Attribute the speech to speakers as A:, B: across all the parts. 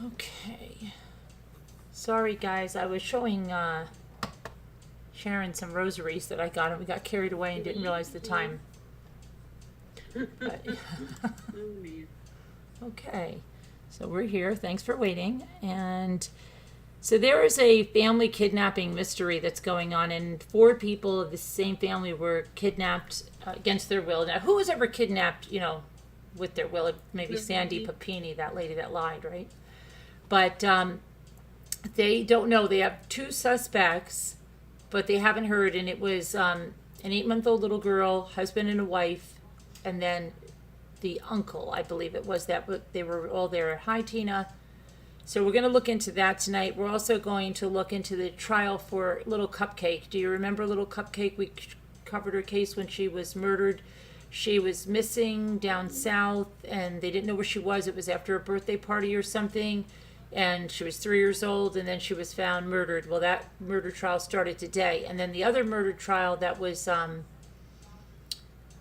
A: Okay. Sorry, guys. I was showing Sharon some rosaries that I got, and we got carried away and didn't realize the time. But, okay. So we're here. Thanks for waiting. And so there is a family kidnapping mystery that's going on, and 4 people of the same family were kidnapped against their will. Now, who was ever kidnapped, with their will? Maybe Sandy Papini, that lady that lied, right? But they don't know. They have 2 suspects, but they haven't heard. And it was an 8-month-old little girl, husband and a wife, and then the uncle, I believe it was, that they were all there. Hi, Tina. So we're going to look into that tonight. We're also going to look into the trial for little Cupcake. Do you remember little Cupcake? We covered her case when she was murdered. She was missing down south, and they didn't know where she was. It was after a birthday party or something, and she was 3 years old, and then she was found murdered. Well, that murder trial started today. And then the other murder trial, that was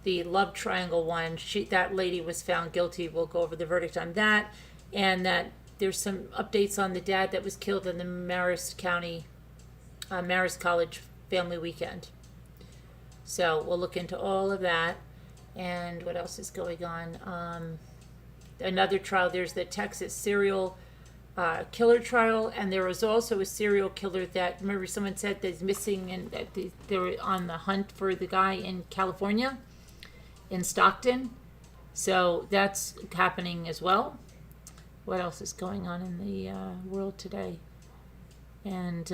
A: the love triangle one, that lady was found guilty. We'll go over the verdict on that, and that there's some updates on the dad that was killed in the Marist College Family Weekend. So we'll look into all of that. And what else is going on? Another trial, there's the Texas serial killer trial, and there was also a serial killer that, remember someone said that's missing, and that they were on the hunt for the guy in California, in Stockton. So that's happening as well. What else is going on in the world today? And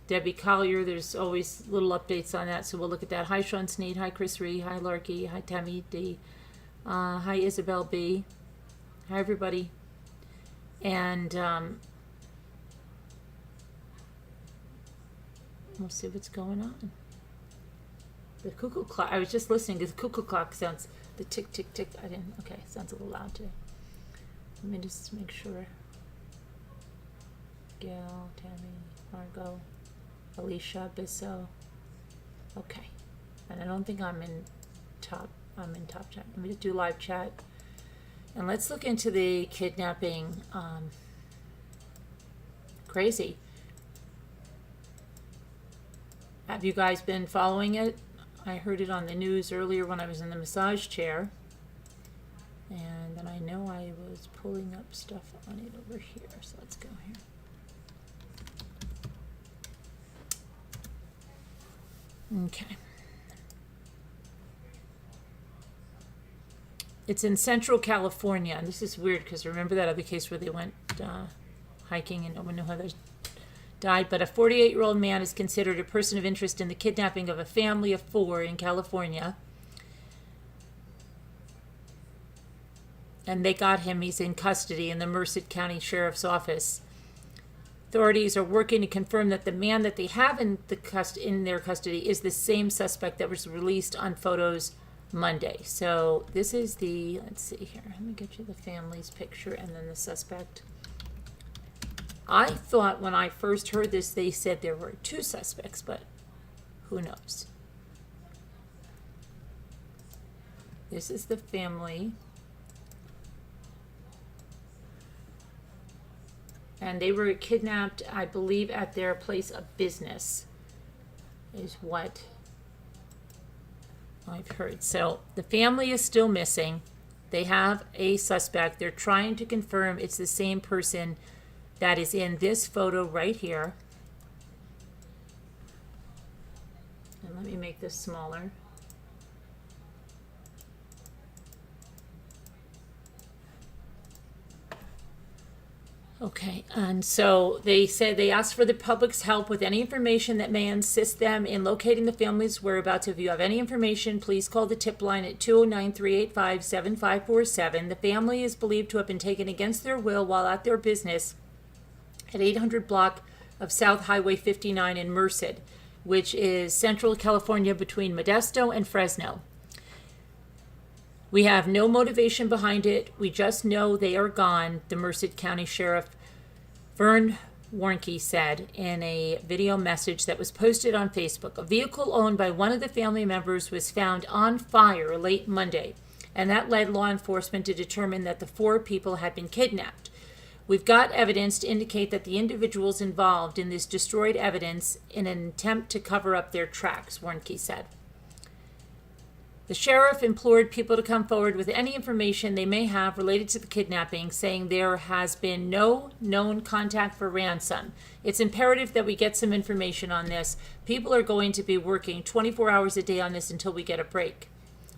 A: Debbie Collier, there's always little updates on that, so we'll look at that. Hi, Sean Sneed. Hi, Chris Ree. Hi, Larky. Hi, Tammy D. Hi, Isabel B. Hi, everybody. And we'll see what's going on. The cuckoo clock, I was just listening to the cuckoo clock sounds, the tick, tick, tick. Okay, sounds a little loud today. Let me just make sure. Gail, Tammy, Margot, Alicia, Bisso. Okay. And I don't think I'm in top chat. Let me just do live chat. And let's look into the kidnapping. Crazy. Have you guys been following it? I heard it on the news earlier when I was in the massage chair. And then I know I was pulling up stuff on it over here. So let's go here. Okay. It's in Central California. And this is weird because remember that other case where they went hiking and no one knew how they died. But a 48-year-old man is considered a person of interest in the kidnapping of a family of 4 in California. And they got him. He's in custody in the Merced County Sheriff's Office. Authorities are working to confirm that the man that they have in their custody is the same suspect that was released on photos Monday. So this is the, let's see here. Let me get you the family's picture and then the suspect. I thought when I first heard this, they said there were 2 suspects, but who knows? This is the family. And they were kidnapped, I believe, at their place of business, is what I've heard. So the family is still missing. They have a suspect. They're trying to confirm it's the same person that is in this photo right here. And let me make this smaller. Okay, and so they said they asked for the public's help with any information that may assist them in locating the family's whereabouts. If you have any information, please call the tip line at 209-385-7547. The family is believed to have been taken against their will while at their business at 800 block of South Highway 59 in Merced, which is Central California between Modesto and Fresno. We have no motivation behind it. We just know they are gone, the Merced County Sheriff Vern Warnke said in a video message that was posted on Facebook. A vehicle owned by one of the family members was found on fire late Monday, and that led law enforcement to determine that the 4 people had been kidnapped. We've got evidence to indicate that the individuals involved in this destroyed evidence in an attempt to cover up their tracks, Warnke said. The sheriff implored people to come forward with any information they may have related to the kidnapping, saying there has been no known contact for ransom. It's imperative that we get some information on this. People are going to be working 24 hours a day on this until we get a break.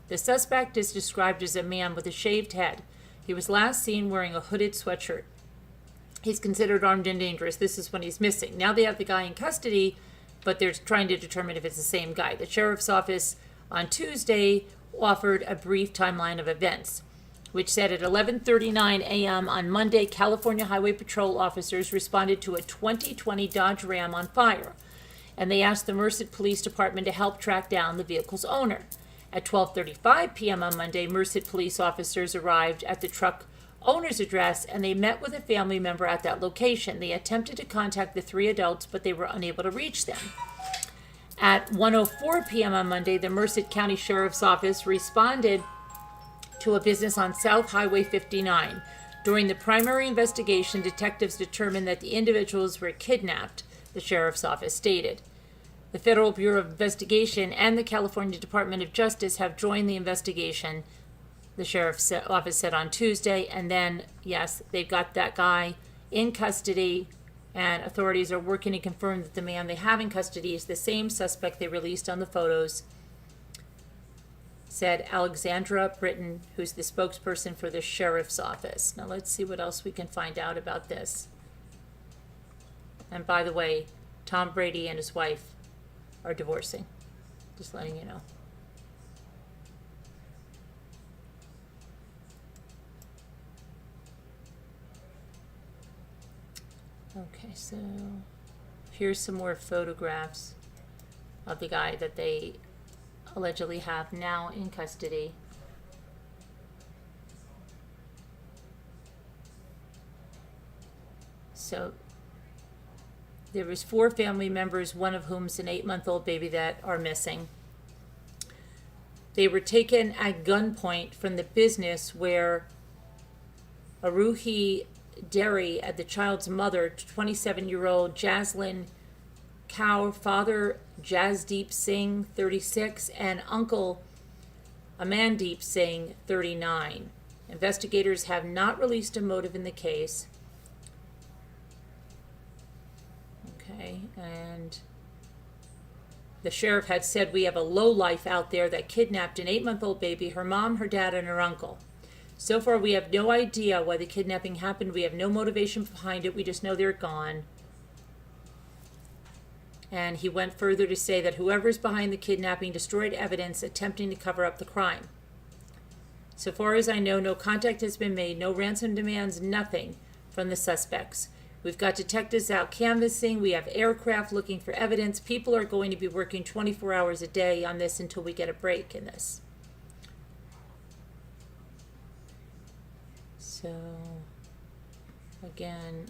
A: The suspect is described as a man with a shaved head. He was last seen wearing a hooded sweatshirt. He's considered armed and dangerous. This is when he's missing. Now they have the guy in custody, but they're trying to determine if it's the same guy. The sheriff's office on Tuesday offered a brief timeline of events, which said at 11:39 a.m. on Monday, California Highway Patrol officers responded to a 2020 Dodge Ram on fire, and they asked the Merced Police Department to help track down the vehicle's owner. At 12:35 p.m. on Monday, Merced police officers arrived at the truck owner's address, and they met with a family member at that location. They attempted to contact the three adults, but they were unable to reach them. At 1:04 p.m. on Monday, the Merced County Sheriff's Office responded to a business on South Highway 59. During the primary investigation, detectives determined that the individuals were kidnapped, the Sheriff's Office stated. The Federal Bureau of Investigation and the California Department of Justice have joined the investigation, the Sheriff's Office said on Tuesday, and then, yes, they've got that guy in custody, and authorities are working to confirm that the man they have in custody is the same suspect they released on the photos, said Alexandra Britton, who's the spokesperson for the sheriff's office. Now let's see what else we can find out about this. And by the way, Tom Brady and his wife are divorcing. Just letting you know. Okay, so here's some more photographs of the guy that they allegedly have now in custody. So there was 4 family members, one of whom's an 8-month-old baby, that are missing. They were taken at gunpoint from the business where Aruhi Derry, the child's mother, 27-year-old Jaslyn Kaur, father Jasdeep Singh, 36, and uncle Amandeep Singh, 39. Investigators have not released a motive in the case. Okay, and the sheriff had said, we have a lowlife out there that kidnapped an 8-month-old baby, her mom, her dad, and her uncle. So far, we have no idea why the kidnapping happened. We have no motivation behind it. We just know they're gone. And he went further to say that whoever's behind the kidnapping destroyed evidence attempting to cover up the crime. So far as I know, no contact has been made, no ransom demands, nothing from the suspects. We've got detectives out canvassing. We have aircraft looking for evidence. People are going to be working 24 hours a day on this until we get a break in this. So, again,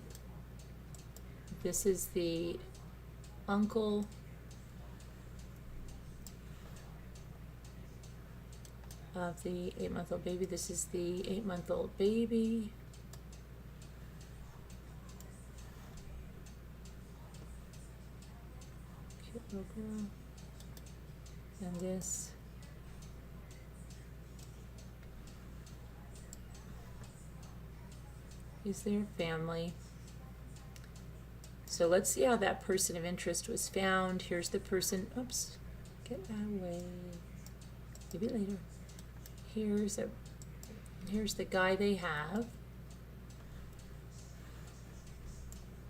A: this is the uncle of the 8-month-old baby. This is the 8-month-old baby. Cute little girl. And this is their family. So let's see how that person of interest was found. Here's the person. Oops, get that away. Maybe later. Here's the guy they have.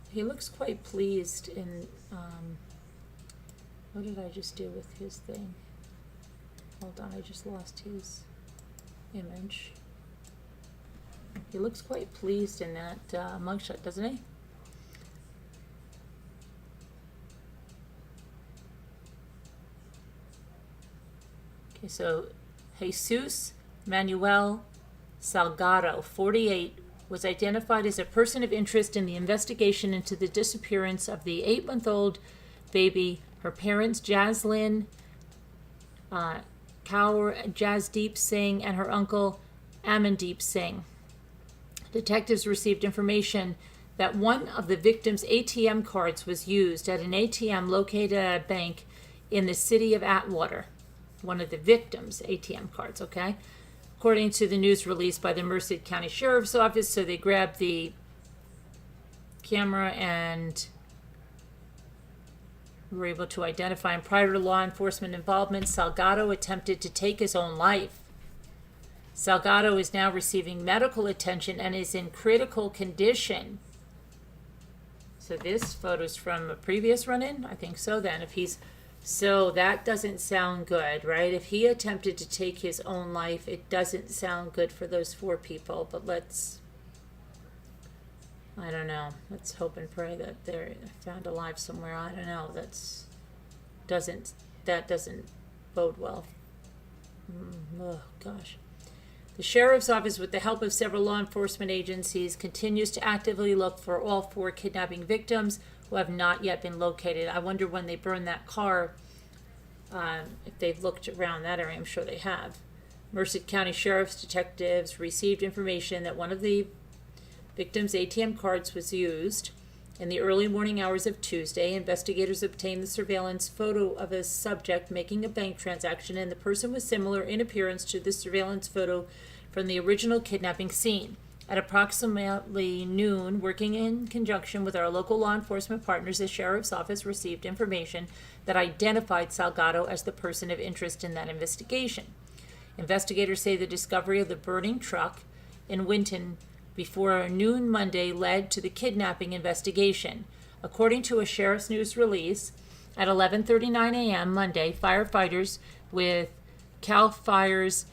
A: He looks quite pleased in, what did I just do with his thing? Hold on, I just lost his image. He looks quite pleased in that mugshot, doesn't he? Okay, so Jesus Manuel Salgado, 48, was identified as a person of interest in the investigation into the disappearance of the 8-month-old baby. Her parents, Jaslyn Kaur Jasdeep Singh, and her uncle, Amandeep Singh. Detectives received information that one of the victim's ATM cards was used at an ATM located at a bank in the city of Atwater. One of the victim's ATM cards, okay? According to the news released by the Merced County Sheriff's Office, so they grabbed the camera and were able to identify him. Prior to law enforcement involvement, Salgado attempted to take his own life. Salgado is now receiving medical attention and is in critical condition. So this photo's from a previous run-in? I think so then. So that doesn't sound good, right? If he attempted to take his own life, it doesn't sound good for those 4 people. But I don't know. Let's hope and pray that they're found alive somewhere. I don't know. That doesn't bode well. Oh, gosh. The Sheriff's Office, with the help of several law enforcement agencies, continues to actively look for all 4 kidnapping victims who have not yet been located. I wonder when they burned that car, if they've looked around that area. I'm sure they have. Merced County Sheriff's detectives received information that one of the victim's ATM cards was used. In the early morning hours of Tuesday, investigators obtained the surveillance photo of a subject making a bank transaction, and the person was similar in appearance to the surveillance photo from the original kidnapping scene. At approximately noon, working in conjunction with our local law enforcement partners, the Sheriff's Office received information that identified Salgado as the person of interest in that investigation. Investigators say the discovery of the burning truck in Winton before noon Monday led to the kidnapping investigation. According to a Sheriff's News release, at 11:39 a.m. Monday, firefighters with CAL FIRE's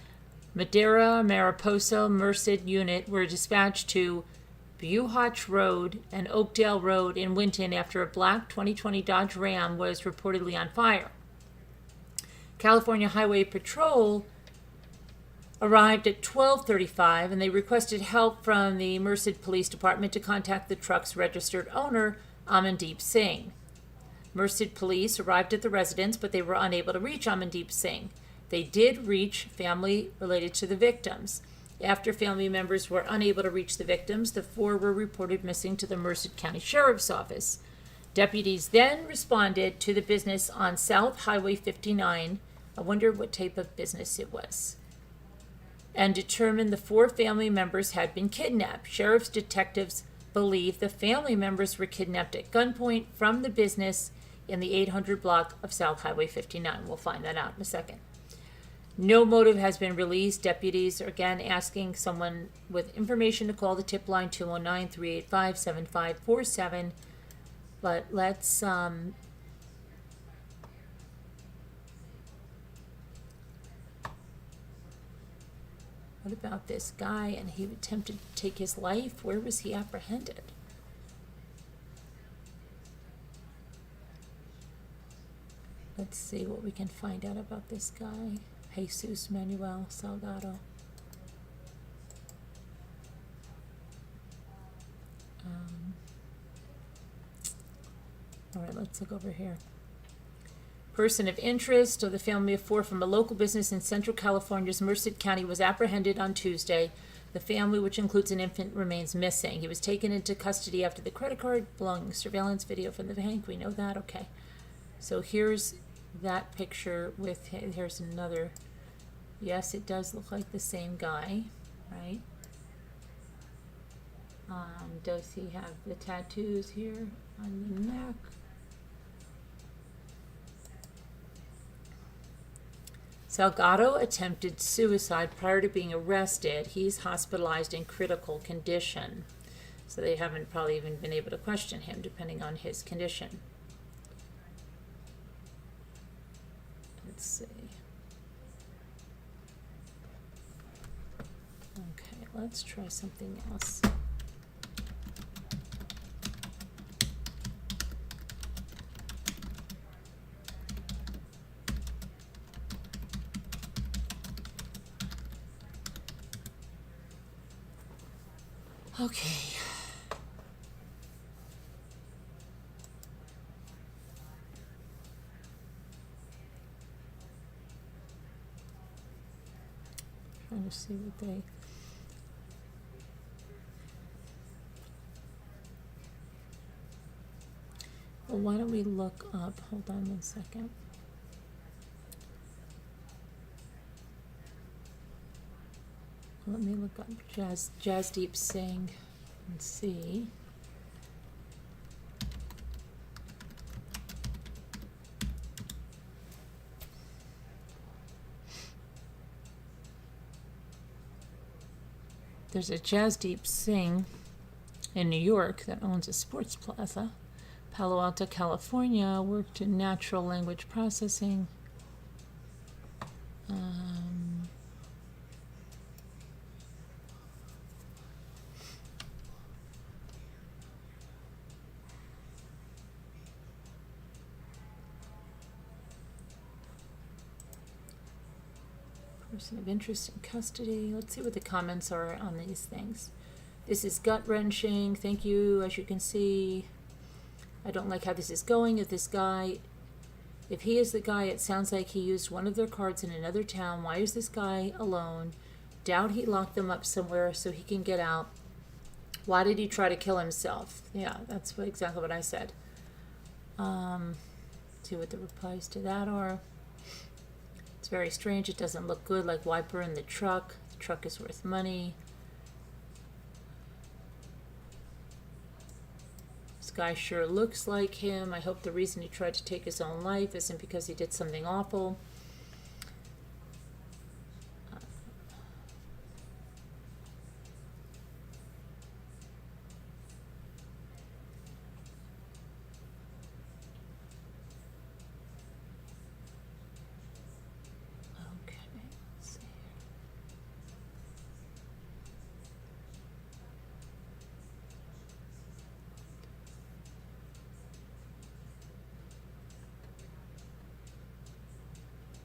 A: Madera Mariposa Merced unit were dispatched to Buhotch Road and Oakdale Road in Winton after a black 2020 Dodge Ram was reportedly on fire. California Highway Patrol arrived at 12:35, and they requested help from the Merced Police Department to contact the truck's registered owner, Amandeep Singh. Merced Police arrived at the residence, but they were unable to reach Amandeep Singh. They did reach family related to the victims. After family members were unable to reach the victims, the 4 were reported missing to the Merced County Sheriff's Office. Deputies then responded to the business on South Highway 59. I wonder what type of business it was, and determined the 4 family members had been kidnapped. Sheriff's detectives believe the family members were kidnapped at gunpoint from the business in the 800 block of South Highway 59. We'll find that out in a second. No motive has been released. Deputies are again asking someone with information to call the tip line 209-385-7547. But let's what about this guy? And he attempted to take his life. Where was he apprehended? Let's see what we can find out about this guy. Jesus Manuel Salgado. All right, let's look over here. Person of interest, or the family of 4 from a local business in Central California's Merced County, was apprehended on Tuesday. The family, which includes an infant, remains missing. He was taken into custody after the credit card belonging surveillance video from the bank. We know that, okay. So here's that picture with him. Here's another. Yes, it does look like the same guy, right? Does he have the tattoos here on the neck? Salgado attempted suicide prior to being arrested. He's hospitalized in critical condition. So they haven't probably even been able to question him, depending on his condition. Let's see. Okay, let's try something else. Okay. Trying to see what they. Well, why don't we look up, hold on one second. Let me look up Jasdeep Singh and see. There's a Jasdeep Singh in New York that owns a sports plaza. Palo Alto, California, worked in natural language processing. Person of interest in custody. Let's see what the comments are on these things. This is gut-wrenching. Thank you. As you can see, I don't like how this is going. If he is the guy, it sounds like he used one of their cards in another town. Why is this guy alone? Doubt he locked them up somewhere so he can get out. Why did he try to kill himself? Yeah, that's exactly what I said. See what the replies to that are. It's very strange. It doesn't look good, like wiper in the truck. The truck is worth money. This guy sure looks like him. I hope the reason he tried to take his own life isn't because he did something awful.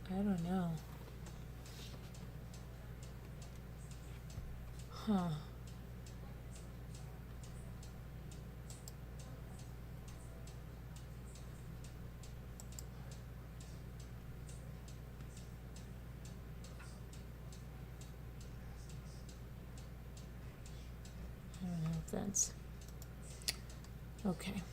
A: I don't know. Huh. I don't know if that's okay.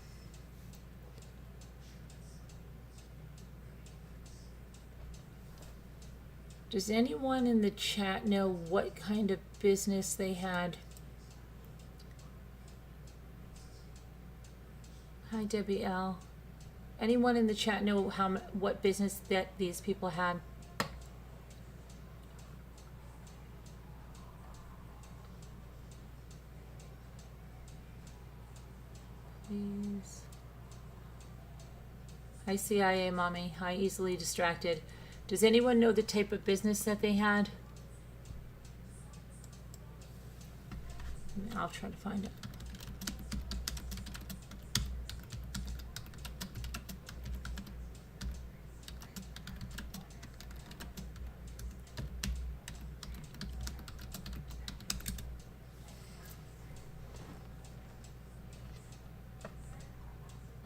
A: Does anyone in the chat know what kind of business they had? Hi, Debbie L. Anyone in the chat know what business that these people had? Please. Hi, CIA mommy. Hi, easily distracted. Does anyone know the type of business that they had? I'll try to find it.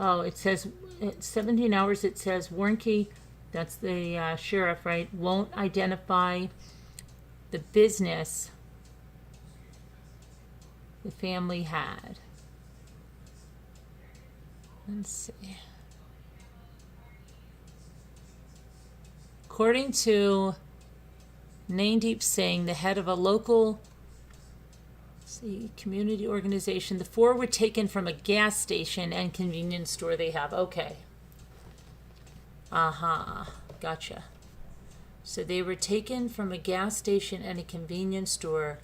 A: Oh, it says it's 17 hours. It says Warnke. That's the sheriff, right? Won't identify the business the family had. Let's see. According to Naindeep Singh, the head of a local community organization, the four were taken from a gas station and convenience store they have. Okay. Gotcha. So they were taken from a gas station and a convenience store.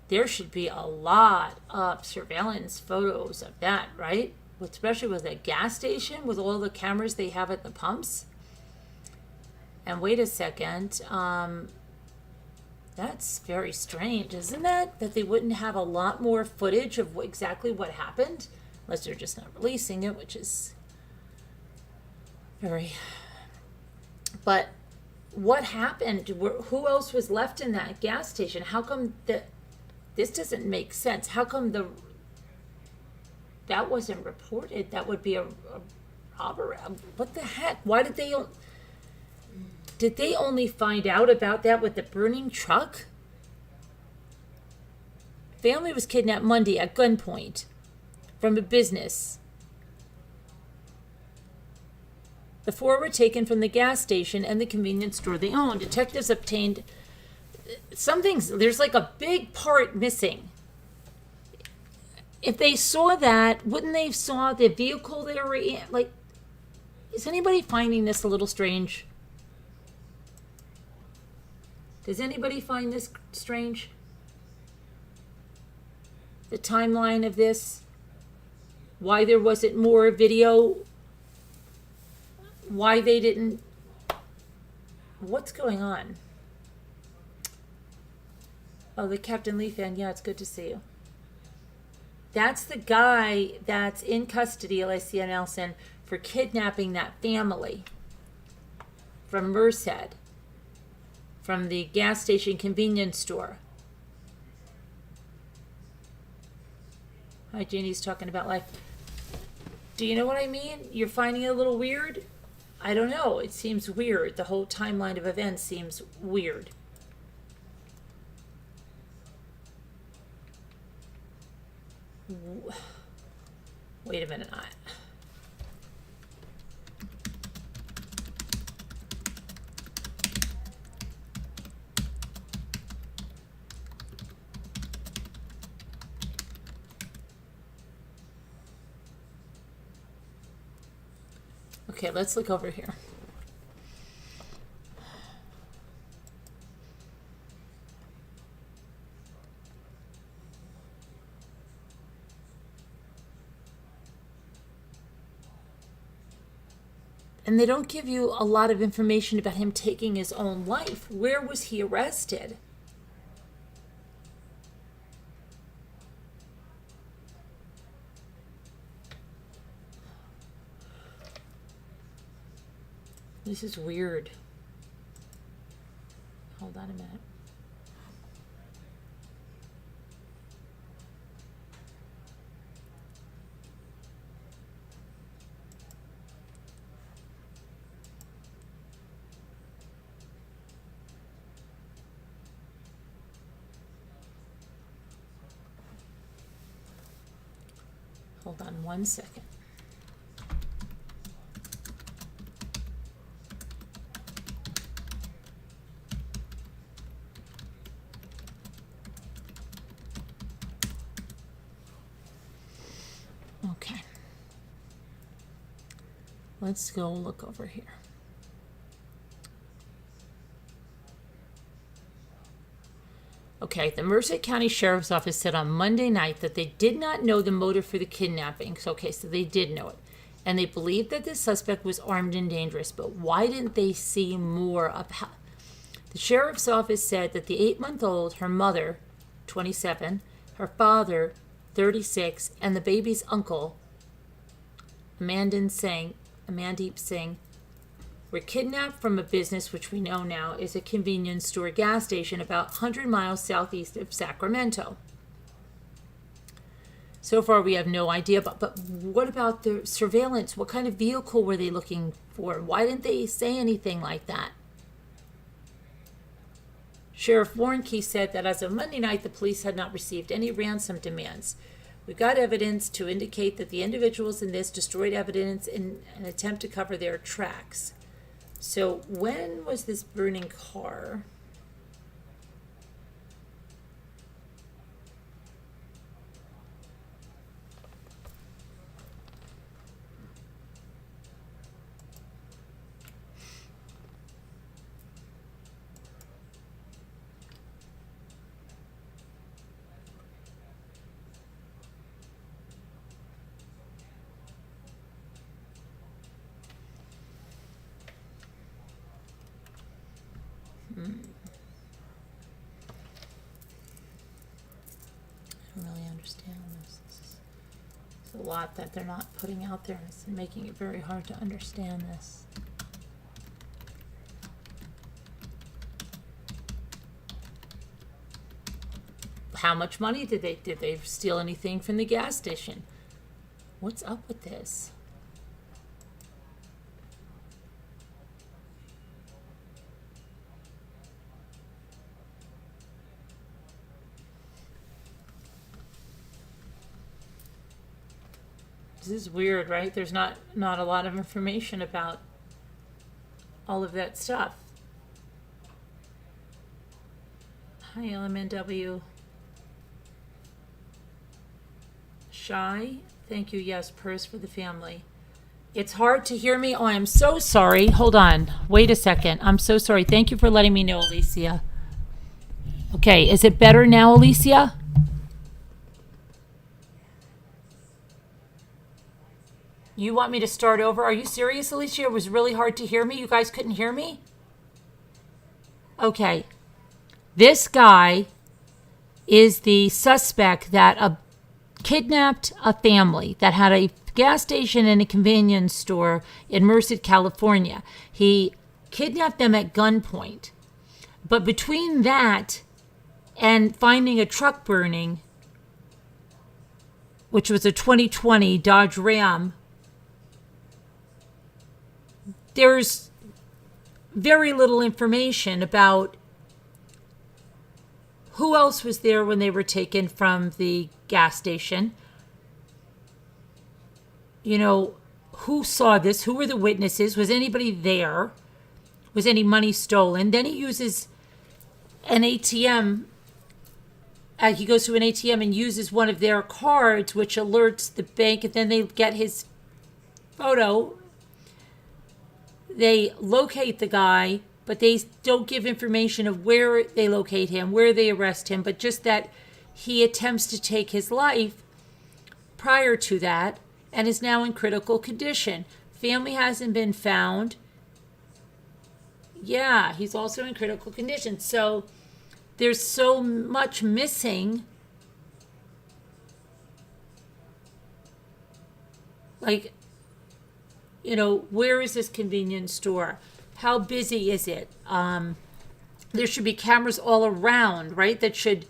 A: There should be a lot of surveillance photos of that, right? Especially with a gas station with all the cameras they have at the pumps. And wait a second, that's very strange, isn't it? That they wouldn't have a lot more footage of exactly what happened, unless they're just not releasing it, which is very. But what happened? Who else was left in that gas station? How come this doesn't make sense? How come that wasn't reported? That would be a robbery. What the heck? Why did they only find out about that with the burning truck? Family was kidnapped Monday at gunpoint from a business. The four were taken from the gas station and the convenience store they owned. Detectives obtained some things. There's like a big part missing. If they saw that, wouldn't they have saw the vehicle they were in? Like, is anybody finding this a little strange? Does anybody find this strange? The timeline of this? Why there wasn't more video? Why they didn't? What's going on? Oh, the Captain Lee fan. Yeah, it's good to see you. That's the guy that's in custody, Alicia Nelson, for kidnapping that family from Merced, from the gas station convenience store. Hi, Jeannie's talking about life. Do you know what I mean? You're finding it a little weird? I don't know. It seems weird. The whole timeline of events seems weird. Wait a minute. Okay, let's look over here. And they don't give you a lot of information about him taking his own life. Where was he arrested? This is weird. Hold on a minute. Hold on 1 second. Okay. Let's go look over here. Okay, the Merced County Sheriff's Office said on Monday night that they did not know the motive for the kidnapping. So, okay, so they did know it. And they believed that the suspect was armed and dangerous. But why didn't they see more of how? The Sheriff's Office said that the 8-month-old, her mother, 27, her father, 36, and the baby's uncle, Amandeep Singh, were kidnapped from a business which we know now is a convenience store gas station about 100 miles southeast of Sacramento. So far we have no idea, but what about the surveillance? What kind of vehicle were they looking for? Why didn't they say anything like that? Sheriff Warnke said that as of Monday night, the police had not received any ransom demands. We got evidence to indicate that the individuals in this destroyed evidence in an attempt to cover their tracks. So when was this burning car? I don't really understand this. There's a lot that they're not putting out there. It's making it very hard to understand this. How much money did they steal anything from the gas station? What's up with this? This is weird, right? There's not a lot of information about all of that stuff. Hi, LMNW. Shy, thank you. Yes, purse for the family. It's hard to hear me. Oh, I'm so sorry. Hold on. Wait a second. I'm so sorry. Thank you for letting me know, Alicia. Okay, is it better now, Alicia? You want me to start over? Are you serious, Alicia? It was really hard to hear me. You guys couldn't hear me? Okay. This guy is the suspect that kidnapped a family that had a gas station and a convenience store in Merced, California. He kidnapped them at gunpoint. But between that and finding a truck burning, which was a 2020 Dodge Ram, there's very little information about who else was there when they were taken from the gas station. You know, who saw this? Who were the witnesses? Was anybody there? Was any money stolen? Then he uses an ATM. He goes to an ATM and uses one of their cards, which alerts the bank, and then they get his photo. They locate the guy, but they don't give information of where they locate him, where they arrest him, but just that he attempts to take his life prior to that and is now in critical condition. Family hasn't been found. Yeah, he's also in critical condition. So there's so much missing. Like, you know, where is this convenience store? How busy is it? There should be cameras all around, right? That should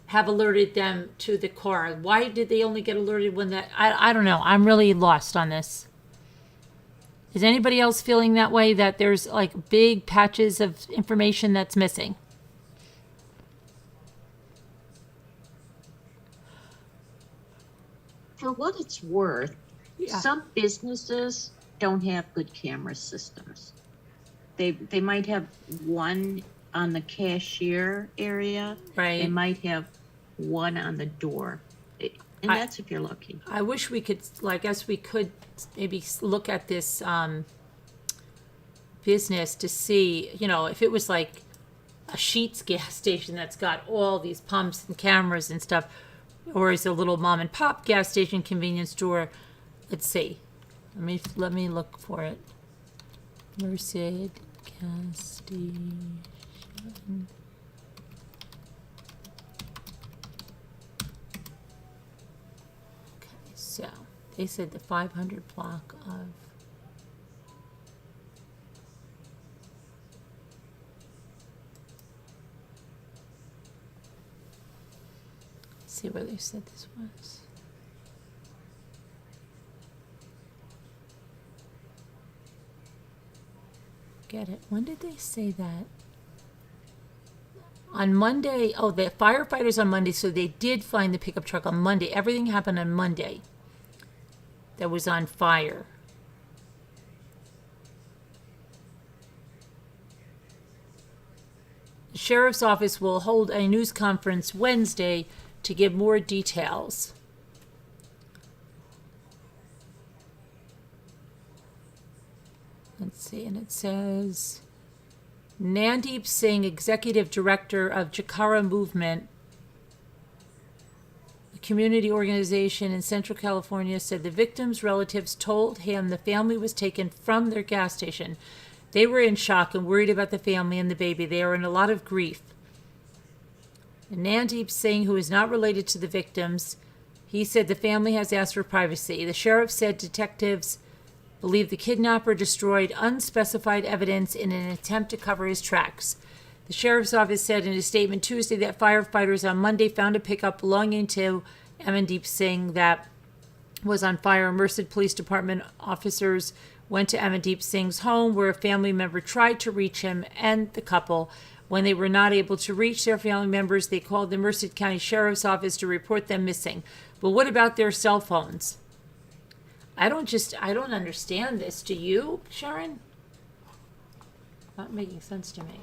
A: have alerted them to the car. Why did they only get alerted when that? I don't know. I'm really lost on this. Is anybody else feeling that way? That there's like big patches of information that's missing?
B: For what it's worth, some businesses don't have good camera systems. They might have one on the cashier area.
A: Right.
B: They might have one on the door. And that's if you're lucky.
A: I wish we could, I guess we could maybe look at this business to see, you know, if it was like a Sheetz gas station that's got all these pumps and cameras and stuff, or is a little mom and pop gas station convenience store. Let's see. Let me look for it. Merced gas station. Okay, so they said the 500 block of. Let's see where they said this was. Get it. When did they say that? On Monday. Oh, the firefighters on Monday. So they did find the pickup truck on Monday. Everything happened on Monday. That was on fire. The sheriff's office will hold a news conference Wednesday to give more details. Let's see, and it says Nandeep Singh, Executive Director of Jakara Movement, a community organization in Central California, said the victims' relatives told him the family was taken from their gas station. They were in shock and worried about the family and the baby. They are in a lot of grief. And Nandeep Singh, who is not related to the victims, he said the family has asked for privacy. The sheriff said detectives believe the kidnapper destroyed unspecified evidence in an attempt to cover his tracks. The sheriff's office said in a statement Tuesday that firefighters on Monday found a pickup belonging to Amandeep Singh that was on fire. Merced Police Department officers went to Amandeep Singh's home where a family member tried to reach him and the couple. When they were not able to reach their family members, they called the Merced County Sheriff's Office to report them missing. But what about their cell phones? I don't understand this. Do you, Sharon? Not making sense to me.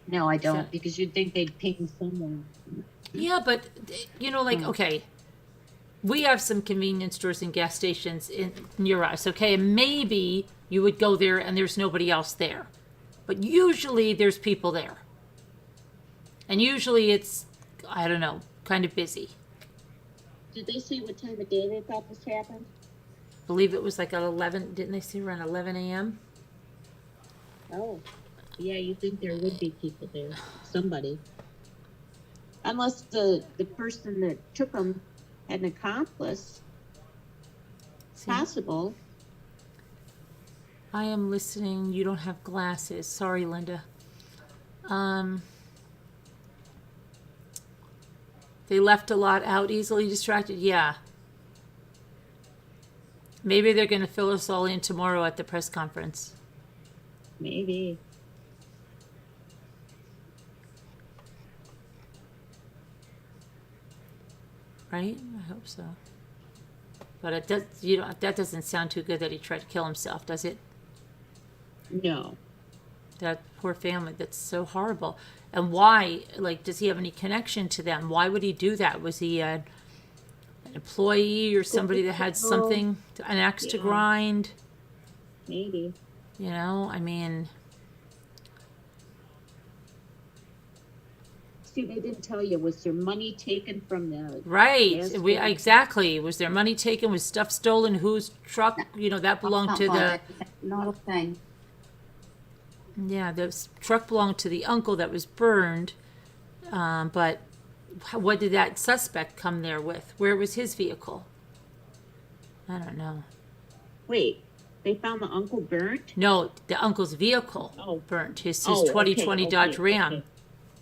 B: No, I don't,
A: So-
B: because you'd think they'd ping someone.
A: Yeah, but okay, we have some convenience stores and gas stations near us, okay, and maybe you would go there and there's nobody else there, but usually there's people there, and usually it's, I don't know, kind of busy.
B: Did they say what time of day they thought this happened?
A: I believe it was like at 11. Didn't they say around 11 a.m.?
B: Oh, yeah, you think there would be people there, somebody. Unless the person that took them had an accomplice, possible.
A: I am listening. You don't have glasses. Sorry, Linda. They left a lot out, easily distracted. Yeah. Maybe they're going to fill us all in tomorrow at the press conference.
B: Maybe.
A: Right? I hope so. But it does, that doesn't sound too good that he tried to kill himself, does it?
B: No.
A: That poor family, that's so horrible. And why, like, does he have any connection to them? Why would he do that? Was he an employee or somebody that had something, an axe to grind?
B: Maybe.
A: I mean...
B: See, they didn't tell you. Was there money taken from the...
A: Right.
B: Yes,
A: Exactly. Was there money taken? Was stuff stolen? Whose truck? That belonged to the...
B: Not a thing.
A: Yeah, the truck belonged to the uncle that was burned. But what did that suspect come there with? Where was his vehicle? I don't know.
B: Wait, they found the uncle burnt?
A: No, the uncle's vehicle burnt. His 2020 Dodge Ram.
B: Okay.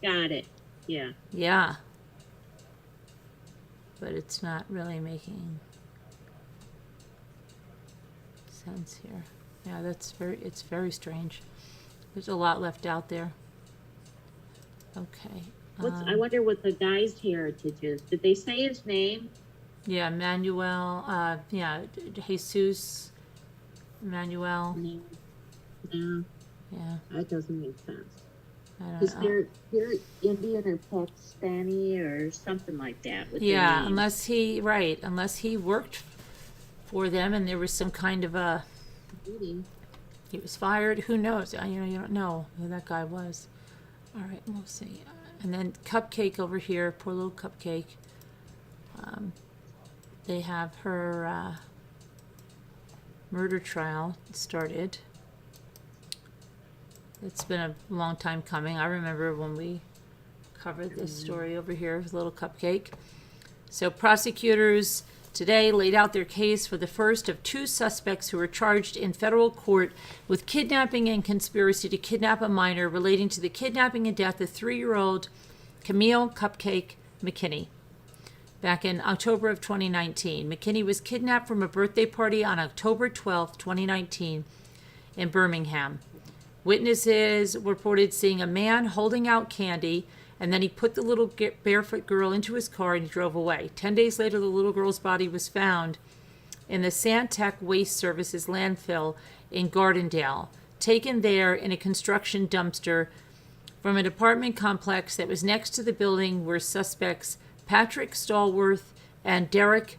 B: Got it. Yeah.
A: Yeah. But it's not really making sense here. Yeah, it's very strange. There's a lot left out there. Okay.
B: I wonder what the guy's heritage is. Did they say his name?
A: Yeah, Manuel, Jesus Manuel.
B: No.
A: Yeah.
B: That doesn't make sense.
A: I don't
B: Because
A: know.
B: they're Indian or Pakistani or something like that. With
A: Yeah,
B: their names.
A: unless he worked for them and there was some kind of a, he was fired. Who knows? You don't know who that guy was. All right, we'll see. And then Cupcake over here, poor little Cupcake. They have her murder trial started. It's been a long time coming. I remember when we covered this story over here with little Cupcake. So prosecutors today laid out their case for the first of two suspects who were charged in federal court with kidnapping and conspiracy to kidnap a minor relating to the kidnapping and death of 3-year-old Camille Cupcake McKinney. Back in October of 2019, McKinney was kidnapped from a birthday party on October 12, 2019 in Birmingham. Witnesses reported seeing a man holding out candy, and then he put the little barefoot girl into his car and he drove away. 10 days later, the little girl's body was found in the Santec Waste Services landfill in Gardendale, taken there in a construction dumpster from an apartment complex that was next to the building where suspects Patrick Stallworth and Derek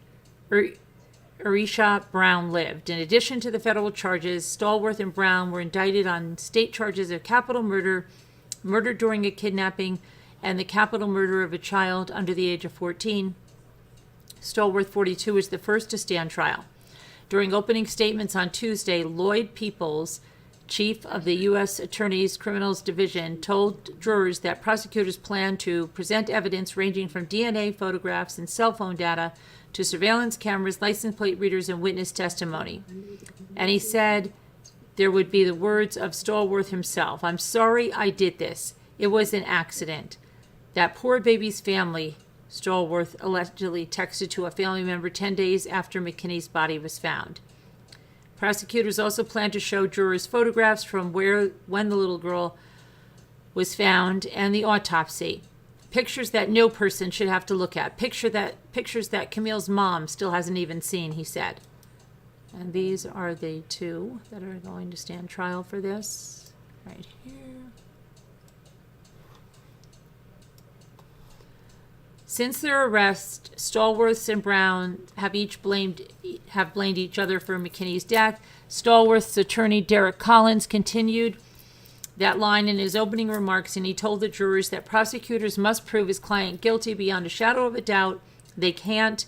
A: Arisha Brown lived. In addition to the federal charges, Stallworth and Brown were indicted on state charges of capital murder, murder during a kidnapping, and the capital murder of a child under the age of 14. Stallworth, 42, is the first to stand trial. During opening statements on Tuesday, Lloyd Peoples, chief of the U.S. Attorney's Criminals Division, told jurors that prosecutors plan to present evidence ranging from DNA, photographs, and cell phone data to surveillance cameras, license plate readers, and witness testimony. And he said there would be the words of Stallworth himself. "I'm sorry I did this. It was an accident. That poor baby's family," Stallworth allegedly texted to a family member 10 days after McKinney's body was found. Prosecutors also plan to show jurors photographs from when the little girl was found and the autopsy. Pictures that no person should have to look at. Pictures that Camille's mom still hasn't even seen, he said. And these are the two that are going to stand trial for this, right here. Since their arrest, Stallworth and Brown have blamed each other for McKinney's death. Stallworth's attorney, Derek Collins, continued that line in his opening remarks, and he told the jurors that prosecutors must prove his client guilty beyond a shadow of a doubt. They can't.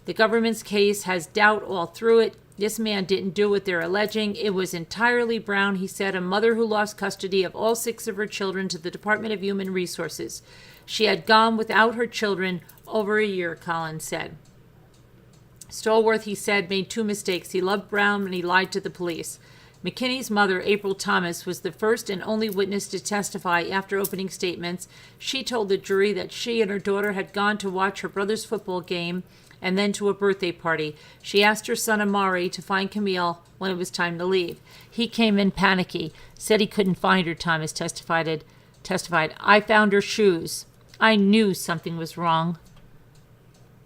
A: The government's case has doubt all through it. This man didn't do what they're alleging. It was entirely Brown, he said, a mother who lost custody of all 6 of her children to the Department of Human Resources. She had gone without her children over a year, Collins said. Stallworth, he said, made 2 mistakes. He loved Brown and he lied to the police. McKinney's mother, April Thomas, was the first and only witness to testify after opening statements. She told the jury that she and her daughter had gone to watch her brother's football game and then to a birthday party. She asked her son Amari to find Camille when it was time to leave. He came in panicky, said he couldn't find her, Thomas testified. I found her shoes. I knew something was wrong.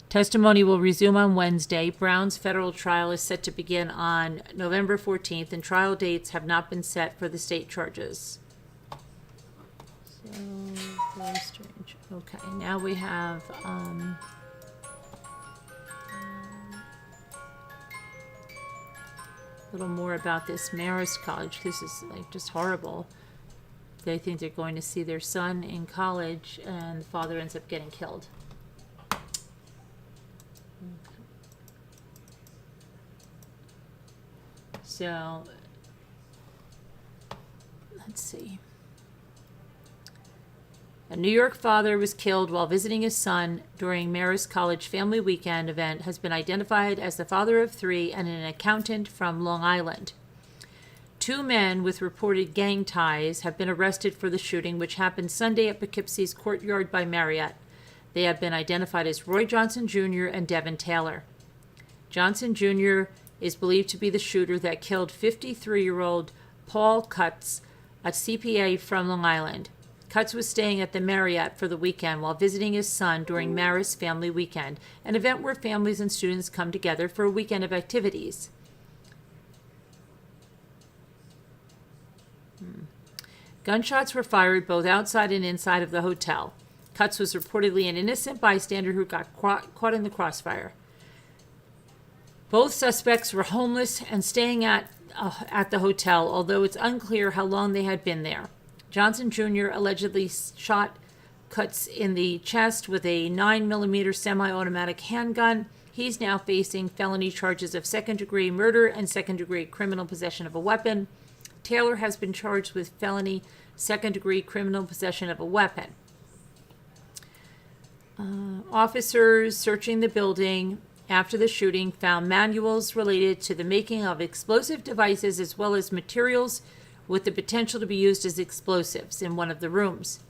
A: Testimony will resume on Wednesday. Brown's federal trial is set to begin on November 14th, and trial dates have not been set for the state charges. So, very strange. Okay, now we have a little more about this Marist College. This is like just horrible. They think they're going to see their son in college, and the father ends up getting killed. So, let's see. A New York father was killed while visiting his son during Marist College Family Weekend event has been identified as the father of 3 and an accountant from Long Island. 2 men with reported gang ties have been arrested for the shooting, which happened Sunday at Poughkeepsie's Courtyard by Marriott. They have been identified as Roy Johnson Jr. and Devin Taylor. Johnson Jr. is believed to be the shooter that killed 53-year-old Paul Cutts, a CPA from Long Island. Cutts was staying at the Marriott for the weekend while visiting his son during Marist Family Weekend, an event where families and students come together for a weekend of activities. Gunshots were fired both outside and inside of the hotel. Cutts was reportedly an innocent bystander who got caught in the crossfire. Both suspects were homeless and staying at the hotel, although it's unclear how long they had been there. Johnson Jr. allegedly shot Cutts in the chest with a 9mm semi-automatic handgun. He's now facing felony charges of second-degree murder and second-degree criminal possession of a weapon. Taylor has been charged with felony second-degree criminal possession of a weapon. Officers searching the building after the shooting found manuals related to the making of explosive devices as well as materials with the potential to be used as explosives in one of the rooms.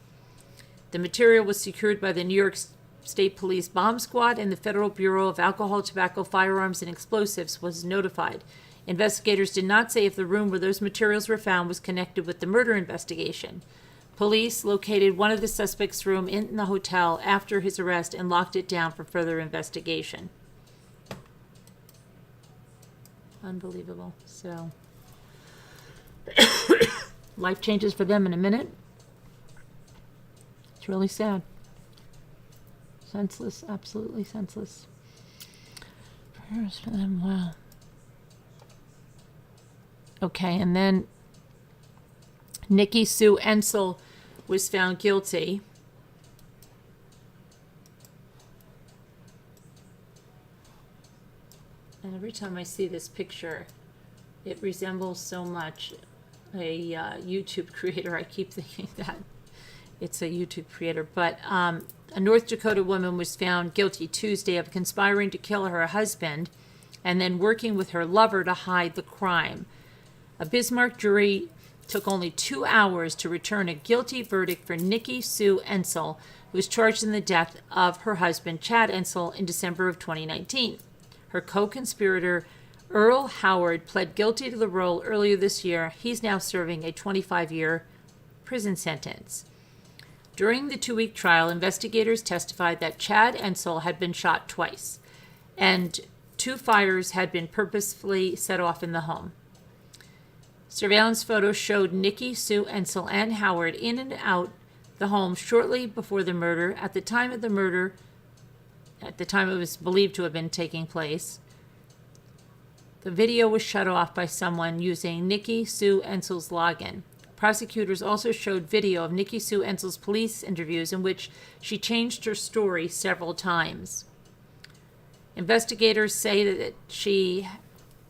A: The material was secured by the New York State Police Bomb Squad, and the Federal Bureau of Alcohol, Tobacco, Firearms, and Explosives was notified. Investigators did not say if the room where those materials were found was connected with the murder investigation. Police located one of the suspects' room in the hotel after his arrest and locked it down for further investigation. Unbelievable. So, life changes for them in a minute. It's really sad. Senseless, absolutely senseless. Prayers for them, wow. Okay, and then Nikki Sue Ensel was found guilty. And every time I see this picture, it resembles so much a YouTube creator. I keep thinking that it's a YouTube creator. But a North Dakota woman was found guilty Tuesday of conspiring to kill her husband and then working with her lover to hide the crime. A Bismarck jury took only 2 hours to return a guilty verdict for Nikki Sue Ensel, who was charged in the death of her husband, Chad Ensel, in December of 2019. Her co-conspirator, Earl Howard, pled guilty to the role earlier this year. He's now serving a 25-year prison sentence. During the 2-week trial, investigators testified that Chad Ensel had been shot twice, and 2 fires had been purposefully set off in the home. Surveillance photos showed Nikki, Sue, Ensel, and Howard in and out the home shortly before the murder. At the time it was believed to have been taking place, the video was shut off by someone using Nikki Sue Ensel's login. Prosecutors also showed video of Nikki Sue Ensel's police interviews in which she changed her story several times. Investigators say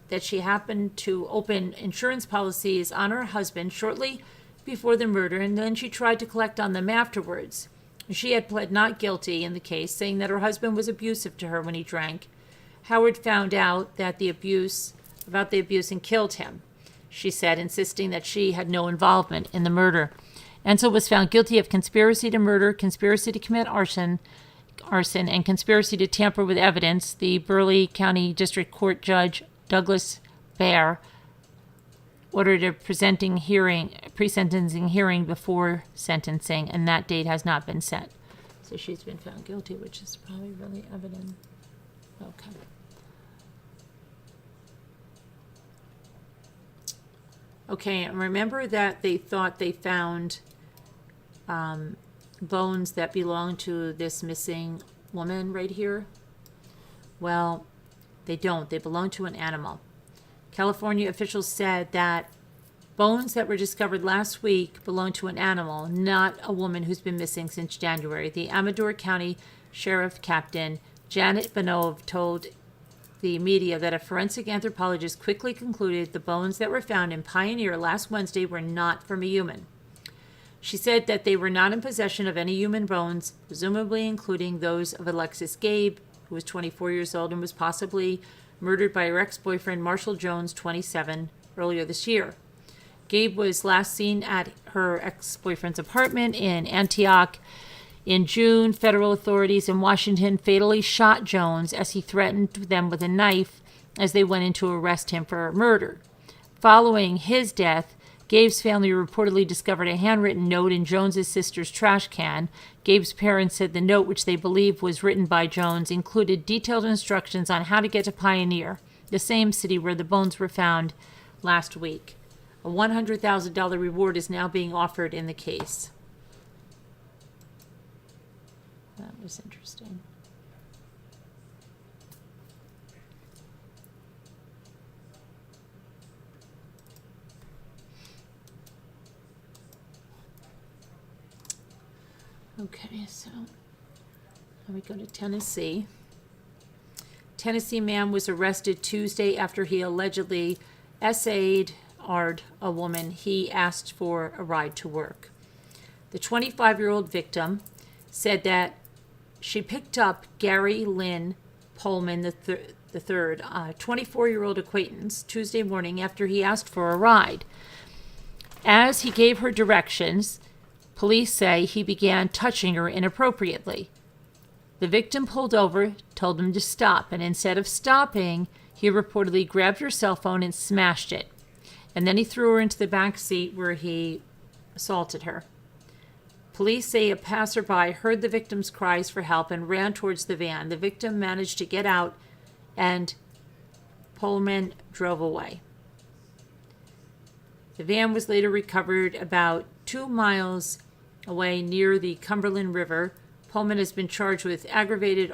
A: that she happened to open insurance policies on her husband shortly before the murder, and then she tried to collect on them afterwards. She had pled not guilty in the case, saying that her husband was abusive to her when he drank. Howard found out about the abuse and killed him, she said, insisting that she had no involvement in the murder. Ensel was found guilty of conspiracy to murder, conspiracy to commit arson, and conspiracy to tamper with evidence. The Burleigh County District Court Judge Douglas Baer ordered a pre-sentencing hearing before sentencing, and that date has not been set. So she's been found guilty, which is probably really evident. Okay. Okay, and remember that they thought they found bones that belonged to this missing woman right here? Well, they don't. They belong to an animal. California officials said that bones that were discovered last week belong to an animal, not a woman who's been missing since January. The Amador County Sheriff Captain Janet Benove told the media that a forensic anthropologist quickly concluded the bones that were found in Pioneer last Wednesday were not from a human. She said that they were not in possession of any human bones, presumably including those of Alexis Gabe, who was 24 years old and was possibly murdered by her ex-boyfriend Marshall Jones, 27, earlier this year. Gabe was last seen at her ex-boyfriend's apartment in Antioch. In June, federal authorities in Washington fatally shot Jones as he threatened them with a knife as they went in to arrest him for murder. Following his death, Gabe's family reportedly discovered a handwritten note in Jones's sister's trash can. Gabe's parents said the note, which they believe was written by Jones, included detailed instructions on how to get to Pioneer, the same city where the bones were found last week. A $100,000 reward is now being offered in the case. That was interesting. Okay, so we go to Tennessee. Tennessee man was arrested Tuesday after he allegedly essayed a woman he asked for a ride to work. The 25-year-old victim said that she picked up Gary Lynn Pullman the third, a 24-year-old acquaintance, Tuesday morning after he asked for a ride. As he gave her directions, police say he began touching her inappropriately. The victim pulled over, told him to stop, and instead of stopping, he reportedly grabbed her cell phone and smashed it. And then he threw her into the back seat where he assaulted her. Police say a passerby heard the victim's cries for help and ran towards the van. The victim managed to get out, and Pullman drove away. The van was later recovered about 2 miles away near the Cumberland River. Pullman has been charged with aggravated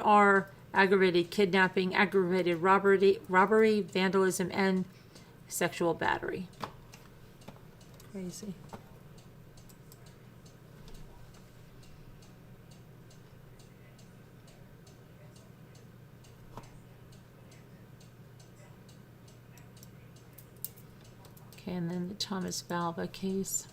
A: kidnapping, aggravated robbery, vandalism, and sexual battery. Crazy. Okay, and then the Thomas Valva case.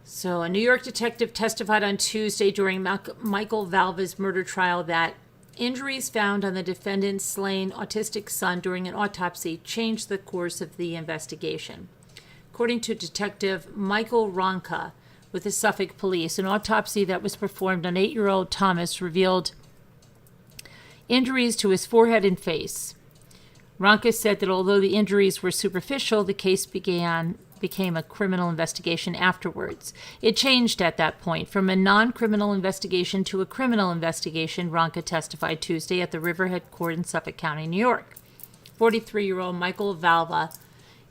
A: So a New York detective testified on Tuesday during Michael Valva's murder trial that injuries found on the defendant's slain autistic son during an autopsy changed the course of the investigation. According to Detective Michael Ronca with the Suffolk Police, an autopsy that was performed on 8-year-old Thomas revealed injuries to his forehead and face. Ronca said that although the injuries were superficial, the case began became a criminal investigation afterwards. It changed at that point from a non-criminal investigation to a criminal investigation, Ronka testified Tuesday at the Riverhead Court in Suffolk County, New York. 43-year-old Michael Valva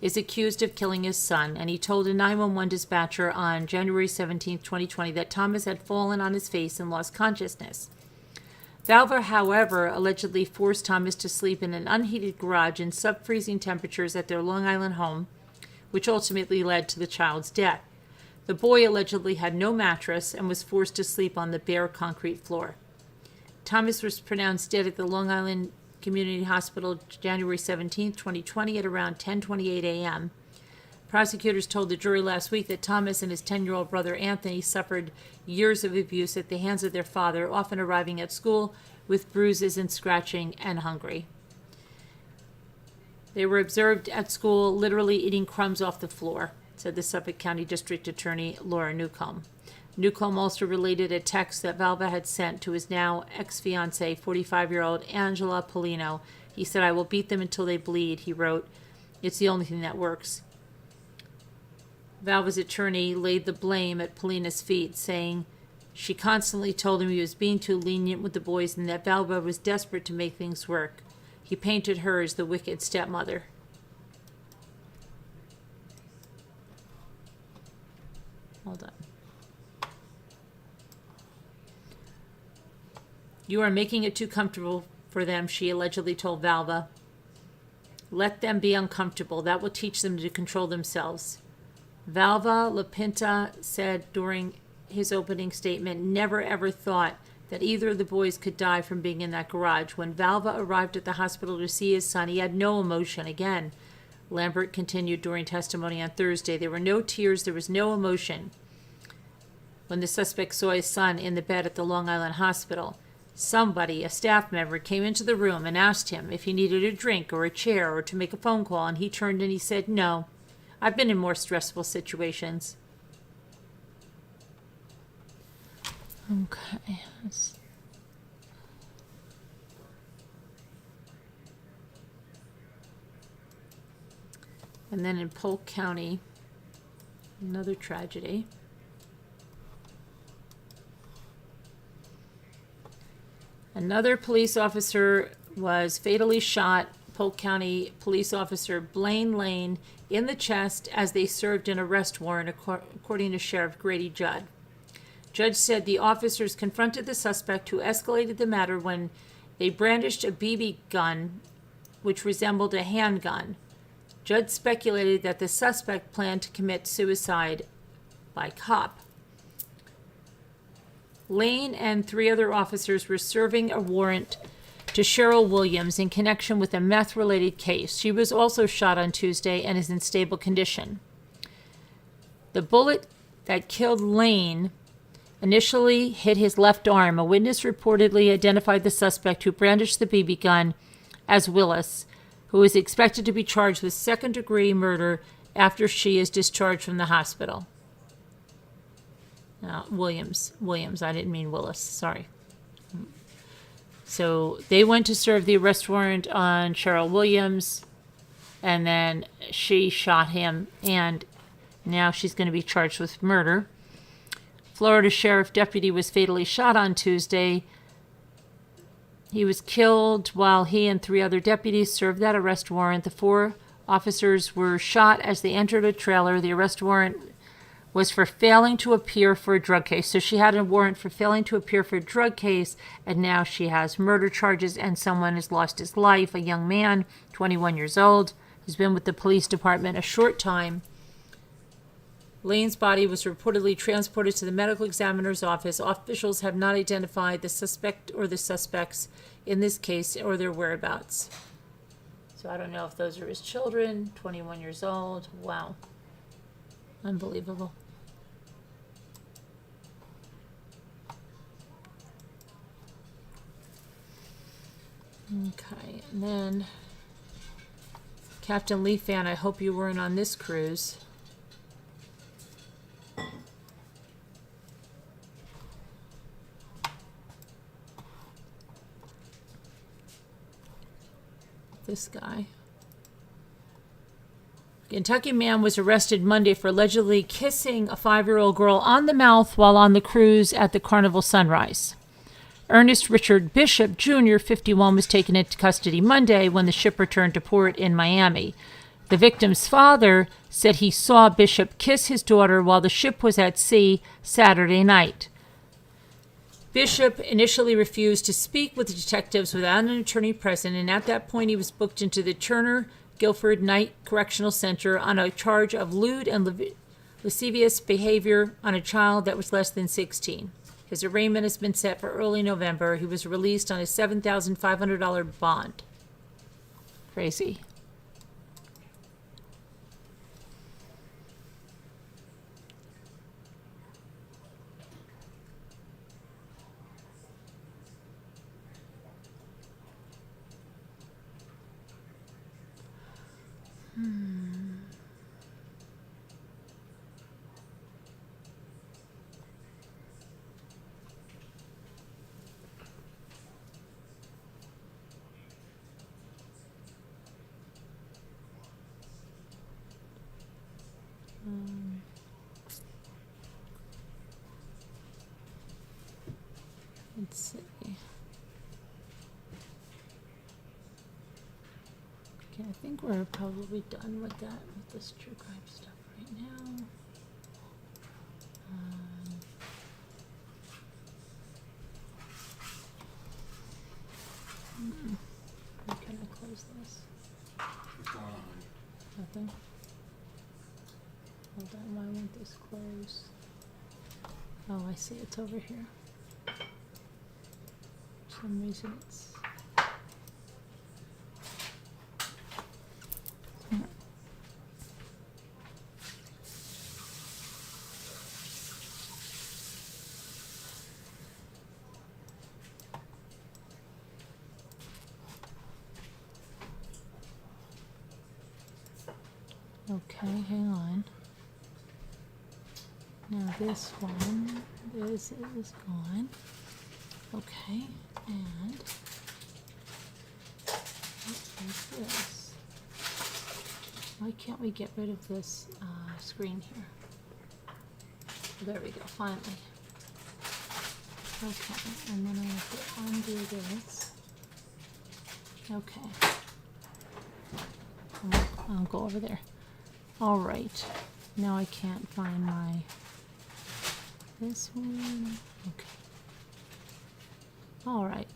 A: is accused of killing his son, and he told a 911 dispatcher on January 17, 2020, that Thomas had fallen on his face and lost consciousness. Valva, however, allegedly forced Thomas to sleep in an unheated garage in sub-freezing temperatures at their Long Island home, which ultimately led to the child's death. The boy allegedly had no mattress and was forced to sleep on the bare concrete floor. Thomas was pronounced dead at the Long Island Community Hospital January 17, 2020 at around 10:28 a.m. Prosecutors told the jury last week that Thomas and his 10-year-old brother Anthony suffered years of abuse at the hands of their father, often arriving at school with bruises and scratching and hungry. They were observed at school literally eating crumbs off the floor, said the Suffolk County District Attorney Laura Newcomb. Newcomb also related a text that Valva had sent to his now ex-fiancée, 45-year-old Angela Polino. He said, "I will beat them until they bleed," he wrote. "It's the only thing that works." Valva's attorney laid the blame at Polina's feet, saying she constantly told him he was being too lenient with the boys and that Valva was desperate to make things work. He painted her as the wicked stepmother. Hold on. "You are making it too comfortable for them," she allegedly told Valva. "Let them be uncomfortable. That will teach them to control themselves." Valva Lapinta said during his opening statement, never ever thought that either of the boys could die from being in that garage. When Valva arrived at the hospital to see his son, he had no emotion. Again, Lambert continued during testimony on Thursday. There were no tears, there was no emotion when the suspect saw his son in the bed at the Long Island hospital. Somebody, a staff member, came into the room and asked him if he needed a drink or a chair or to make a phone call, and he turned and he said, "No, I've been in more stressful situations." Okay. And then in Polk County, another tragedy. Another police officer was fatally shot. Polk County police officer Blaine Lane in the chest as they served an arrest warrant, according to Sheriff Grady Judd. Judge said the officers confronted the suspect, who escalated the matter when they brandished a BB gun, which resembled a handgun. Judd speculated that the suspect planned to commit suicide by cop. Lane and 3 other officers were serving a warrant to Cheryl Williams in connection with a meth-related case. She was also shot on Tuesday and is in stable condition. The bullet that killed Lane initially hit his left arm. A witness reportedly identified the suspect who brandished the BB gun as Willis, who is expected to be charged with second-degree murder after she is discharged from the hospital. Williams. I didn't mean Willis. Sorry. So they went to serve the arrest warrant on Cheryl Williams, and then she shot him, and now she's going to be charged with murder. Florida Sheriff deputy was fatally shot on Tuesday. He was killed while he and 3 other deputies served that arrest warrant. The 4 officers were shot as they entered a trailer. The arrest warrant was for failing to appear for a drug case. So she had a warrant for failing to appear for a drug case, and now she has murder charges, and someone has lost his life, a young man, 21 years old, who's been with the police department a short time. Lane's body was reportedly transported to the medical examiner's office. Officials have not identified the suspect or the suspects in this case or their whereabouts. So I don't know if those are his children, 21 years old. Wow. Unbelievable. Okay, and then Captain Lee fan, I hope you weren't on this cruise. This guy. Kentucky man was arrested Monday for allegedly kissing a 5-year-old girl on the mouth while on the cruise at the Carnival Sunrise. Ernest Richard Bishop Jr., 51, was taken into custody Monday when the ship returned to port in Miami. The victim's father said he saw Bishop kiss his daughter while the ship was at sea Saturday night. Bishop initially refused to speak with the detectives without an attorney present, and at that point he was booked into the Turner Guilford Night Correctional Center on a charge of lewd and lascivious behavior on a child that was less than 16. His arraignment has been set for early November. He was released on a $7,500 bond. Crazy. Let's see. Okay, I think we're probably done with that, with this true crime stuff right now. How can I close this? Nothing? Hold on, why won't this close? Oh, I see, it's over here. For some reason it's... Okay, hang on. Now this one, this is gone. Okay, and what is this? Why can't we get rid of this screen here? There we go, finally. Okay, and then I have to undo this. Okay. I'll go over there. All right, now I can't find my, this one, okay. All right,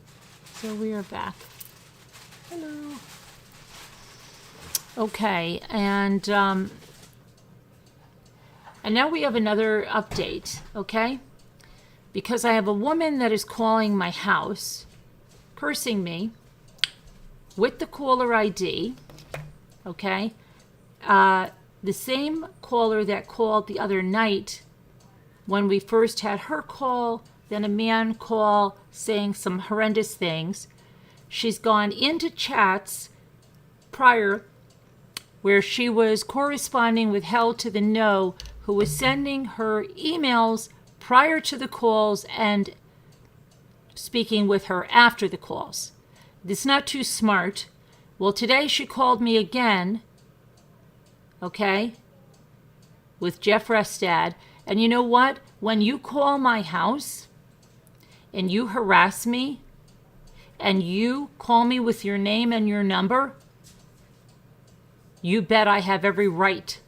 A: so we are back. Hello. Okay, and now we have another update, okay? Because I have a woman that is calling my house, cursing me, with the caller ID, okay? The same caller that called the other night when we first had her call, then a man call saying some horrendous things. She's gone into chats prior where she was corresponding with Hell to the No, who was sending her emails prior to the calls and speaking with her after the calls. It's not too smart. Well, today she called me again, okay, with Jeff Restad. And you know what? When you call my house and you harass me and you call me with your name and your number, you bet I have every right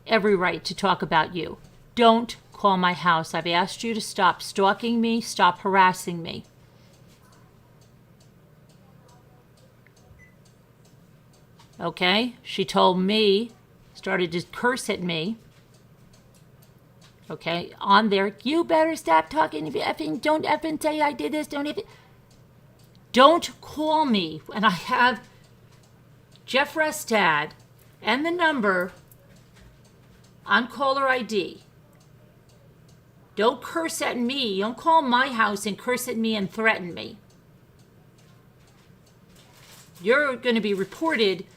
A: to talk about you. Don't call my house. I've asked you to stop stalking me, stop harassing me. Okay, she told me, started to curse at me. Okay, on there, you better stop talking. If you effing, don't effing say I did this. Don't call me. And I have Jeff Restad and the number on caller ID. Don't curse at me. Don't call my house and curse at me and threaten me. You're going to be reported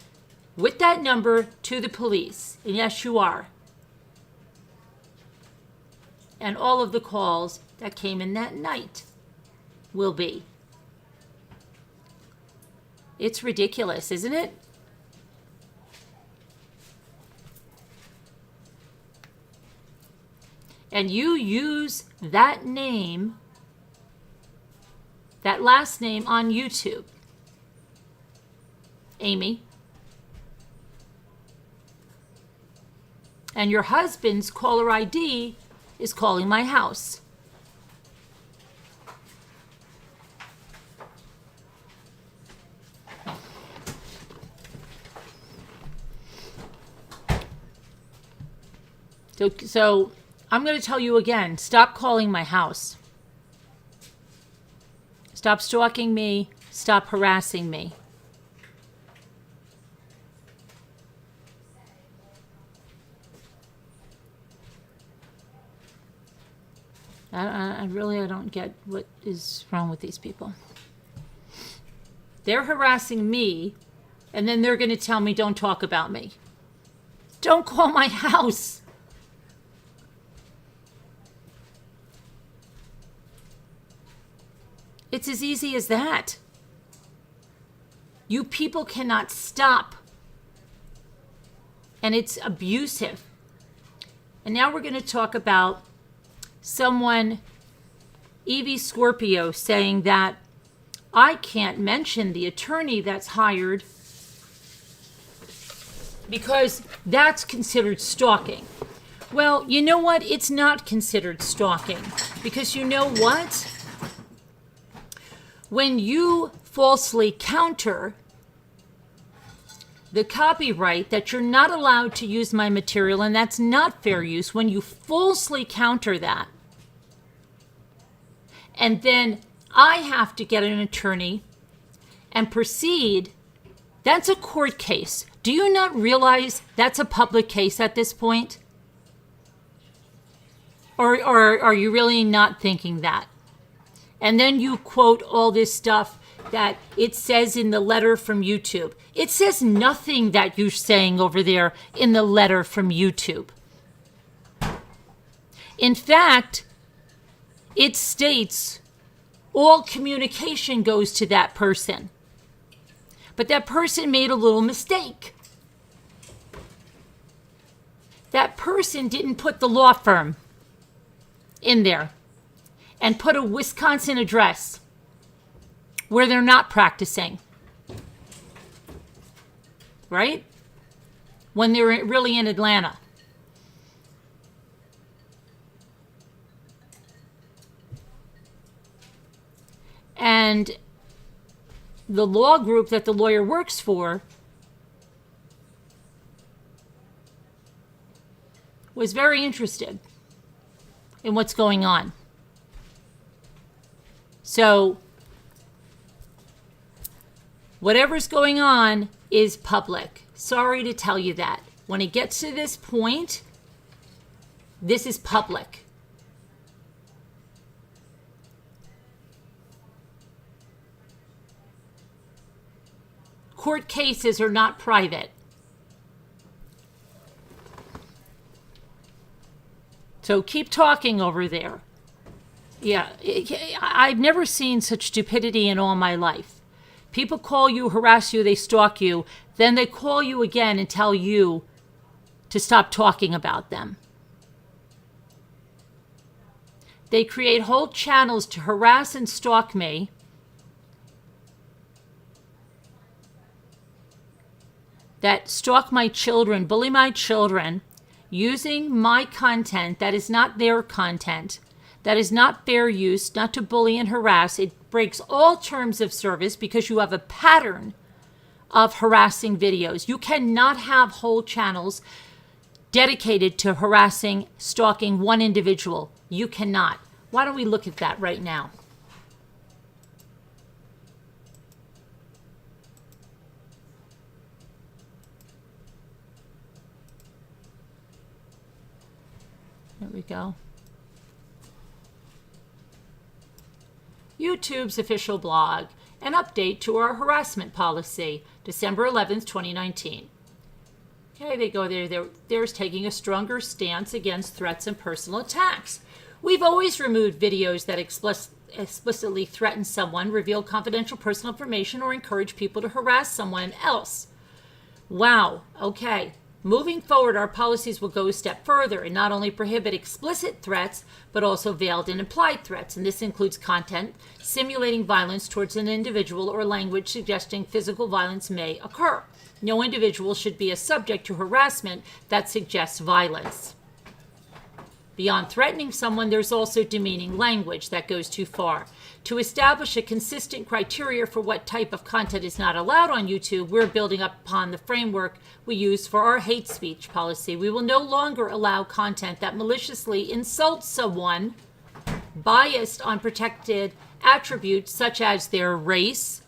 A: with that number to the police. And yes, you are. And all of the calls that came in that night will be. It's ridiculous, isn't it? and you use that name, that last name on YouTube, Amy, and your husband's caller ID is calling my house. So I'm going to tell you again, stop calling my house. Stop stalking me. Stop harassing me. I don't get what is wrong with these people. They're harassing me, and then they're going to tell me, don't talk about me. Don't call my house. It's as easy as that. You people cannot stop. And it's abusive. And now we're going to talk about someone, Evie Scorpio, saying that I can't mention the attorney that's hired because that's considered stalking. Well, you know what? It's not considered stalking. Because you know what? When you falsely counter the copyright that you're not allowed to use my material, and that's not fair use, when you falsely counter that, and then I have to get an attorney and proceed, that's a court case. Do you not realize that's a public case at this point? Or are you really not thinking that? And then you quote all this stuff that it says in the letter from YouTube. It says nothing that you're saying over there in the letter from YouTube. In fact, it states all communication goes to that person. But that person made a little mistake. That person didn't put the law firm in there and put a Wisconsin address where they're not practicing. Right? When they're really in Atlanta. And the law group that the lawyer works for was very interested in what's going on. So, whatever's going on is public. Sorry to tell you that. When it gets to this point, this is public. Court cases are not private. So keep talking over there. Yeah, I've never seen such stupidity in all my life. People call you, harass you, they stalk you, then they call you again and tell you to stop talking about them. They create whole channels to harass and stalk me. That stalk my children, bully my children, using my content that is not their content, that is not fair use, not to bully and harass. It breaks all terms of service because you have a pattern of harassing videos. You cannot have whole channels dedicated to harassing, stalking one individual. You cannot. Why don't we look at that right now? There we go. YouTube's official blog, an update to our harassment policy, December 11th, 2019. Okay, they go there. There's taking a stronger stance against threats and personal attacks. We've always removed videos that explicitly threaten someone, reveal confidential personal information, or encourage people to harass someone else. Wow, okay. Moving forward, our policies will go a step further and not only prohibit explicit threats, but also veiled and implied threats. And this includes content simulating violence towards an individual or language suggesting physical violence may occur. No individual should be a subject to harassment that suggests violence. Beyond threatening someone, there's also demeaning language that goes too far. To establish a consistent criteria for what type of content is not allowed on YouTube, we're building up upon the framework we use for our hate speech policy. We will no longer allow content that maliciously insults someone biased on protected attributes such as their race,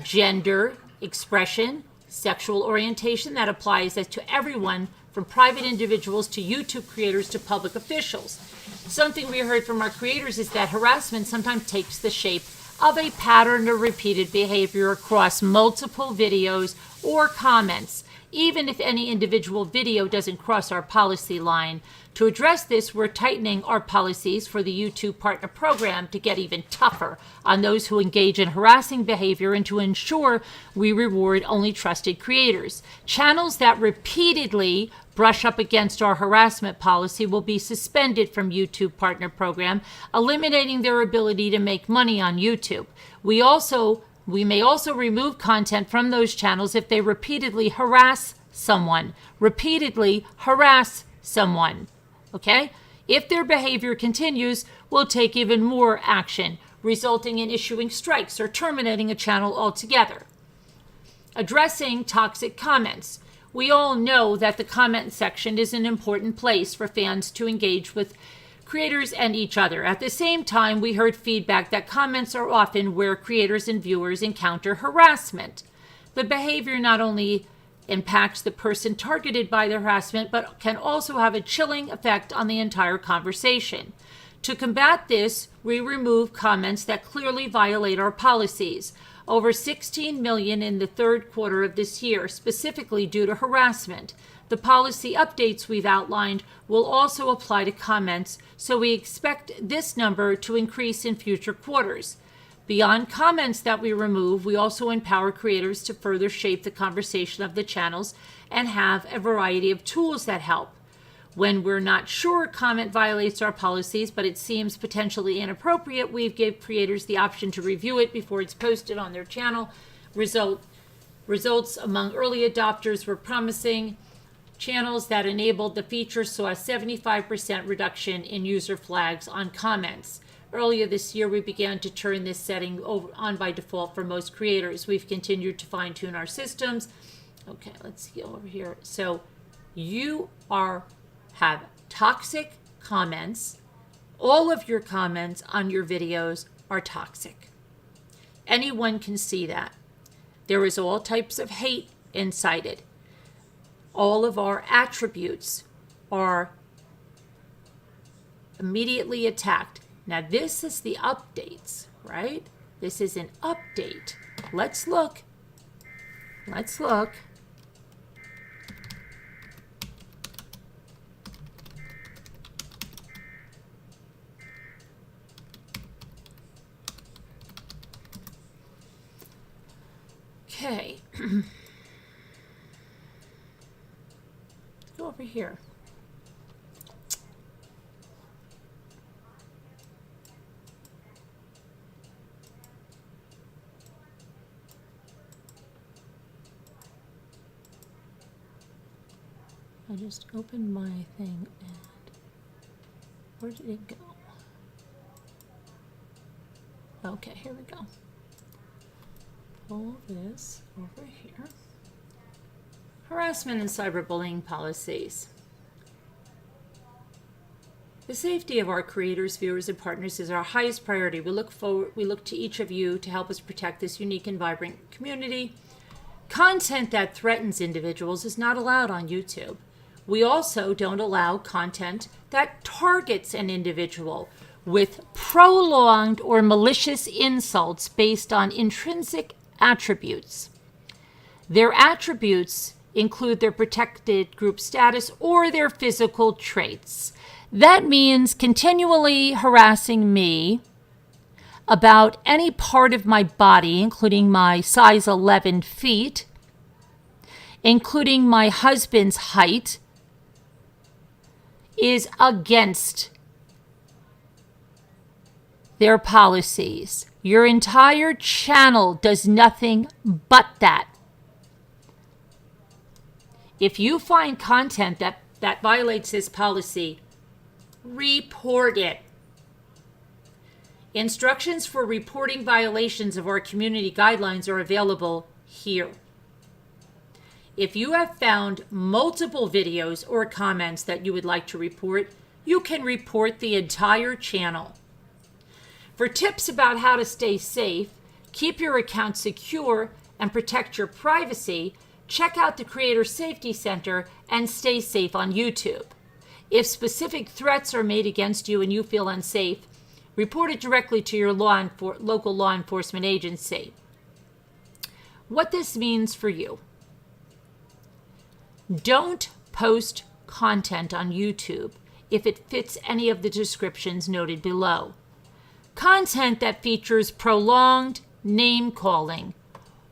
A: gender, expression, sexual orientation. That applies to everyone from private individuals to YouTube creators to public officials. Something we heard from our creators is that harassment sometimes takes the shape of a pattern of repeated behavior across multiple videos or comments, even if any individual video doesn't cross our policy line. To address this, we're tightening our policies for the YouTube Partner Program to get even tougher on those who engage in harassing behavior and to ensure we reward only trusted creators. Channels that repeatedly brush up against our harassment policy will be suspended from YouTube Partner Program, eliminating their ability to make money on YouTube. We may also remove content from those channels if they repeatedly harass someone. Okay? If their behavior continues, we'll take even more action, resulting in issuing strikes or terminating a channel altogether. Addressing toxic comments. We all know that the comment section is an important place for fans to engage with creators and each other. At the same time, we heard feedback that comments are often where creators and viewers encounter harassment. The behavior not only impacts the person targeted by the harassment, but can also have a chilling effect on the entire conversation. To combat this, we remove comments that clearly violate our policies. Over 16 million in the third quarter of this year, specifically due to harassment. The policy updates we've outlined will also apply to comments, so we expect this number to increase in future quarters. Beyond comments that we remove, we also empower creators to further shape the conversation of the channels and have a variety of tools that help. When we're not sure a comment violates our policies, but it seems potentially inappropriate, we give creators the option to review it before it's posted on their channel. Results among early adopters were promising. Channels that enabled the feature saw a 75% reduction in user flags on comments. Earlier this year, we began to turn this setting on by default for most creators. We've continued to fine-tune our systems. Okay, let's go over here. So you have toxic comments. All of your comments on your videos are toxic. Anyone can see that. There is all types of hate incited. All of our attributes are immediately attacked. Now, this is the updates, right? This is an update. Let's look. Okay. Let's go over here. I just opened my thing and where did it go? Okay, here we go. Pull this over here. Harassment and cyberbullying policies. The safety of our creators, viewers, and partners is our highest priority. We look to each of you to help us protect this unique and vibrant community. Content that threatens individuals is not allowed on YouTube. We also don't allow content that targets an individual with prolonged or malicious insults based on intrinsic attributes. Their attributes include their protected group status or their physical traits. That means continually harassing me about any part of my body, including my size 11 feet, including my husband's height, is against their policies. Your entire channel does nothing but that. If you find content that violates this policy, report it. Instructions for reporting violations of our community guidelines are available here. If you have found multiple videos or comments that you would like to report, you can report the entire channel. For tips about how to stay safe, keep your account secure, and protect your privacy, check out the Creator Safety Center and Stay Safe on YouTube. If specific threats are made against you and you feel unsafe, report it directly to your local law enforcement agency. What this means for you: don't post content on YouTube if it fits any of the descriptions noted below. Content that features prolonged name-calling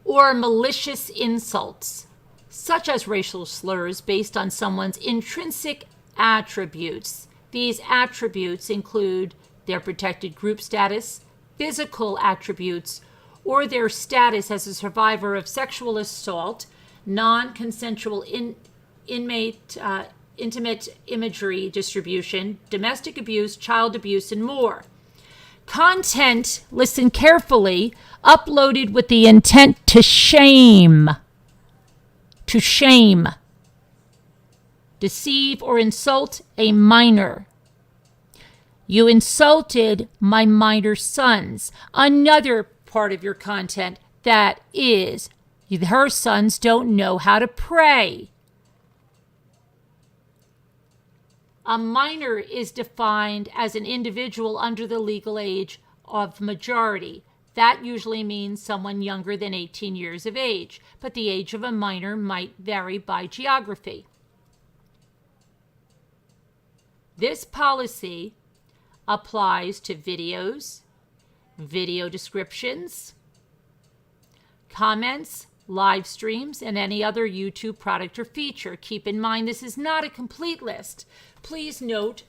A: or malicious insults, such as racial slurs based on someone's intrinsic attributes. These attributes include their protected group status, physical attributes, or their status as a survivor of sexual assault, non-consensual intimate imagery distribution, domestic abuse, child abuse, and more. Content, listen carefully, uploaded with the intent to shame, deceive, or insult a minor. You insulted my minor sons. Another part of your content that is, her sons don't know how to pray. A minor is defined as an individual under the legal age of majority. That usually means someone younger than 18 years of age, but the age of a minor might vary by geography. This policy applies to videos, video descriptions, comments, live streams, and any other YouTube product or feature. Keep in mind, this is not a complete list. Please note,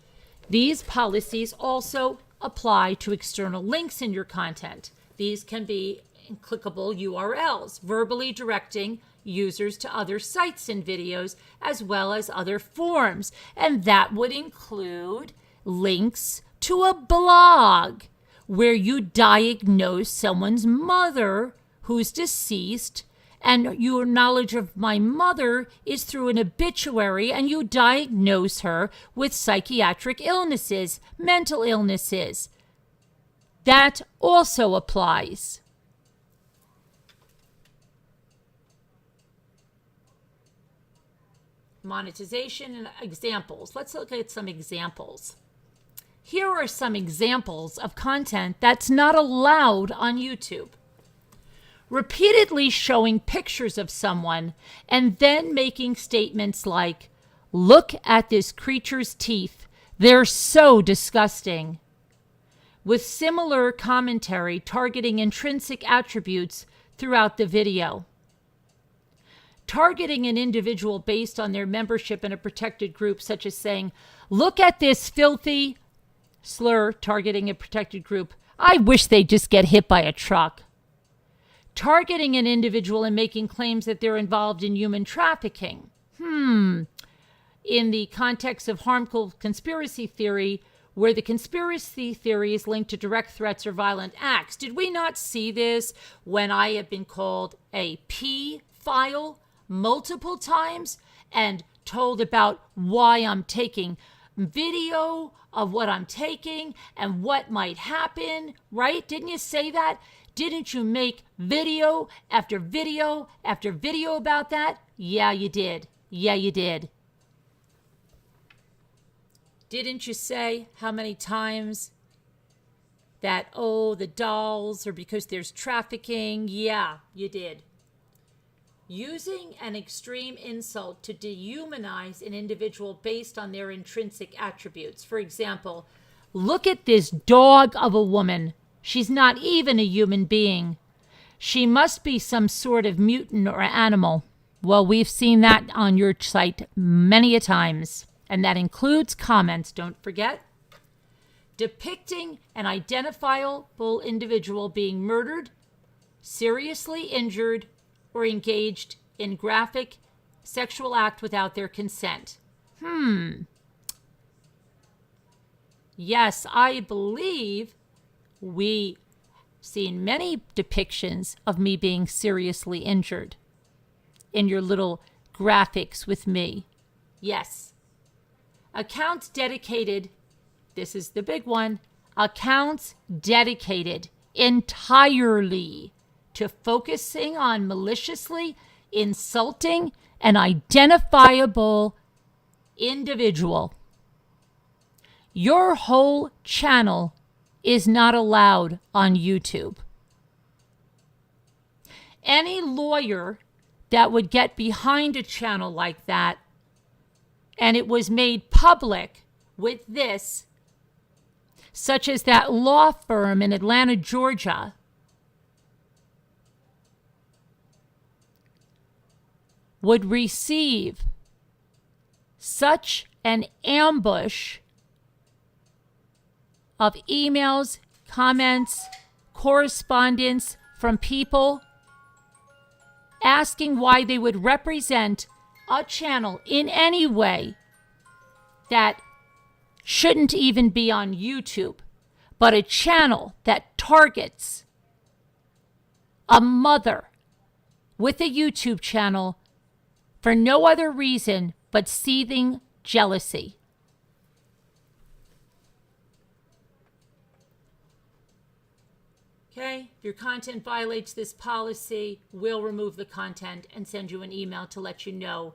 A: these policies also apply to external links in your content. These can be clickable URLs, verbally directing users to other sites and videos, as well as other forms. And that would include links to a blog where you diagnose someone's mother who's deceased, and your knowledge of my mother is through an obituary, and you diagnose her with psychiatric illnesses, mental illnesses. That also applies. Monetization and examples. Let's look at some examples. Here are some examples of content that's not allowed on YouTube. Repeatedly showing pictures of someone and then making statements like, "Look at this creature's teeth. They're so disgusting." With similar commentary targeting intrinsic attributes throughout the video. Targeting an individual based on their membership in a protected group, such as saying, "Look at this filthy," slur targeting a protected group, "I wish they'd just get hit by a truck." Targeting an individual and making claims that they're involved in human trafficking. In the context of harmful conspiracy theory, where the conspiracy theory is linked to direct threats or violent acts. Did we not see this when I have been called a P-file multiple times and told about why I'm taking video of what I'm taking and what might happen, right? Didn't you say that? Didn't you make video after video after video about that? Yeah, you did. Yeah, you did. Didn't you say how many times that, the dolls are because there's trafficking? Yeah, you did. Using an extreme insult to dehumanize an individual based on their intrinsic attributes. For example, "Look at this dog of a woman. She's not even a human being. She must be some sort of mutant or animal." Well, we've seen that on your site many a times, and that includes comments, don't forget, depicting an identifiable individual being murdered, seriously injured, or engaged in graphic sexual act without their consent. Yes, I believe we've seen many depictions of me being seriously injured in your little graphics with me. Yes. Accounts dedicated, this is the big one, accounts dedicated entirely to focusing on maliciously insulting an identifiable individual. Your whole channel is not allowed on YouTube. Any lawyer that would get behind a channel like that, and it was made public with this, such as that law firm in Atlanta, Georgia, would receive such an ambush of emails, comments, correspondence from people asking why they would represent a channel in any way that shouldn't even be on YouTube, but a channel that targets a mother with a YouTube channel for no other reason but seething jealousy. Okay, if your content violates this policy, we'll remove the content and send you an email to let you know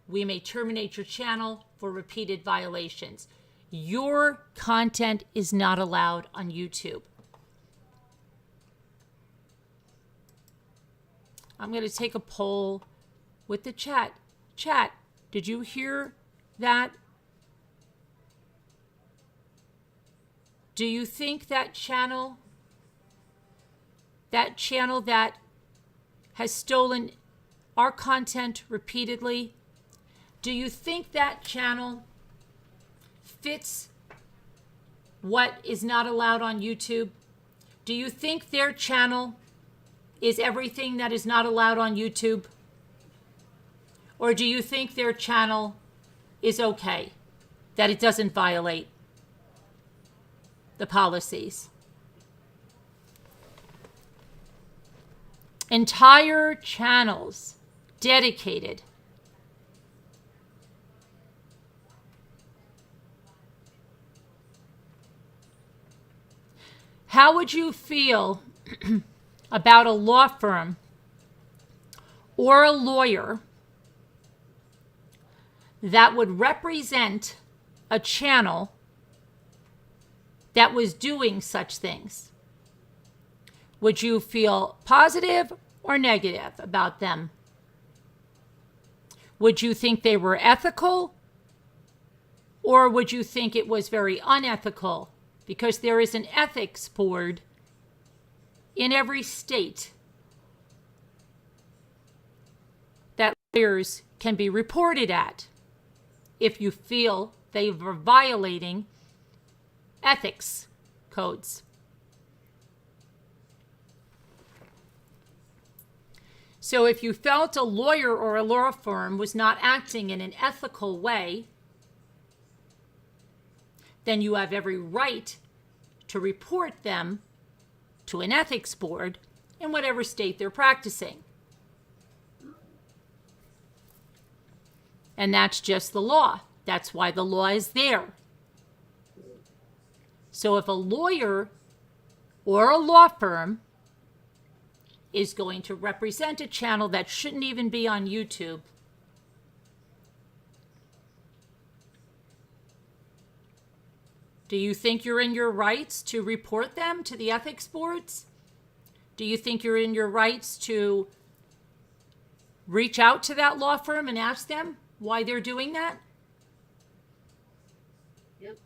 A: we may terminate your channel for repeated violations. Your content is not allowed on YouTube. I'm going to take a poll with the chat. Chat, did you hear that? Do you think that channel that has stolen our content repeatedly, do you think that channel fits what is not allowed on YouTube? Do you think their channel is everything that is not allowed on YouTube? Or do you think their channel is okay, that it doesn't violate the policies? Entire channels dedicated. How would you feel about a law firm or a lawyer that would represent a channel that was doing such things? Would you feel positive or negative about them? Would you think they were ethical, or would you think it was very unethical? Because there is an ethics board in every state that lawyers can be reported at if you feel they were violating ethics codes. So if you felt a lawyer or a law firm was not acting in an ethical way, then you have every right to report them to an ethics board in whatever state they're practicing. And that's just the law. That's why the law is there. So if a lawyer or a law firm is going to represent a channel that shouldn't even be on YouTube, do you think you're in your rights to report them to the ethics boards? Do you think you're in your rights to reach out to that law firm and ask them why they're doing that?
B: Yep.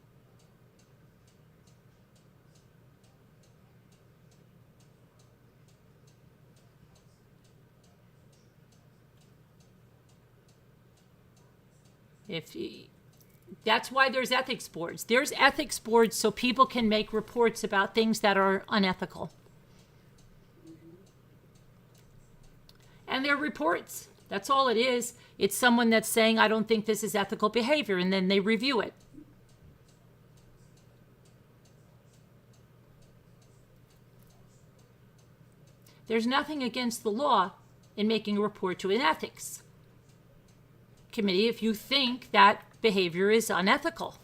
A: That's why there's ethics boards. There's ethics boards so people can make reports about things that are unethical. And they're reports. That's all it is. It's someone that's saying, I don't think this is ethical behavior, and then they review it. There's nothing against the law in making a report to an ethics committee if you think that behavior is unethical.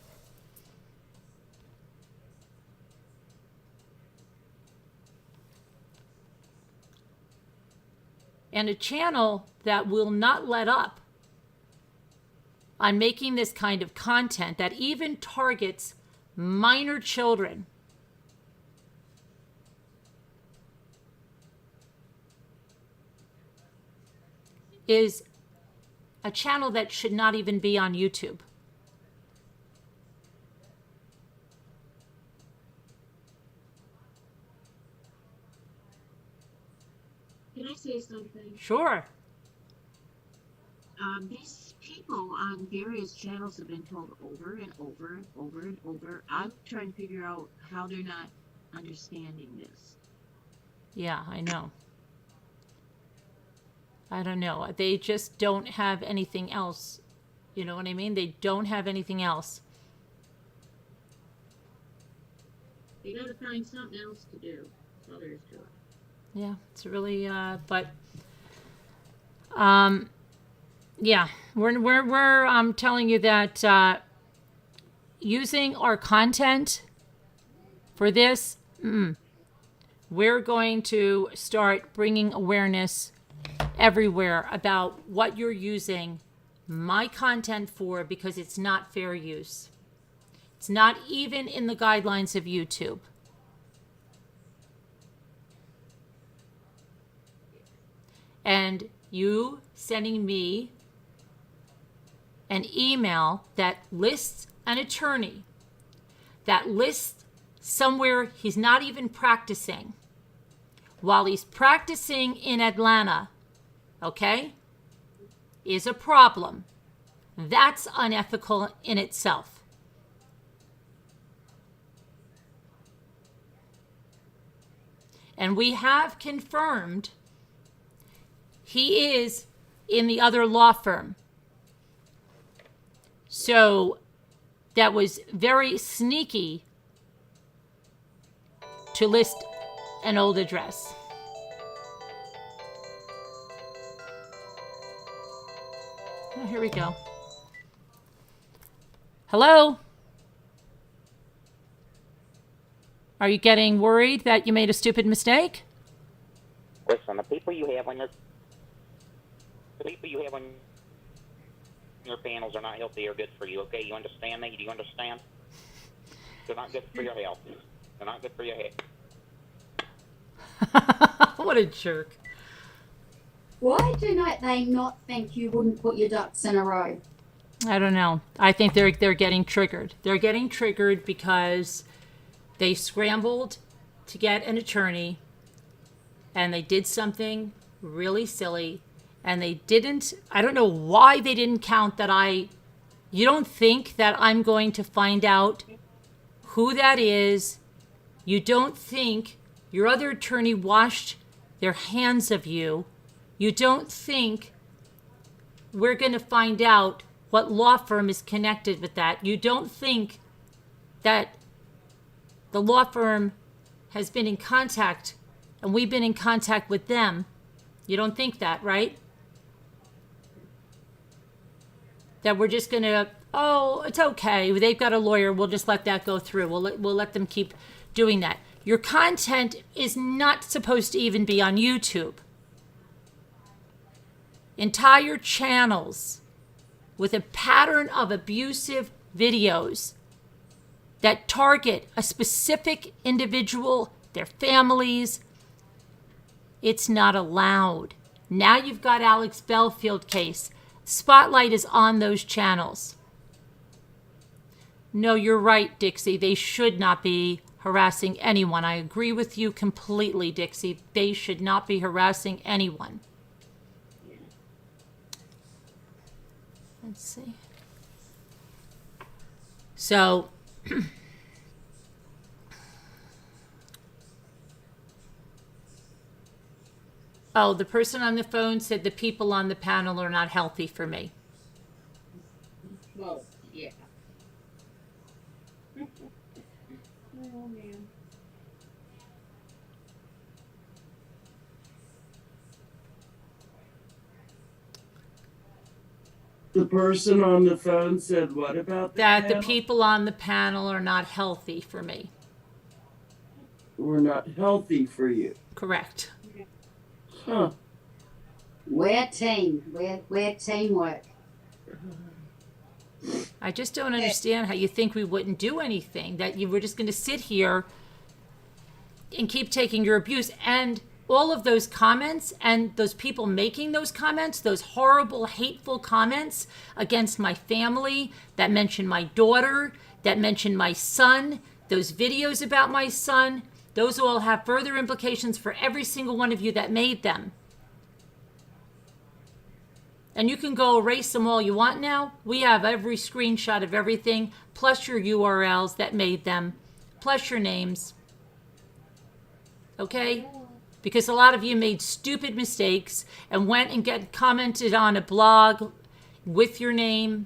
A: And a channel that will not let up on making this kind of content that even targets minor children is a channel that should not even be on YouTube.
B: Can I say something?
A: Sure.
B: These people on various channels have been told over and over and over and over. I'm trying to figure out how they're not understanding this.
A: Yeah, I know. I don't know. They just don't have anything else. You know what I mean? They don't have anything else.
B: They gotta find something else to do. That's all there is to it.
A: Yeah, it's really, yeah, we're telling you that using our content for this, we're going to start bringing awareness everywhere about what you're using my content for, because it's not fair use. It's not even in the guidelines of YouTube. And you sending me an email that lists an attorney, that lists somewhere he's not even practicing, while he's practicing in Atlanta, okay, is a problem. That's unethical in itself. And we have confirmed he is in the other law firm. So that was very sneaky to list an old address. Oh, here we go. Hello? Are you getting worried that you made a stupid mistake?
C: Listen, the people you have on your panels are not healthy or good for you, okay? You understand me? Do you understand? They're not good for your health. They're not good for your head.
A: What a jerk.
D: Why do they not think you wouldn't put your ducks in a row?
A: I don't know. I think they're getting triggered. They're getting triggered because they scrambled to get an attorney and they did something really silly, and they didn't, I don't know why they didn't count that you don't think that I'm going to find out who that is. You don't think your other attorney washed their hands of you. You don't think we're going to find out what law firm is connected with that. You don't think that the law firm has been in contact and we've been in contact with them. You don't think that, right? That we're just going to, oh, it's okay. They've got a lawyer. We'll just let that go through. We'll let them keep doing that. Your content is not supposed to even be on YouTube. Entire channels with a pattern of abusive videos that target a specific individual, their families, it's not allowed. Now you've got Alex Belfield case. Spotlight is on those channels. No, you're right, Dixie. They should not be harassing anyone. I agree with you completely, Dixie. They should not be harassing anyone. Let's see. So, oh, the person on the phone said the people on the panel are not healthy for me.
E: Well, yeah. Oh, man.
F: The person on the phone said what about
A: That the
F: panel?
A: people on the panel are not healthy for me.
F: We're not healthy for you.
A: Correct.
F: Huh.
D: We're team. We're teamwork.
A: I just don't understand how you think we wouldn't do anything, that you were just going to sit here and keep taking your abuse. And all of those comments and those people making those comments, those horrible, hateful comments against my family, that mention my daughter, that mention my son, those videos about my son, those all have further implications for every single one of you that made them. And you can go erase them all you want now. We have every screenshot of everything, plus your URLs that made them, plus your names. Okay? Because a lot of you made stupid mistakes and went and get commented on a blog with your name,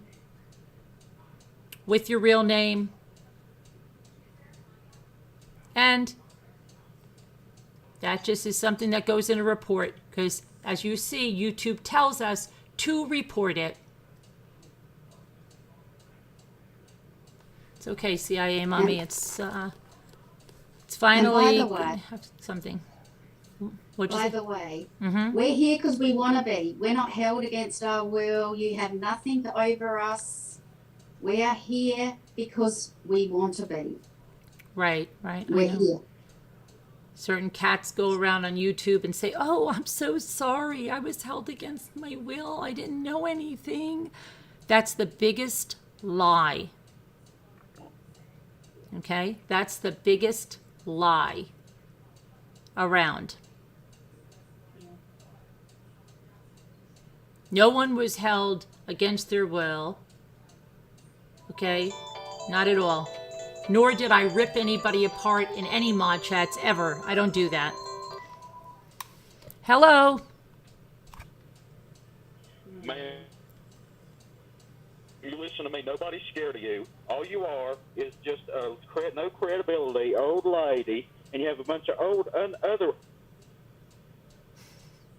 A: with your real name. And that just is something that goes in a report, because as you see, YouTube tells us to report it. It's okay, CIA mommy. It's finally
D: And by the way-
A: something.
D: By the way,
A: Mm-hmm.
D: we're here because we want to be. We're not held against our will. You have nothing to over us. We are here because we want to be.
A: Right. I
D: We're
A: know.
D: here.
A: Certain cats go around on YouTube and say, "Oh, I'm so sorry. I was held against my will. I didn't know anything." That's the biggest lie. Okay? That's the biggest lie around. No one was held against their will. Okay? Not at all. Nor did I rip anybody apart in any mod chats ever. I don't do that. Hello?
C: Man, you listen to me. Nobody's scared of you. All you are is just a no credibility old lady, and you have a bunch of other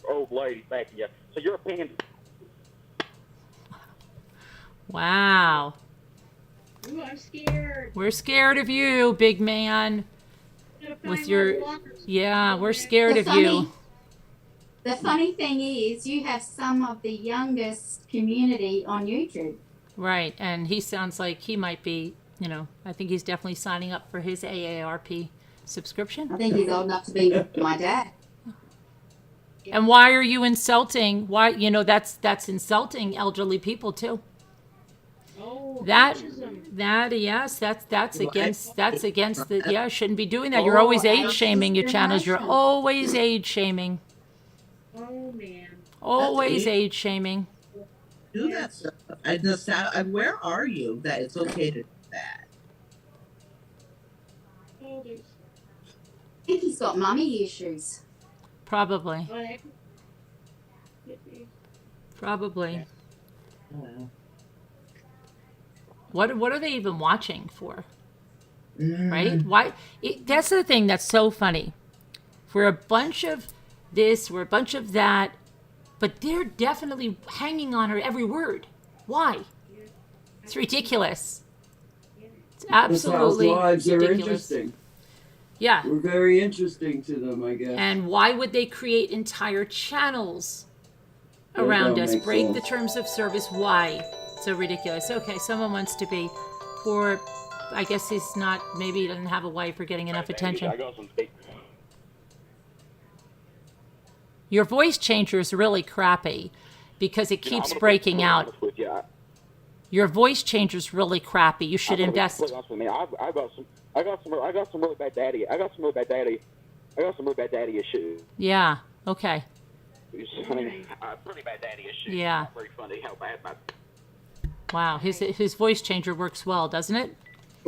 C: old ladies backing you. So your opinion.
A: Wow.
E: Ooh, I'm scared.
A: We're scared of you, big man. With your... Yeah, we're scared of you.
D: The funny thing is, you have some of the youngest community on YouTube.
A: Right, and he sounds like he might be, I think he's definitely signing up for his AARP subscription.
D: I think he's old enough to be my dad.
A: And why are you insulting? Why, that's insulting elderly people too.
E: Oh,
A: Yes,
E: autism.
A: that's against the, shouldn't be doing that. You're always age shaming your channels. You're always age shaming.
E: Oh, man.
A: Always
G: That's
A: age shaming.
G: Do that stuff. Where are you that it's okay to do that?
E: Oh, there's...
D: I think he's got mummy issues.
A: Probably.
E: Oh, that could be.
A: Probably.
G: Oh.
A: What are they even watching for?
G: Mm.
A: Right? Why? That's the thing that's so funny. We're a bunch of this, we're a bunch of that, but they're definitely hanging on her every word. Why? It's ridiculous. It's absolutely
F: Because lives are
A: ridiculous.
F: interesting.
A: Yeah.
F: We're very interesting to them, I guess.
A: And why would they create entire channels
F: That
A: around
F: don't
A: us,
F: make
A: break the
F: sense.
A: terms of service? Why? So ridiculous. Okay, someone wants to be poor. I guess he's not, maybe he doesn't have a wife or getting enough attention.
C: I got some speakers.
A: Your voice changer is really crappy because it keeps
C: I'm gonna
A: breaking
C: be
A: out.
C: honest with you.
A: Your voice changer is really crappy. You should
C: I'm gonna be
A: invest.
C: completely honest with me. I got some really bad daddy. I got some really bad daddy issues.
A: Yeah. Okay.
C: I mean, pretty bad daddy issues.
A: Yeah.
C: Not very funny how bad my.
A: Wow. His voice changer works well, doesn't it?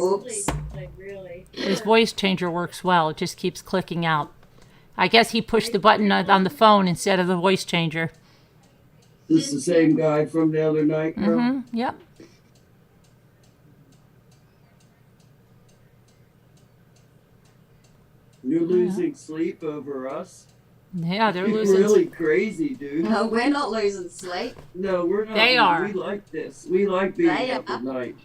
D: Oops.
E: Like really.
A: His voice changer works well. It just keeps clicking out. I guess he pushed the button on the phone instead of the voice changer.
F: This is the same guy from the other night, girl?
A: Mm-hmm. Yep.
F: You're losing sleep over us?
A: Yeah, they're
F: You're
A: losing.
F: really crazy, dude.
D: No, we're not losing sleep.
F: No, we're not.
A: They are.
F: We like this. We like being
D: They
F: up
D: are.
F: at night.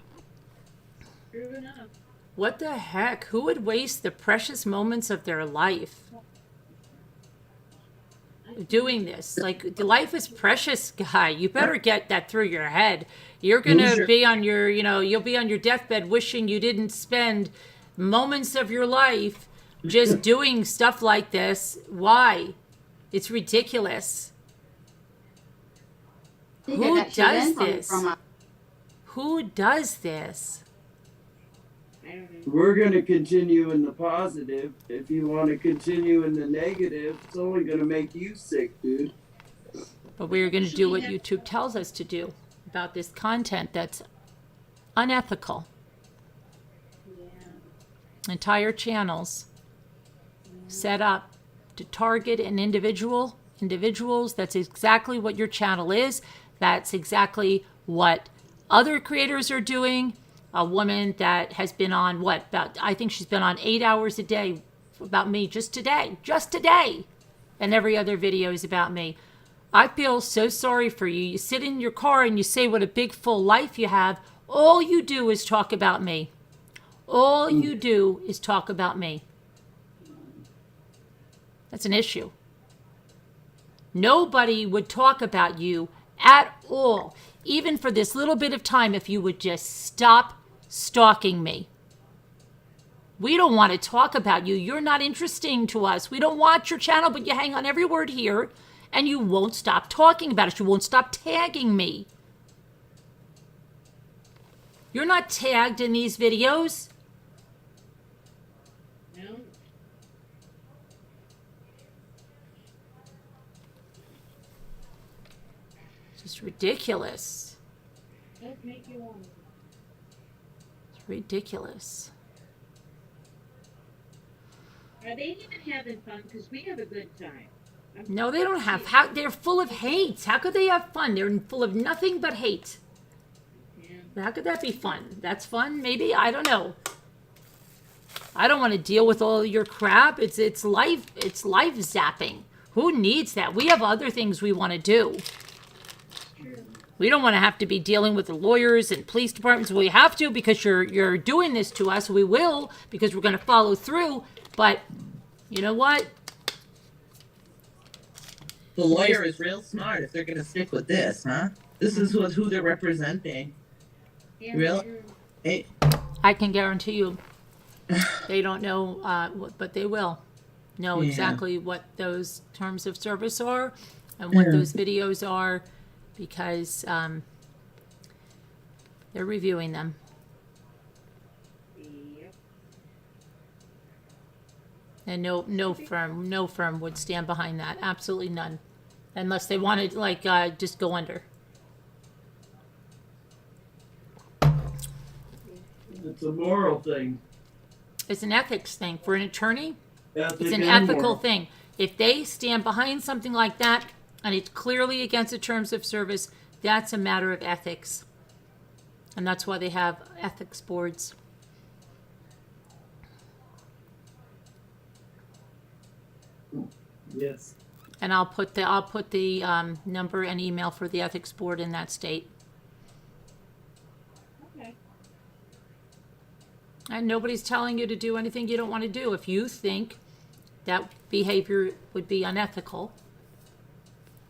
E: True enough.
A: What the heck? Who would waste the precious moments of their life doing this? Like, life is precious, guy. You better get that through your head. You're gonna be on your, you'll be on your deathbed wishing you didn't spend moments of your life just doing stuff like this. Why? It's ridiculous. Who does this? Who does this?
E: I don't know.
F: We're going to continue in the positive. If you want to continue in the negative, it's only going to make you sick, dude.
A: But we're going to do what YouTube tells us to do about this content that's unethical.
E: Yeah.
A: Entire channels set up to target an individuals. That's exactly what your channel is. That's exactly what other creators are doing. A woman that has been on I think she's been on 8 hours a day about me just today. And every other video is about me. I feel so sorry for you. You sit in your car and you say what a big full life you have. All you do is talk about me. All you do is talk about me. That's an issue. Nobody would talk about you at all, even for this little bit of time, if you would just stop stalking me. We don't want to talk about you. You're not interesting to us. We don't watch your channel, but you hang on every word here, and you won't stop talking about it. You won't stop tagging me. You're not tagged in these videos.
E: No.
A: It's just ridiculous.
E: Does make you wonder.
A: It's ridiculous.
E: Are they even having fun? Because we have a good time.
A: No, they don't have. They're full of hate. How could they have fun? They're full of nothing but hate.
E: Yeah.
A: How could that be fun? That's fun, maybe? I don't know. I don't want to deal with all your crap. It's life zapping. Who needs that? We have other things we want to do. We don't want to have to be dealing with the lawyers and police departments. We have to because you're doing this to us. We will because we're going to follow through. But you know what?
G: The lawyer is real smart if they're going to stick with this, huh? This is who they're representing.
E: Yeah,
G: Really?
E: true.
G: Hey,
A: I can guarantee you they don't know, but they will know
G: Yeah.
A: exactly what those terms of service are and what those videos are because they're reviewing them.
E: Yep.
A: And no firm would stand behind that. Absolutely none. Unless they wanted, just go under.
F: It's a moral thing.
A: It's an ethics thing. For an attorney,
F: Ethic
A: it's an
F: and
A: ethical
F: moral.
A: thing. If they stand behind something like that and it's clearly against the terms of service, that's a matter of ethics. And that's why they have ethics boards.
F: Yes.
A: And I'll put the number and email for the ethics board in that state.
E: Okay.
A: And nobody's telling you to do anything you don't want to do. If you think that behavior would be unethical,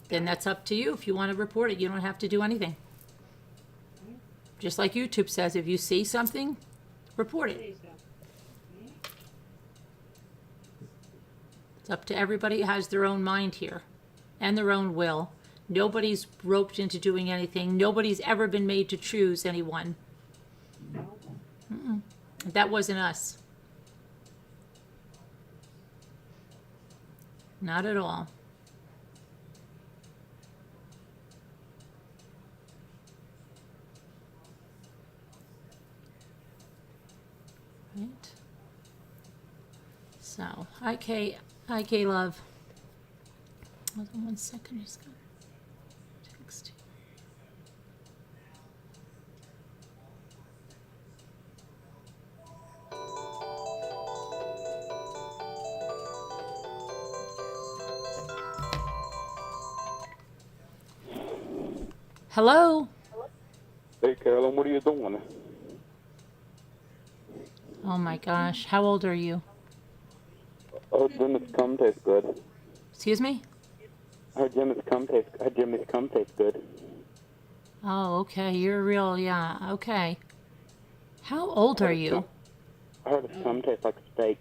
A: then that's up to you. If you want to report it, you don't have to do anything. Just like YouTube says, if you see something, report it.
E: Say so.
A: It's up to everybody who has their own mind here and their own will. Nobody's roped into doing anything. Nobody's ever been made to choose anyone. That wasn't us. Not at all. Hi, Kay. Hi, Kay, love. Hold on 1 second. I just got a text. Hello?
C: Hey, Carolyn, what are you doing?
A: Oh my gosh. How old are you?
C: Oh, Jimmy's cum tastes good.
A: Excuse me?
C: Jimmy's cum tastes good.
A: Oh, okay. You're real, yeah. Okay. How old are you?
C: I heard his cum tastes like a steak.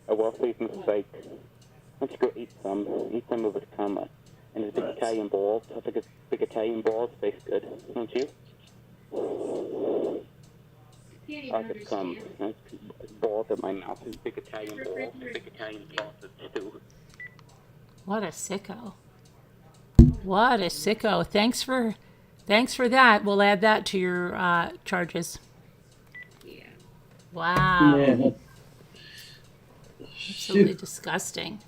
C: A well-seasoned steak. Why don't you go eat some? Eat some of his cum. And his big Italian balls. I think his big Italian balls taste good. Don't you?
E: Can't even
C: I could come.
E: understand.
C: Balls in my mouth. His big Italian balls. Big Italian balls too.
A: What a sicko. What a sicko. Thanks for that. We'll add that to your charges.
E: Yeah.
A: Wow.
F: Yeah.
A: Absolutely disgusting.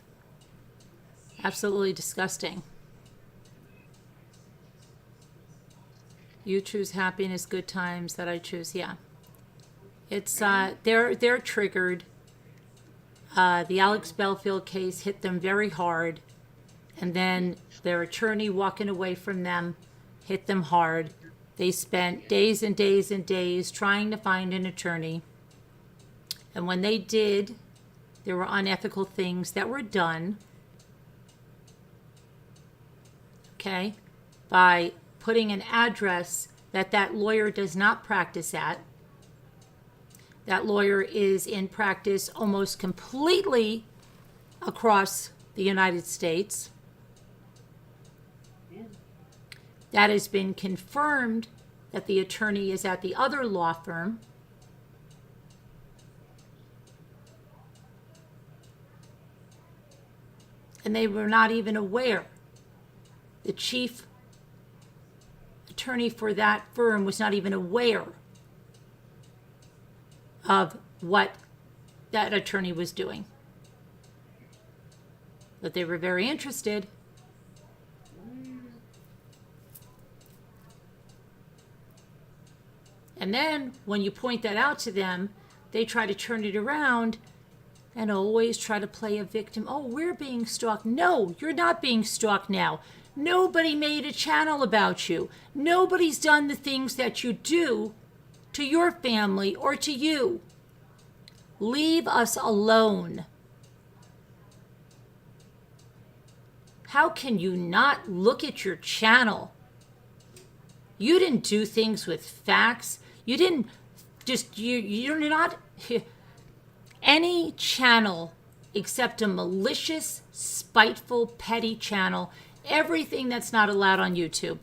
A: Absolutely disgusting. You choose happiness, good times, that I choose. Yeah. It's they're triggered. The Alex Belfield case hit them very hard, and then their attorney walking away from them hit them hard. They spent days and days and days trying to find an attorney, and when they did, there were unethical things that were done. Okay, by putting an address that lawyer does not practice at. That lawyer is in practice almost completely across the United States. That has been confirmed that the attorney is at the other law firm. And they were not even aware. The chief attorney for that firm was not even aware of what that attorney was doing. But they were very interested. And then when you point that out to them, they try to turn it around and always try to play a victim. Oh, we're being stalked. No, you're not being stalked now. Nobody made a channel about you. Nobody's done the things that you do to your family or to you. Leave us alone. How can you not look at your channel? You didn't do things with facts. You didn't just, you're not, any channel except a malicious, spiteful, petty channel, everything that's not allowed on YouTube.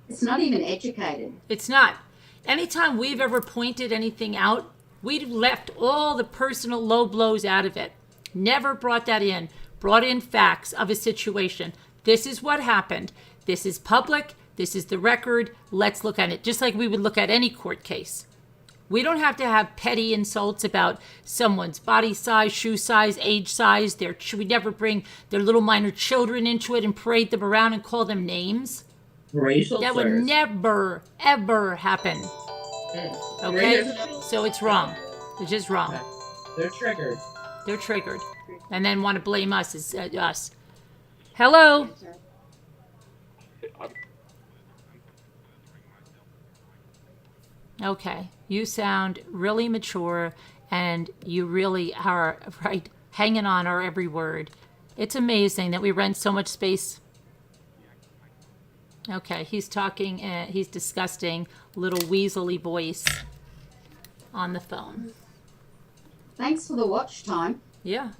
D: It's not even educated.
A: It's not. Anytime we've ever pointed anything out, we've left all the personal low blows out of it. Never brought that in. Brought in facts of a situation. This is what happened. This is public. This is the record. Let's look at it. Just like we would look at any court case. We don't have to have petty insults about someone's body size, shoe size, age size. We never bring their little minor children into it and parade them around and call them names.
G: Racial
A: That
G: slurs.
A: would never, ever happen. Okay? So it's wrong. It's just wrong.
G: They're triggered.
A: They're triggered. And then want to blame us as us. Hello? Okay. You sound really mature, and you really are, right, hanging on our every word. It's amazing that we rent so much space. Okay, he's talking, he's disgusting, little weaselly voice on the phone.
D: Thanks for the watch time.
A: Yeah,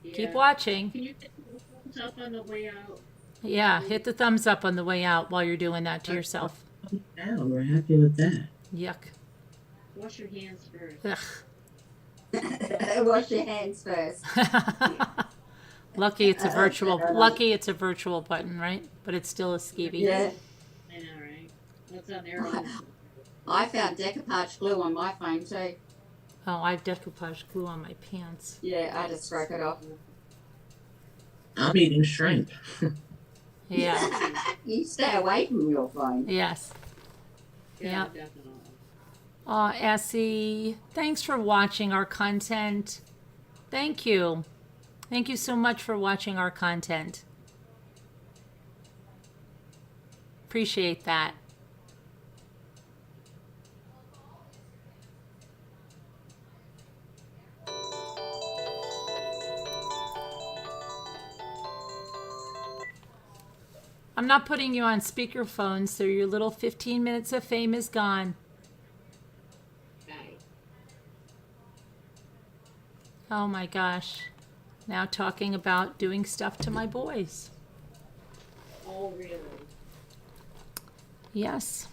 E: Yeah.
A: keep watching.
E: Can you hit the thumbs up on the way out?
A: Yeah, hit the thumbs up on the way out while you're doing that to yourself.
G: Now we're happy with that.
A: Yuck.
E: Wash your hands first.
A: Ugh.
D: Wash your hands first.
A: Lucky it's a virtual. Lucky it's a virtual button, right? But it's still a skeevy.
D: Yeah.
E: I know, right? What's on there?
D: I found decoupage glue on my phone too.
A: Oh, I have decoupage glue on my pants.
D: Yeah, I just scrape it off.
G: I'm eating shrimp.
A: Yeah.
D: You stay away from your phone.
A: Yes.
E: Yeah,
A: Yep.
E: definitely.
A: Essie, thanks for watching our content. Thank you. Thank you so much for watching our content. Appreciate that. I'm not putting you on speakerphone, so your little 15 minutes of fame is gone.
E: Right.
A: Oh my gosh. Now talking about doing stuff to my boys.
E: Oh, really?
A: Yes.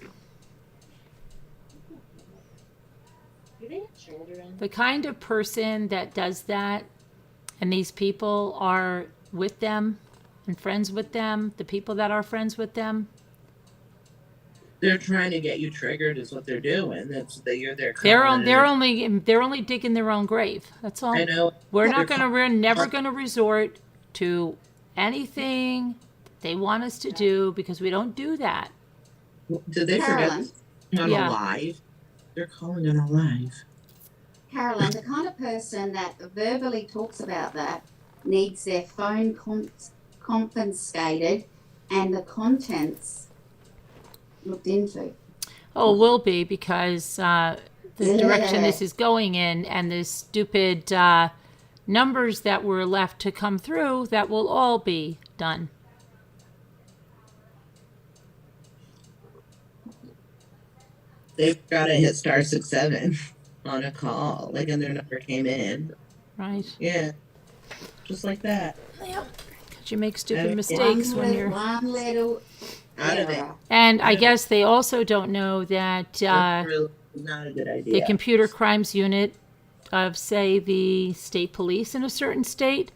E: Do they have children?
A: The kind of person that does that, and these people are with them and friends with them, the people that are friends with them,
G: They're trying to get you triggered, is what they're doing. That's that you're their
A: they're
G: con.
A: they're only digging their own grave. That's all.
G: I know.
A: We're never gonna resort to anything they want us to do because we don't do that.
G: Did they
D: Carolyn.
G: forget on
A: Yeah.
G: alive? They're calling it alive.
D: Carolyn, the kind of person that verbally talks about that needs their phone confiscated and the contents looked into.
A: Oh, it will be because the direction this is going in and the stupid numbers that were left to come through, that will all be done.
G: They've got to hit *67 on a call, like, and their number came in.
A: Right.
G: Yeah, just like that.
A: Yep. Because you make stupid
G: Okay.
A: mistakes when you're.
D: One little
G: Out of it.
D: error.
A: And I guess they also don't know that
G: That's really not a good idea.
A: the computer crimes unit of, say, the state police in a certain state,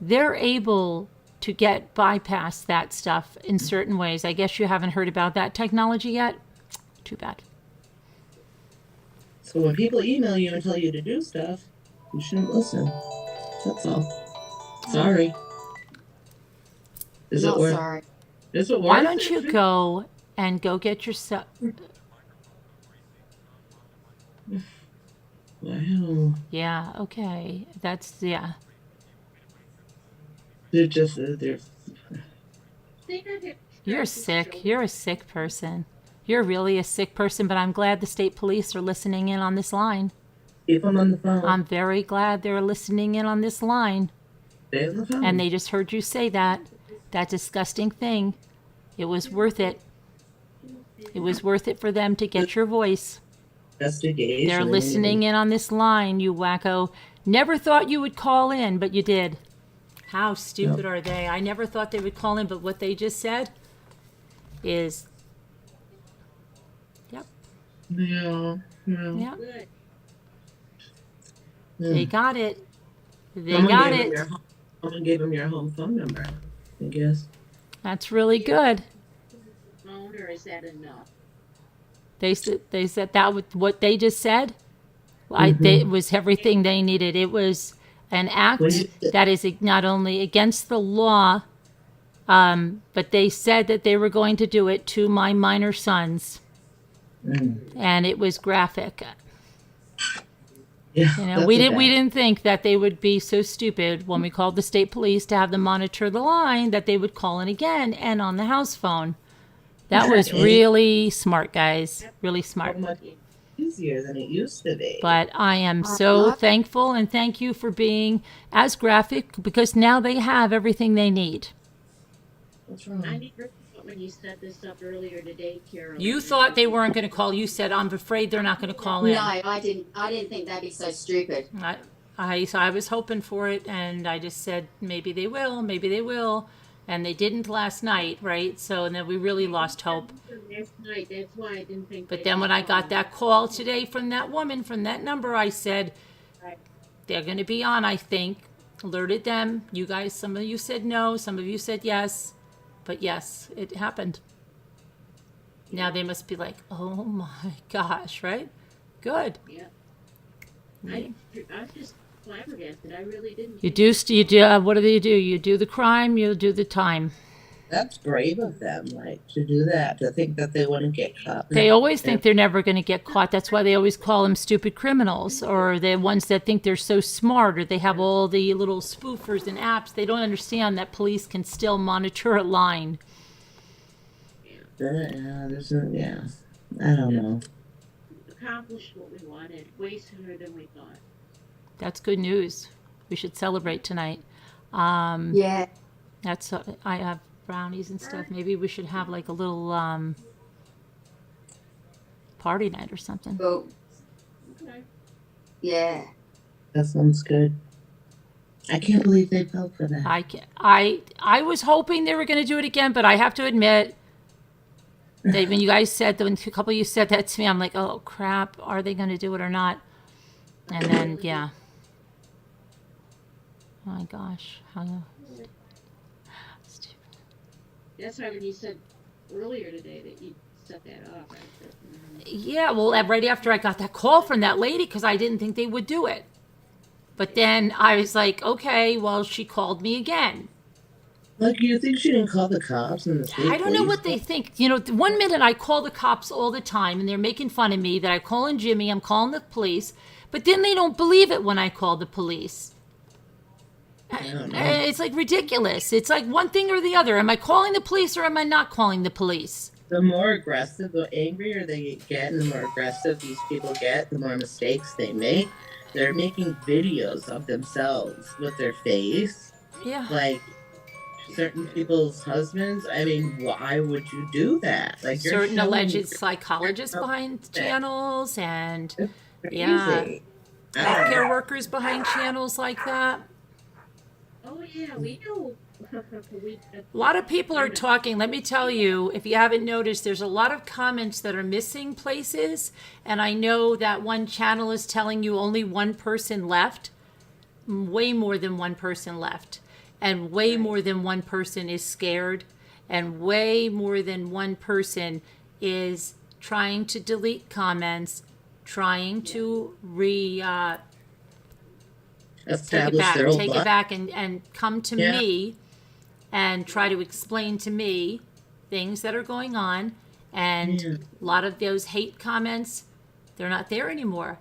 A: they're able to get bypass that stuff in certain ways. I guess you haven't heard about that technology yet. Too bad.
G: So when people email you and tell you to do stuff, you shouldn't listen. That's all. Sorry. Is
D: Not
G: it worth?
D: sorry.
G: Is it worth?
A: Why don't
G: it?
A: you go and go get yourself?
G: Wow.
A: Yeah. Okay. That's yeah.
G: They're just they're.
E: They don't have
A: You're
E: practice
A: sick.
E: children.
A: You're a sick person. You're really a sick person. But I'm glad the state police are listening in on this line.
G: Keep them on the phone.
A: I'm very glad they're listening in on this line.
G: Stay on the phone.
A: And they just heard you say that disgusting thing. It was worth it. It was worth it for them to get your voice.
G: Investigation.
A: They're listening in on this line, you wacko. Never thought you would call in, but you did. How stupid are they? I never thought they would call in, but what they just said is, yep,
G: Yeah. Yeah.
A: yep.
E: Good.
A: They got it. They
G: Someone
A: got
G: gave them
A: it.
G: Someone gave them your home phone number, I guess.
A: That's really good.
E: Phone, or is that enough?
A: They said that with what they just said. It was everything they needed. It was an act that is not only against the law, but they said that they were going to do it to my minor sons, and it was graphic.
G: Yeah.
A: You know,
G: that's
A: we
G: a
A: didn't think that they would be so stupid when we called the state police to have them monitor the line that they would call in again and on the house phone. That was really smart, guys. Really smart.
G: so much easier than it used to be.
A: But I am so thankful and thank you for being as graphic because now they have everything they need.
G: What's wrong?
E: I never thought when you set this up earlier today, Carol.
A: You thought they weren't going to call. You said, I'm afraid they're not going to call in.
D: No, I didn't think that'd be so stupid.
A: I was hoping for it, and I just said, maybe they will. And they didn't last night, right? So, and then we really lost hope.
E: Last night, that's why I didn't think.
A: But
E: they'd
A: then when I
E: call.
A: got that call today from that woman, from that number, I said, they're going to be on, I think. Alerted them. You guys, some of you said no, some of you said yes. But yes, it happened. Now they must be like, oh my gosh, right? Good.
E: Yeah. I was just flabbergasted. I really didn't.
A: You do, what do they do? You do the crime, you do the time.
G: That's brave of them, like, to do that, to think that they wouldn't get caught.
A: They always think they're never going to get caught. That's why they always call them stupid criminals, or the ones that think they're so smart, or they have all the little spoofers and apps. They don't understand that police can still monitor a line.
G: Yeah, I don't know.
E: Accomplished what we wanted way sooner than we thought.
A: That's good news. We should celebrate tonight.
D: Yeah.
A: That's I have brownies and stuff. Maybe we should have like a little party night or something.
D: Well,
E: Okay.
D: yeah.
G: That sounds good. I can't believe they fell for that.
A: I was hoping they were going to do it again, but I have to admit, when you guys said, when a couple of you said that to me, I'm like, oh crap, are they going to do it or not? And then, yeah. Oh my gosh, how stupid.
E: That's why when you said earlier today that you set that off, I said,
A: Yeah, well, right after I got that call from that lady, because I didn't think they would do it. But then I was like, okay, well, she called me again.
G: Like, you think she didn't call the cops and the state
A: I don't know
G: police?
A: what they think. You know, one minute I call the cops all the time, and they're making fun of me that I'm calling Jimmy, I'm calling the police. But then they don't believe it when I call the police. It's like ridiculous. It's like one thing or the other. Am I calling the police or am I not calling the police?
G: The more aggressive, the angrier they get, and the more aggressive these people get, the more mistakes they make. They're making videos of themselves with their face.
A: Yeah.
G: Like, certain people's husbands. I mean, why would you do that? Like, you're
A: Certain
G: showing-
A: alleged psychologists behind channels and
G: Crazy.
A: yeah,
G: I don't
A: healthcare
G: know.
A: workers behind channels like that.
E: oh yeah, we know.
A: A lot of people are talking. Let me tell you, if you haven't noticed, there's a lot of comments that are missing places. And I know that one channel is telling you only one person left. Way more than one person left. And way more than one person is scared. And way more than one person is trying to delete comments, trying to take
G: Establish
A: it
G: their own
A: back
G: life.
A: and come to
G: Yeah.
A: me and try to explain to me things that are going on. And
G: Yeah.
A: a lot of those hate comments, they're not there anymore.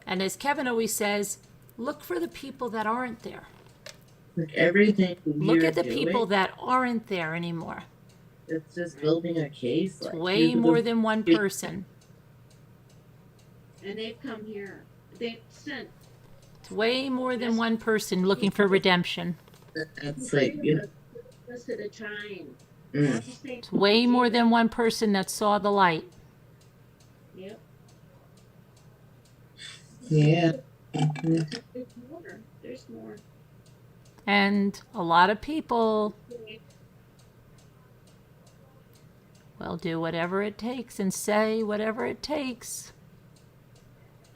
A: And as Kevin always says, look for the people that aren't there.
G: Like, everything
A: Look
G: you're
A: at the
G: doing,
A: people that aren't there anymore.
G: it's just building a case.
A: It's
G: like,
A: way
G: people
A: more
G: don't-
A: than one person.
E: And they've come here. They've sent.
A: It's way more than one person looking for redemption.
G: It's like, you know,
E: Us at a time.
G: mm.
E: Not to say-
A: It's way more than one person that saw the light.
E: Yep.
G: Yeah.
E: There's more. There's more.
A: And a lot of people will do whatever it takes and say whatever it takes.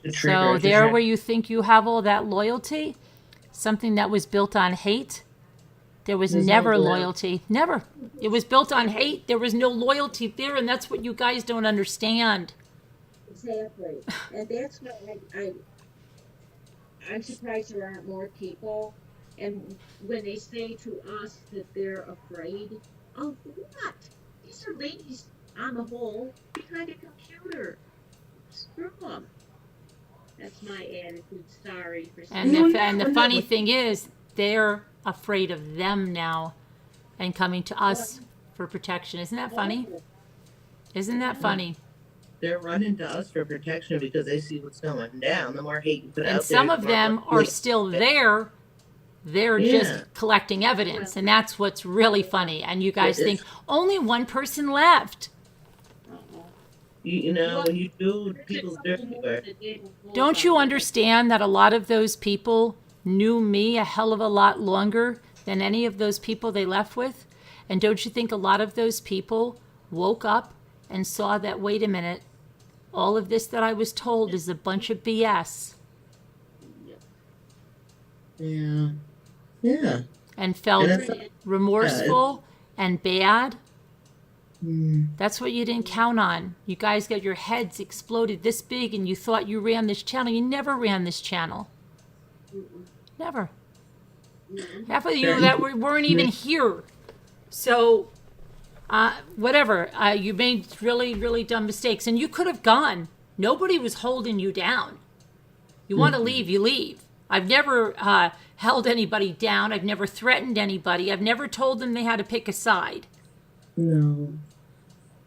G: To
A: So
G: trigger-
A: there where you think you have all that loyalty, something that was built on hate, there was
G: There's no
A: never
G: loyalty.
A: loyalty. Never. It was built on hate. There was no loyalty there, and that's what you guys don't understand.
E: Exactly. And that's what I'm surprised there aren't more people. And when they say to us that they're afraid of what? These are ladies on the whole behind a computer. Screw them. That's my attitude. Sorry for
A: And
E: saying
A: the funny thing is, they're afraid of them now and coming to us for protection. Isn't that funny? Isn't that funny?
G: They're running to us for protection because they see what's going down. The more hate you put out there,
A: And some
G: the
A: of
G: more
A: them are
G: likely-
A: still there. They're
G: Yeah.
A: just collecting evidence. And that's what's really funny. And you guys
G: It is.
A: think, only one person left.
G: You know, when you do people's dirty work.
A: Don't you understand that a lot of those people knew me a hell of a lot longer than any of those people they left with? And don't you think a lot of those people woke up and saw that, wait a minute, all of this that I was told is a bunch of BS,
G: Yeah. Yeah.
A: and felt
G: And it's-
A: remorseful and bad? That's what you didn't count on. You guys got your heads exploded this big and you thought you ran this channel. You never ran this channel. Never. Half of you that weren't even here. So, whatever. You made really, really dumb mistakes. And you could have gone. Nobody was holding you down. You want to leave, you leave. I've never held anybody down. I've never threatened anybody. I've never told them they had to pick a side.
G: No.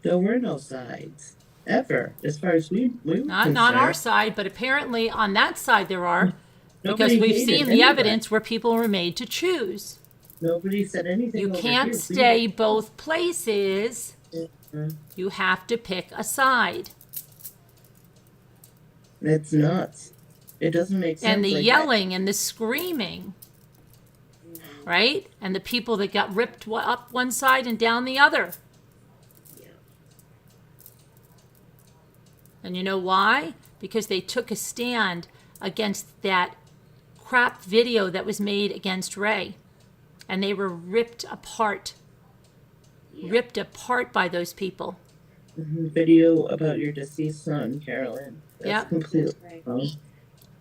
G: There were no sides. Ever. As far as we were concerned.
A: Not our side, but apparently on that side there are. Because
G: Nobody
A: we've
G: hated
A: seen the
G: anybody.
A: evidence where people were made to choose.
G: Nobody said anything.
A: You
G: over
A: can't
G: here.
A: stay both places.
G: Mhm.
A: You have to pick a side.
G: It's nuts. It doesn't make sense.
A: And the
G: like
A: yelling and the screaming, right? And the people that got ripped up one side and down the other. And you know why? Because they took a stand against that crap video that was made against Ray. And they were ripped apart. Ripped apart by those people.
G: Video about your deceased son, Carolyn. That's
A: Yep.
G: completely
E: Right.
G: wrong.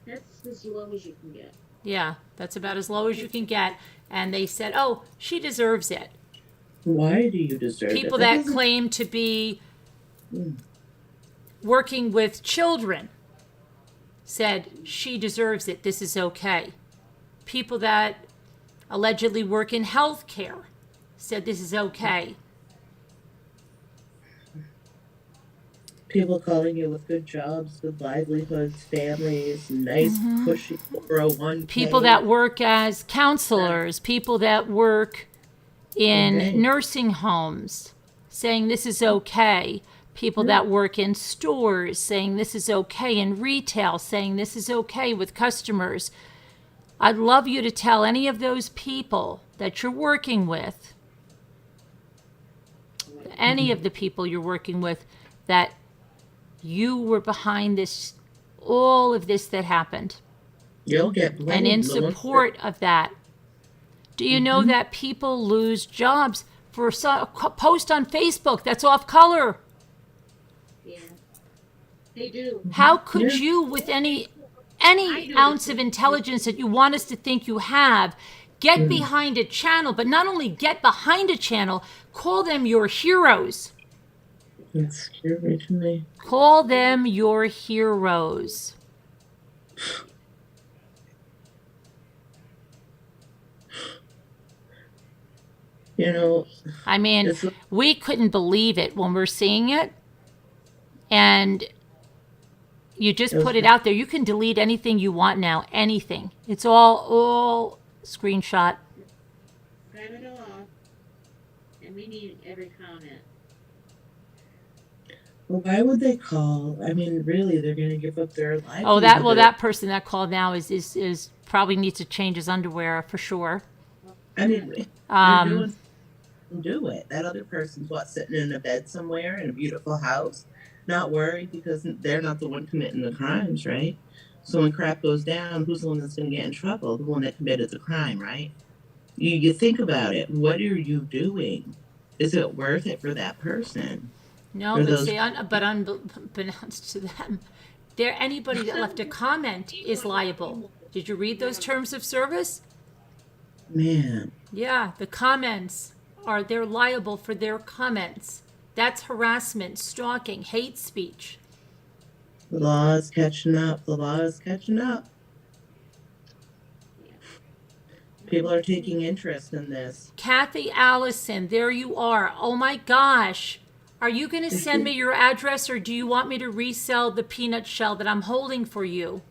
E: That's as low as you can get.
A: Yeah, that's about as low as you can get. And they said, oh, she deserves it.
G: Why do you deserve
A: People
G: it?
A: that
G: doesn't-
A: claim to be working with children said she deserves it. This is okay. People that allegedly work in healthcare said this is okay.
G: People calling you with good jobs, good livelihoods, families, nice cushy 401k.
A: People that work as counselors, people that work in
G: Okay.
A: nursing homes saying this is okay. People that work in stores saying this is okay, in retail saying this is okay with customers. I'd love you to tell any of those people that you're working with, any of the people you're working with, that you were behind this, all of this that happened,
G: You'll get blamed.
A: and in
G: The ones
A: support of that. Do you know that people lose jobs for a post on Facebook that's off color?
E: Yeah. They do.
A: How could
G: Yeah.
A: you, with any ounce of intelligence that you want us to think you have, get behind a channel, but not only get behind a channel, call them your heroes.
G: It's scary to me.
A: Call them your heroes.
G: You know,
A: I mean,
G: It's-
A: we couldn't believe it when we're seeing it. And you just put it out there. You can delete anything you want now. Anything. It's all screenshot.
E: Cut it off. And we need every comment.
G: well, why would they call? I mean, really, they're going to give up their life.
A: Oh, that person that called now is probably needs to change his underwear for sure.
G: I mean, they're
A: Um,
G: do it. That other person's sitting in a bed somewhere in a beautiful house, not worried because they're not the one committing the crimes, right? So when crap goes down, who's the one that's going to get in trouble? The one that committed the crime, right? You think about it. What are you doing? Is it worth it for that person?
A: no,
G: Or
A: but
G: those-
A: see, unbeknownst to them, anybody that left a comment is liable. Did you read those terms of service?
G: Man,
A: Yeah, the comments they're liable for their comments. That's harassment, stalking, hate speech.
G: the law is catching up. The law is catching up. People are taking interest in this.
A: Kathy Allison, there you are. Oh my gosh. Are you going to send me your address, or do you want me to resell the peanut shell that I'm holding for you?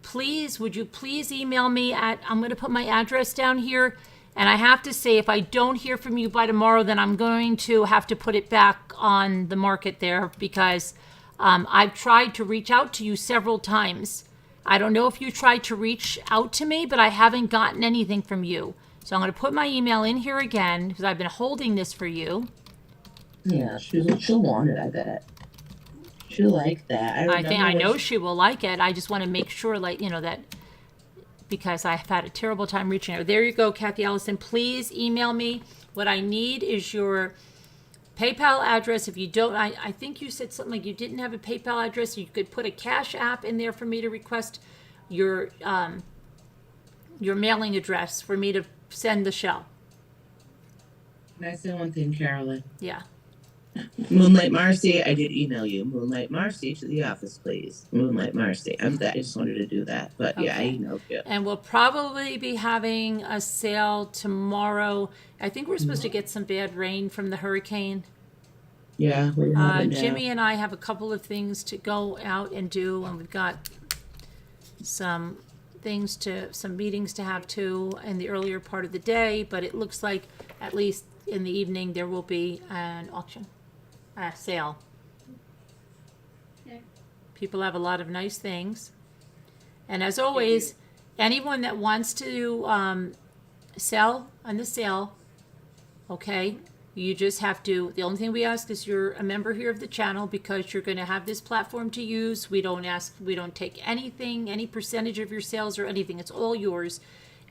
A: Please, would you please email me I'm going to put my address down here. And I have to say, if I don't hear from you by tomorrow, then I'm going to have to put it back on the market there, because I've tried to reach out to you several times. I don't know if you tried to reach out to me, but I haven't gotten anything from you. So I'm going to put my email in here again, because I've been holding this for you.
G: Yeah, she'll want it, I bet. She'll like that.
A: I know she will like it. I just want to make sure, that, because I've had a terrible time reaching out. There you go, Kathy Allison. Please email me. What I need is your PayPal address, if you don't, I think you said something like you didn't have a PayPal address. You could put a Cash App in there for me to request your mailing address for me to send the shell.
G: Can I say one thing, Carolyn?
A: Yeah.
G: Moonlight Marcy, I did email you. Moonlight Marcy to the office, please. Moonlight Marcy. I just wanted to do that. But yeah, I
A: Okay.
G: emailed you.
A: And we'll probably be having a sale tomorrow. I think we're supposed to get some bad rain from the hurricane.
G: Yeah, we have it now.
A: Jimmy and I have a couple of things to go out and do, and we've got some meetings to have too in the earlier part of the day, but it looks like at least in the evening there will be an auction, a sale.
E: Okay.
A: People have a lot of nice things. And as always, anyone that wants to sell on the sale, okay, you just have to, the only thing we ask is you're a member here of the channel, because you're going to have this platform to use. We don't take anything, any percentage of your sales or anything. It's all yours.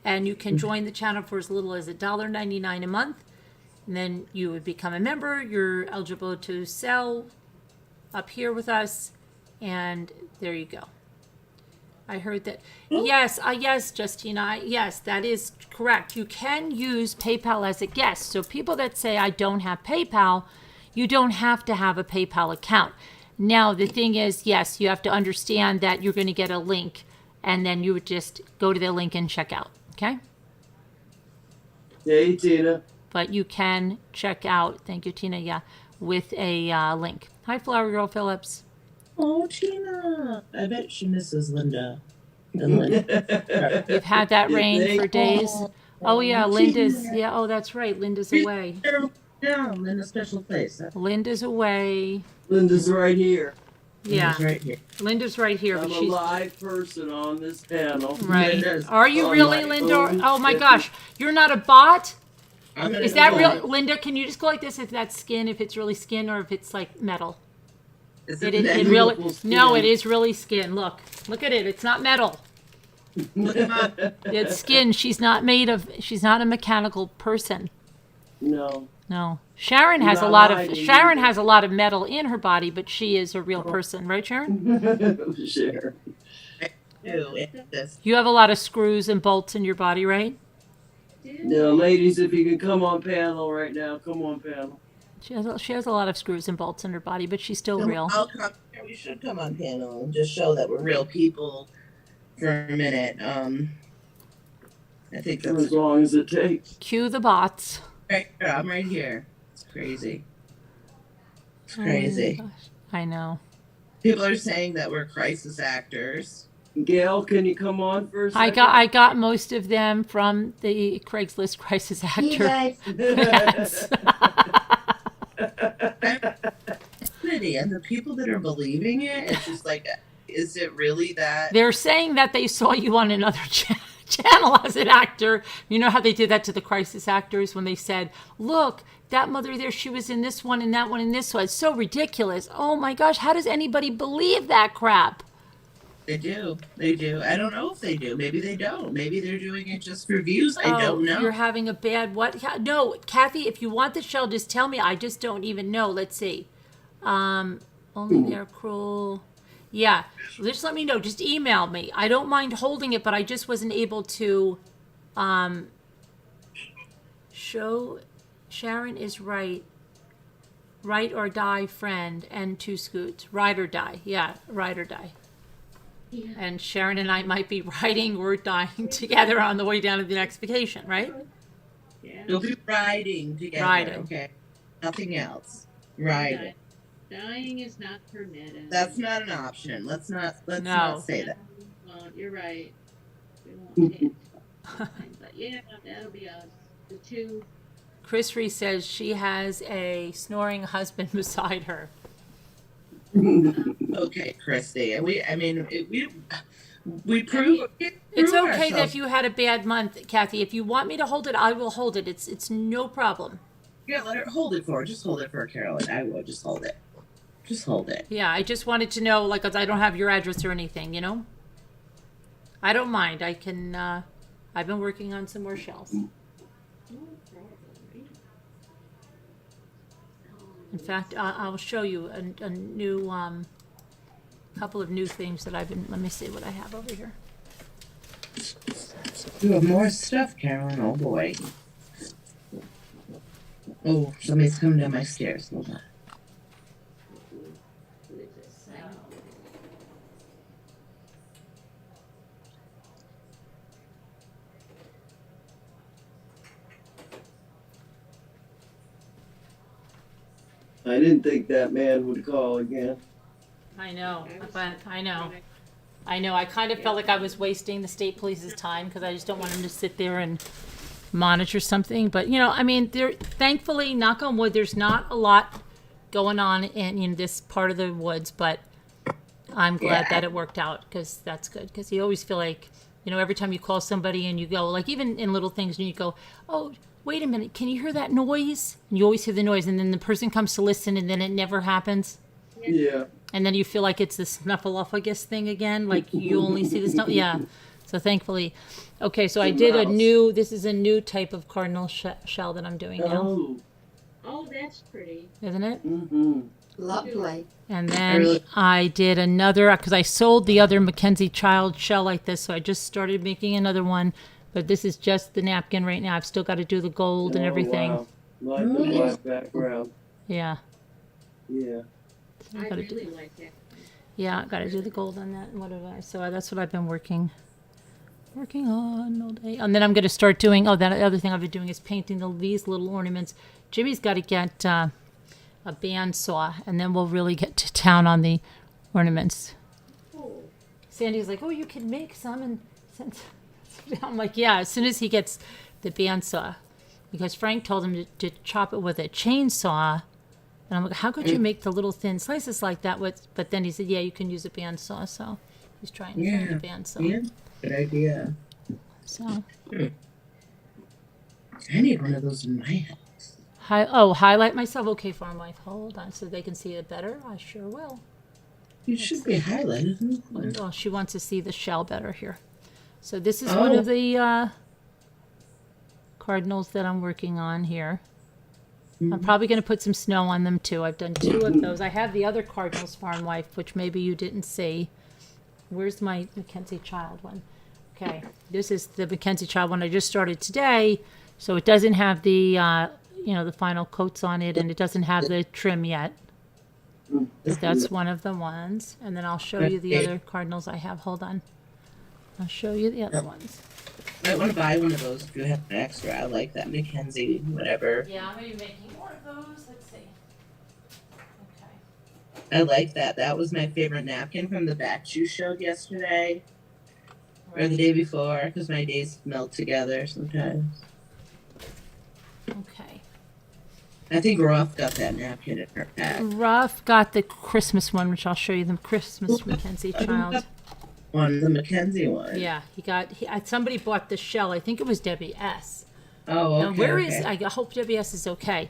A: And you can join the channel for as little as $1.99 a month. And then you would become a member. You're eligible to sell up here with us. And there you go. I heard that. Yes, yes, Justina. Yes, that is correct. You can use PayPal as a guest. So people that say, I don't have PayPal, you don't have to have a PayPal account. Now, the thing is, yes, you have to understand that you're going to get a link, and then you would just go to the link and check out. Okay?
F: Hey, Tina.
A: But you can check out, thank you, Tina, yeah, with a link. Hi, Flower Girl Phillips.
G: Oh, Tina. I bet she misses Linda. And Linda.
A: You've had that rain for days. Oh, yeah, Linda's, yeah, oh, that's right, Linda's away.
G: Yeah, Linda's special place.
A: Linda's away.
F: Linda's right here.
A: Yeah,
G: Linda's right here.
A: Linda's right here,
F: I'm
A: but
F: a
A: she's
F: live person on this panel.
A: right.
G: Linda's
A: Are you
F: on
A: really,
F: my
A: Linda?
F: own
A: Oh my
F: schedule.
A: gosh, you're not a bot?
G: I'm gonna
A: Is
G: go
A: that
G: on.
A: real, Linda? Can you just go like this if that's skin, if it's really skin, or if it's like metal?
G: Is
A: It
G: metal?
A: really,
F: beautiful
A: no,
F: skin.
A: it is really skin. Look at it. It's not metal.
G: Look at my
A: It's skin. She's not a mechanical person.
F: No.
A: No. Sharon has a
F: Not
A: lot
F: mine
A: of Sharon
F: either.
A: has a lot of metal in her body, but she is a real person, right, Sharon?
F: Sure.
G: this.
A: You have a lot of screws and bolts in your body, right?
F: Now, ladies, if you can come on panel right now, come on panel.
A: She has a lot of screws and bolts in her body, but she's still real.
G: I'll come. We should come on panel and just show that we're real people for a minute. I think
F: For
G: that's
F: as long as it takes.
A: Cue the bots.
G: right here. I'm right here. It's crazy. It's
A: Oh my
G: crazy.
A: gosh. I know.
G: People are saying that we're crisis actors.
F: Gail, can you come on for a second?
A: I got most of them from the Craigslist crisis
D: You
A: actor.
D: guys,
A: Yes.
G: And the people that are believing it, it's just like, is it really that?
A: They're saying that they saw you on another channel as an actor. You know how they did that to the crisis actors when they said, look, that mother there, she was in this one and that one and this one. It's so ridiculous. Oh my gosh, how does anybody believe that crap?
G: They do. They do. I don't know if they do. Maybe they don't. Maybe they're doing it just for views. I don't know.
A: You're having a bad what? No, Kathy, if you want the shell, just tell me. I just don't even know. Let's see. Only they're cruel. Yeah, just let me know. Just email me. I don't mind holding it, but I just wasn't able to show Sharon is right. Right or die friend and two scoots. Ride or die. Yeah, ride or die.
E: Yeah.
A: And Sharon and I might be riding or dying together on the way down to the next vacation, right?
E: Yeah.
G: You'll be riding together.
A: Riding.
G: Okay. Nothing else. Riding.
E: Dying is not permitted.
G: That's not an option. Let's
A: No.
G: not say that.
E: Well, you're right. We won't hit. But yeah, that'll be us. The two.
A: Chris Reese says she has a snoring husband beside her.
G: Okay, Christy. We prove
A: It's okay that if you had a bad month, Kathy. If you want me to hold it, I will hold it. It's no problem.
G: Yeah, let her hold it for her. Just hold it for her, Carolyn. I will just hold it. Just hold it.
A: Yeah, I just wanted to know, like, 'cause I don't have your address or anything, you know? I don't mind. I can, I've been working on some more shells.
E: No problem, right?
A: In fact, I'll show you a new, couple of new things that I've been, let me see what I have over here.
G: You have more stuff, Carolyn. Oh boy. Oh, somebody's coming down my stairs. Hold on.
F: I didn't think that man would call again.
A: I know, but I know. I kind of felt like I was wasting the state police's time because I just don't want him to sit there and monitor something. But, you know, I mean, there, thankfully, knock on wood, there's not a lot going on in this part of the woods, but I'm glad that it worked out because that's good. Because you always feel like, you know, every time you call somebody and you go, like even in little things, and you go, oh, wait a minute, can you hear that noise? And you always hear the noise, and then the person comes to listen, and then it never happens.
F: Yeah.
A: And then you feel like it's this snuffleupagus thing again, like you only see the snuff. Yeah. So thankfully, okay. So I did a new. This is a new type of cardinal shell that I'm doing now,
E: Oh, that's pretty.
A: isn't it?
F: Mm-hmm.
D: Lovely.
A: And then I did another because I sold the other Mackenzie Child shell like this, so I just started making another one. But this is just the napkin right now. I've still got to do the gold and everything.
F: Wow. Like the black background.
A: Yeah.
F: Yeah.
A: So
E: I
A: gotta
E: really like that.
A: Yeah, got to do the gold on that. So that's what I've been working on all day. And then I'm going to start doing. Oh, that other thing I've been doing is painting these little ornaments. Jimmy's got to get a bandsaw, and then we'll really get to town on the ornaments.
E: Oh,
A: Sandy's like, "Oh, you can make some," and I'm like, "Yeah." As soon as he gets the bandsaw, because Frank told him to chop it with a chainsaw. And I'm like, how could you make the little thin slices like that? But then he said, yeah, you can use a bandsaw. So he's trying to find a bandsaw.
G: Yeah, good idea.
A: So.
G: I need one of those in my house.
A: Highlight myself. Okay, farm life. Hold on, so they can see it better. I sure will.
G: You should be highlighted.
A: Oh, she wants to see the shell better here. So this is one of the cardinals that I'm working on here. I'm probably going to put some snow on them too. I've done 2 of those. I have the other Cardinals Farm Life, which maybe you didn't see. Where's my Mackenzie Child one? Okay, this is the Mackenzie Child one I just started today. So it doesn't have the, the final coats on it, and it doesn't have the trim yet. But that's one of the ones. And then I'll show you the other Cardinals I have. Hold on. I'll show you the other ones.
G: I want to buy one of those if you have an extra. I like that Mackenzie, whatever.
A: Yeah, I'm going to be making more of those. Let's see. Okay.
G: I like that. That was my favorite napkin from the batch you showed yesterday. Or the day before, because my days melt together sometimes.
A: Okay.
G: I think Ruff got that napkin in her pack.
A: Ruff got the Christmas one, which I'll show you the Christmas Mackenzie Child.
G: The Mackenzie one.
A: Yeah, somebody bought the shell. I think it was Debbie S.
G: Oh, okay.
A: Now, where is? I hope Debbie S is okay.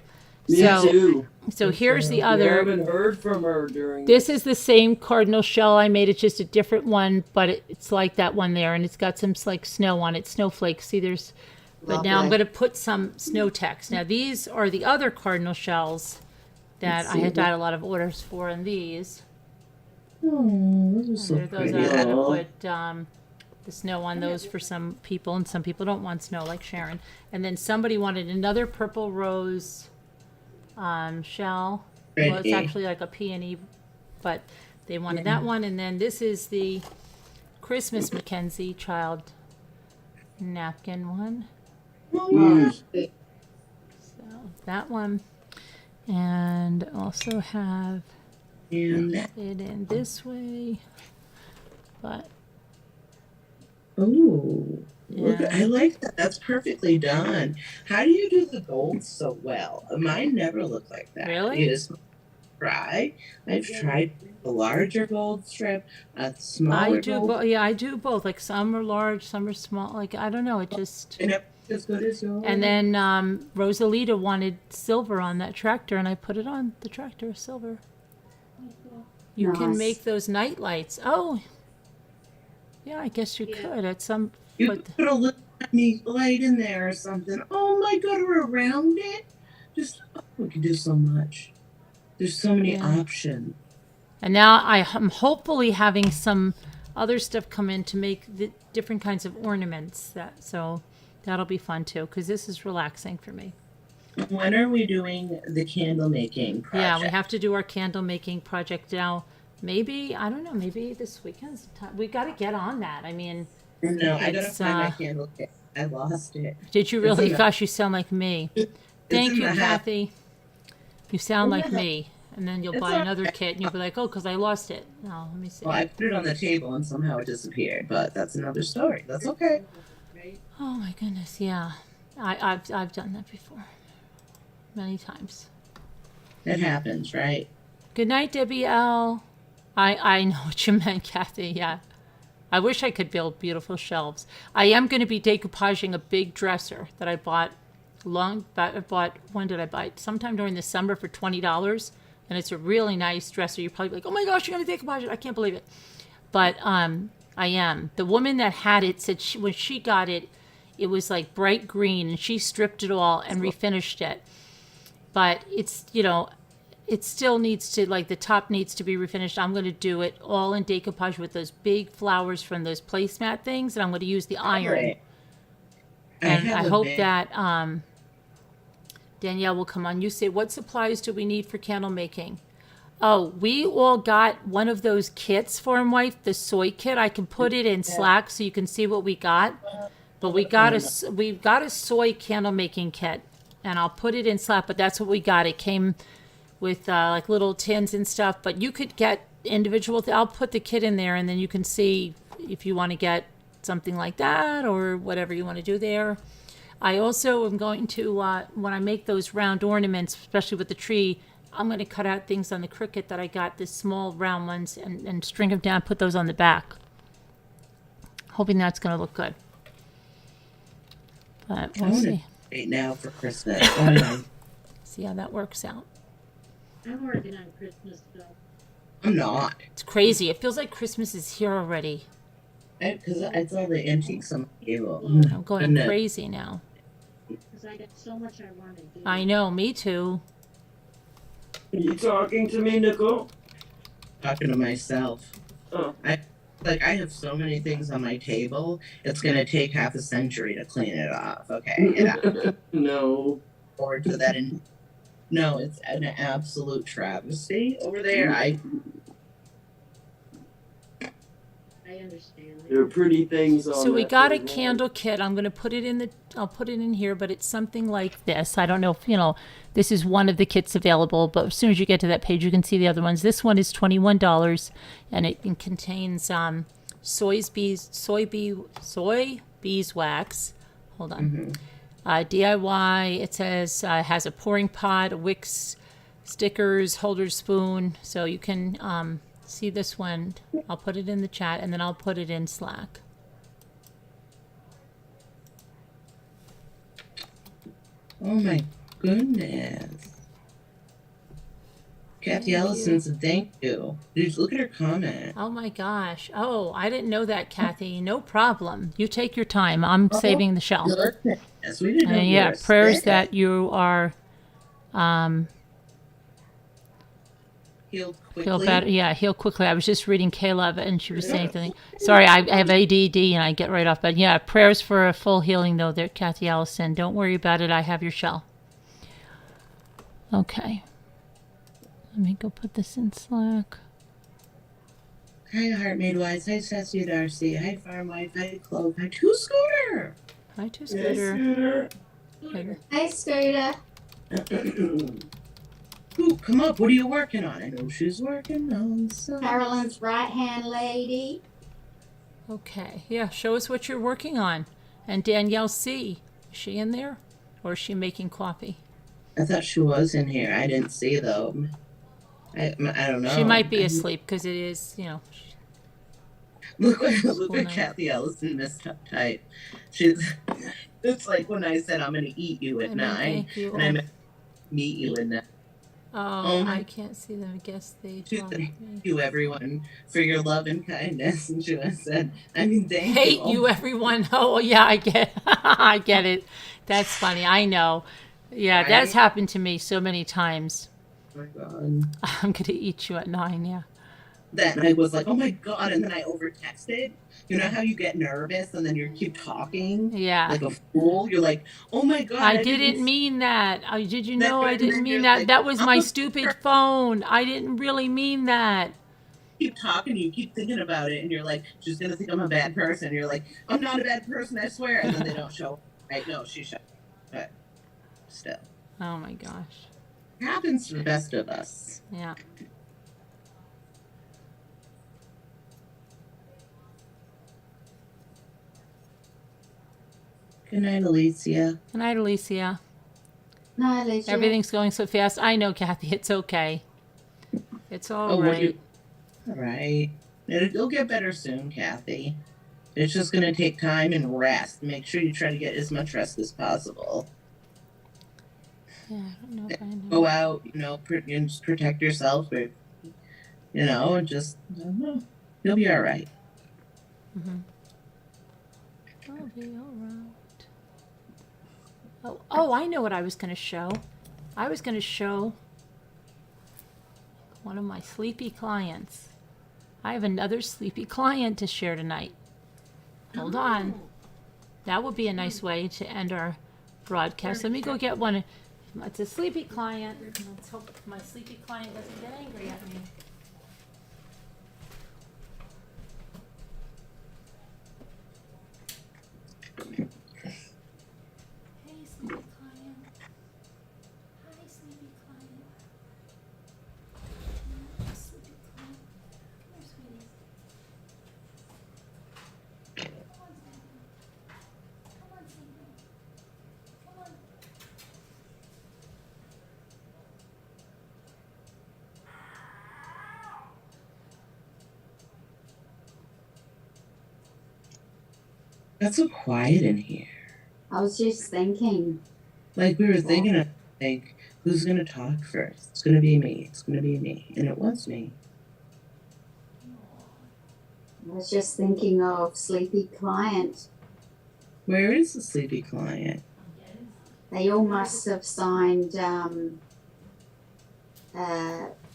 F: Me too.
A: So here's the
F: We
A: other.
F: haven't heard from her during.
A: This is the same cardinal shell I made. It's just a different one, but it's like that one there, and it's got some like snow on it, snowflakes. See, there's. But now I'm going to put some snow text. Now these are the other cardinal shells that I had got a lot of orders for, and these.
G: Oh, those are so
A: There those
G: pretty.
A: I'm going to put the snow on those for some people, and some people don't want snow, like Sharon. And then somebody wanted another purple rose shell. Well, it's actually like a peony, but they wanted that one. And then this is the Christmas Mackenzie Child napkin one. So that one. And also have
G: And
A: it in this way. But
G: look,
A: yeah.
G: I like that. That's perfectly done. How do you do the gold so well? Mine never looked like that.
A: Really?
G: You just try. I've tried a larger gold strip, a smaller gold.
A: I do both. Like some are large, some are small. Like I don't know. It just.
G: And as good as yours.
A: And then Rosalita wanted silver on that tractor, and I put it on the tractor, silver. You can
D: Nice.
A: make those night lights. Oh, yeah, I guess you could at some.
G: You
A: But
G: put a little tiny light in there or something. Oh my God, or around it. We could do so much. There's so many
A: Yeah.
G: options.
A: And now I'm hopefully having some other stuff come in to make the different kinds of ornaments. So that'll be fun too, because this is relaxing for me.
G: When are we doing the candle making project?
A: Yeah, we have to do our candle making project now. Maybe, I don't know, maybe this weekend's time. We got to get on that. I mean,
G: No, I gotta
A: it's,
G: find my candle kit. I lost it.
A: did you
G: It's
A: really?
G: in the-
A: Gosh, you sound like me. Thank
G: in
A: you,
G: the house.
A: Kathy. You sound like
G: Yeah.
A: me. And then you'll
G: It's
A: buy
G: all
A: another
G: right.
A: kit and you'll be like, oh, because I lost it. No, let me see.
G: Well, I put it on the table and somehow it disappeared, but that's another story. That's okay.
A: Oh my goodness, yeah. I've done that before. Many times.
G: It happens, right?
A: Good night, Debbie L. I know what you meant, Kathy, yeah. I wish I could build beautiful shelves. I am going to be decoupaging a big dresser that I bought when did I buy it? Sometime during the summer for $20. And it's a really nice dresser. You're probably like, oh my gosh, you're going to decoupage it. I can't believe it. But I am. The woman that had it said when she got it, it was like bright green, and she stripped it all and refinished it. But it's, it still needs to, like, the top needs to be refinished. I'm going to do it all in decoupage with those big flowers from those placemat things, and I'm going to use the iron.
G: Right.
A: And I hope
G: big-
A: that Danielle will come on. You say, what supplies do we need for candle making? Oh, we all got one of those kits for him, wife, the soy kit. I can put it in Slack so you can see what we got. But we got a soy candle making kit, and I'll put it in Slack. But that's what we got. It came with like little tins and stuff. But you could get individual. I'll put the kit in there, and then you can see if you want to get something like that or whatever you want to do there. I also am going to, when I make those round ornaments, especially with the tree, I'm going to cut out things on the Cricut that I got, the small round ones, and string them down, put those on the back. Hoping that's going to look good. But we'll see.
G: Right now for Christmas. Oh, no.
A: See how that works out.
E: I'm working on Christmas stuff.
G: I'm not.
A: It's crazy. It feels like Christmas is here already.
G: Because I saw the antiques on the table.
A: I'm going
G: Goodness.
A: crazy now.
E: Because I got so much I want to do.
A: I know, me too.
F: You talking to me, Nicole?
G: Talking to myself.
F: Oh.
G: I have so many things on my table. It's gonna take half a century to clean it off. Okay. Yeah.
F: No.
G: Forward to that. No, it's an absolute travesty over there. I
E: understand.
F: There are pretty things on
A: So we
F: that
A: got a
F: table.
A: candle kit. I'm going to put it in I'll put it in here, but it's something like this. I don't know if, this is one of the kits available, but as soon as you get to that page, you can see the other ones. This one is $21, and it contains soy beeswax. Hold on. DIY. It says has a pouring pot, wicks, stickers, holder, spoon. So you can see this one. I'll put it in the chat, and then I'll put it in Slack.
G: Oh my goodness. Kathy Ellison said thank you. Dude, look at her comment.
A: Oh my gosh. Oh, I didn't know that, Kathy. No problem. You take your time. I'm saving the shell.
G: Yes, we didn't know you
A: Yeah,
G: were
A: prayers
G: sick.
A: that you are
G: Healed quickly.
A: feel better. Yeah, heal quickly. I was just reading Caleb, and she was saying something. Sorry, I have ADD and I get right off. But yeah, prayers for a full healing, though, there, Kathy Allison. Don't worry about it. I have your shell. Okay. Let me go put this in Slack.
G: Hi, Heart Made Wise. Hi, Sassy Darcy. Hi, Farm Wife. Hi, Clove. Hi, Two Scooter.
A: Hi, to
F: Yes,
A: Scooter.
F: Scooter.
D: Hey, Scooter.
G: Ooh, come up. What are you working on? I know she's working on some.
D: Carolyn's right-hand lady.
A: Okay. Yeah, show us what you're working on. And Danielle C. Is she in there? Or is she making coffee?
G: I thought she was in here. I didn't see though. I don't know.
A: She might be asleep because it is,
G: Look what
A: night.
G: Kathy Ellison missed up tight. She's. It's like when I said I'm gonna eat you at 9,
A: Thank you.
G: and I meant meet you in 9.
A: Oh,
G: my-
A: I can't see them. I guess they
G: She
A: blocked
G: said,
A: me.
G: "Thank you, everyone, for your love and kindness." And she said, thank
A: Hate you, everyone. Oh, yeah, I get I get it. That's funny. I know. Yeah, that's
G: Right?
A: happened to me so many times.
G: my God.
A: I'm gonna eat you at 9. Yeah.
G: Then I was like, oh my God. And then I over texted. You know how you get nervous and then you keep talking
A: Yeah.
G: like a fool? You're like, oh my God.
A: I didn't mean that. Did you know I
G: And
A: didn't
G: then
A: mean
G: you're
A: that?
G: like,
A: That was
G: I'm
A: my
G: a
A: stupid phone. I didn't really mean that.
G: keep talking, you keep thinking about it, and you're like, she's gonna think I'm a bad person. You're like, I'm not a bad person, I swear. And then they don't show. Right? No, she showed. But still,
A: Oh my gosh.
G: it happens to the best of us.
A: Yeah.
G: Good night, Alicia.
A: Good night, Alicia.
D: No, Alicia.
A: Everything's going so fast. I know, Kathy. It's okay. It's all right.
G: All right. It'll get better soon, Kathy. It's just gonna take time and rest. Make sure you try to get as much rest as possible.
A: Yeah, I don't know if I know.
G: Go out, and just protect yourself, but and just I don't know. You'll be all right.
A: Mm-hmm. I'll be all right. Oh, I know what I was going to show. I was going to show one of my sleepy clients. I have another sleepy client to share tonight. Hold on. That would be a nice way to end our broadcast. Let me go get one. It's a sleepy client. Let's hope my sleepy client doesn't get angry at me. Hey, sleepy client. Hi, sleepy client. Sleepy client. Come here, sweetie. Come on, sleepy. Come on, sleepy. Come on.
G: That's so quiet in here.
D: I was just thinking.
G: Like we were thinking of who's gonna talk first? It's gonna be me. It's gonna be me. And it was me.
D: I was just thinking of sleepy client.
G: Where is the sleepy client?
D: They all must have signed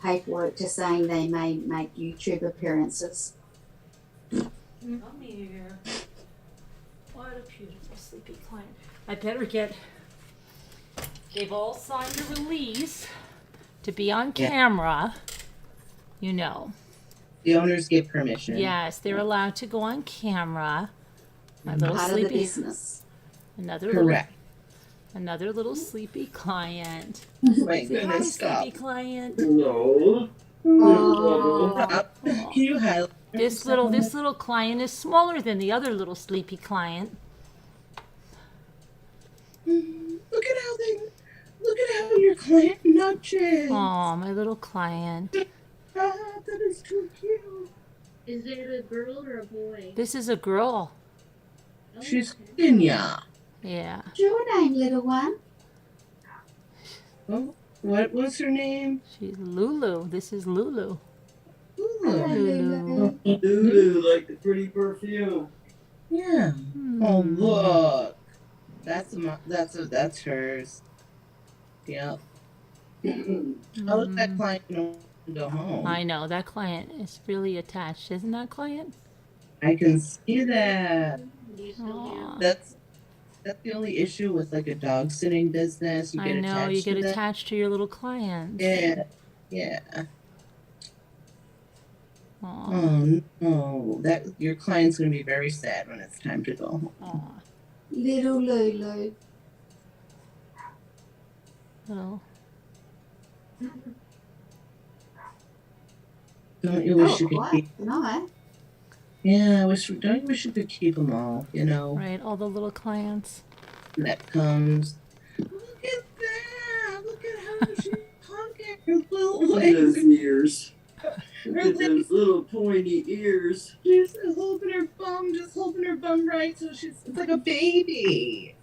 D: paperwork to saying they may make YouTube appearances.
A: Come here. What a beautiful sleepy client. I better get. They've all signed a release to be on camera.
G: The owners give permission.
A: Yes, they're allowed to go on camera. My little
D: Part of the
A: sleepy.
D: business.
G: Correct.
A: Another little sleepy client.
G: My
A: Say hi,
G: goodness, stop.
A: sleepy client.
F: No.
D: Oh.
G: Stop. Can you highlight?
A: This little client is smaller than the other little sleepy client.
G: Look at how your client nudges.
A: Oh, my little client.
G: Ah, that is too cute.
E: Is it a girl or a boy?
A: This is a girl.
E: Oh,
G: She's
E: okay.
G: Kenya.
A: Yeah.
D: What's your name, little one?
G: Oh, what was her name?
A: She's Lulu. This is Lulu.
D: Hello,
A: Lulu.
D: Lulu.
F: Lulu, like the pretty perfume.
G: Yeah. Oh, look. That's hers. Yep. How does that client go home?
A: I know, that client is really attached. Isn't that client?
G: I can see that.
E: Do you still hear?
A: Aw.
G: That's the only issue with like a dog sitting business. You
A: I
G: get
A: know,
G: attached
A: you get
G: to that.
A: attached to your little clients.
G: Yeah.
A: Aw.
G: Oh no, that your client's gonna be very sad when it's time to go home.
A: Aw.
D: Little Lulu.
A: Little.
G: Don't you wish
D: Oh,
G: you could
D: what?
G: keep?
D: No.
G: Yeah, don't you wish you could keep them all?
A: Right, all the little clients.
G: That comes. Look at that! Look at how she's talking. Her little
F: Look at those
G: legs.
F: ears. Look at those little pointy ears.
G: She's holding her bum right, so it's like a baby.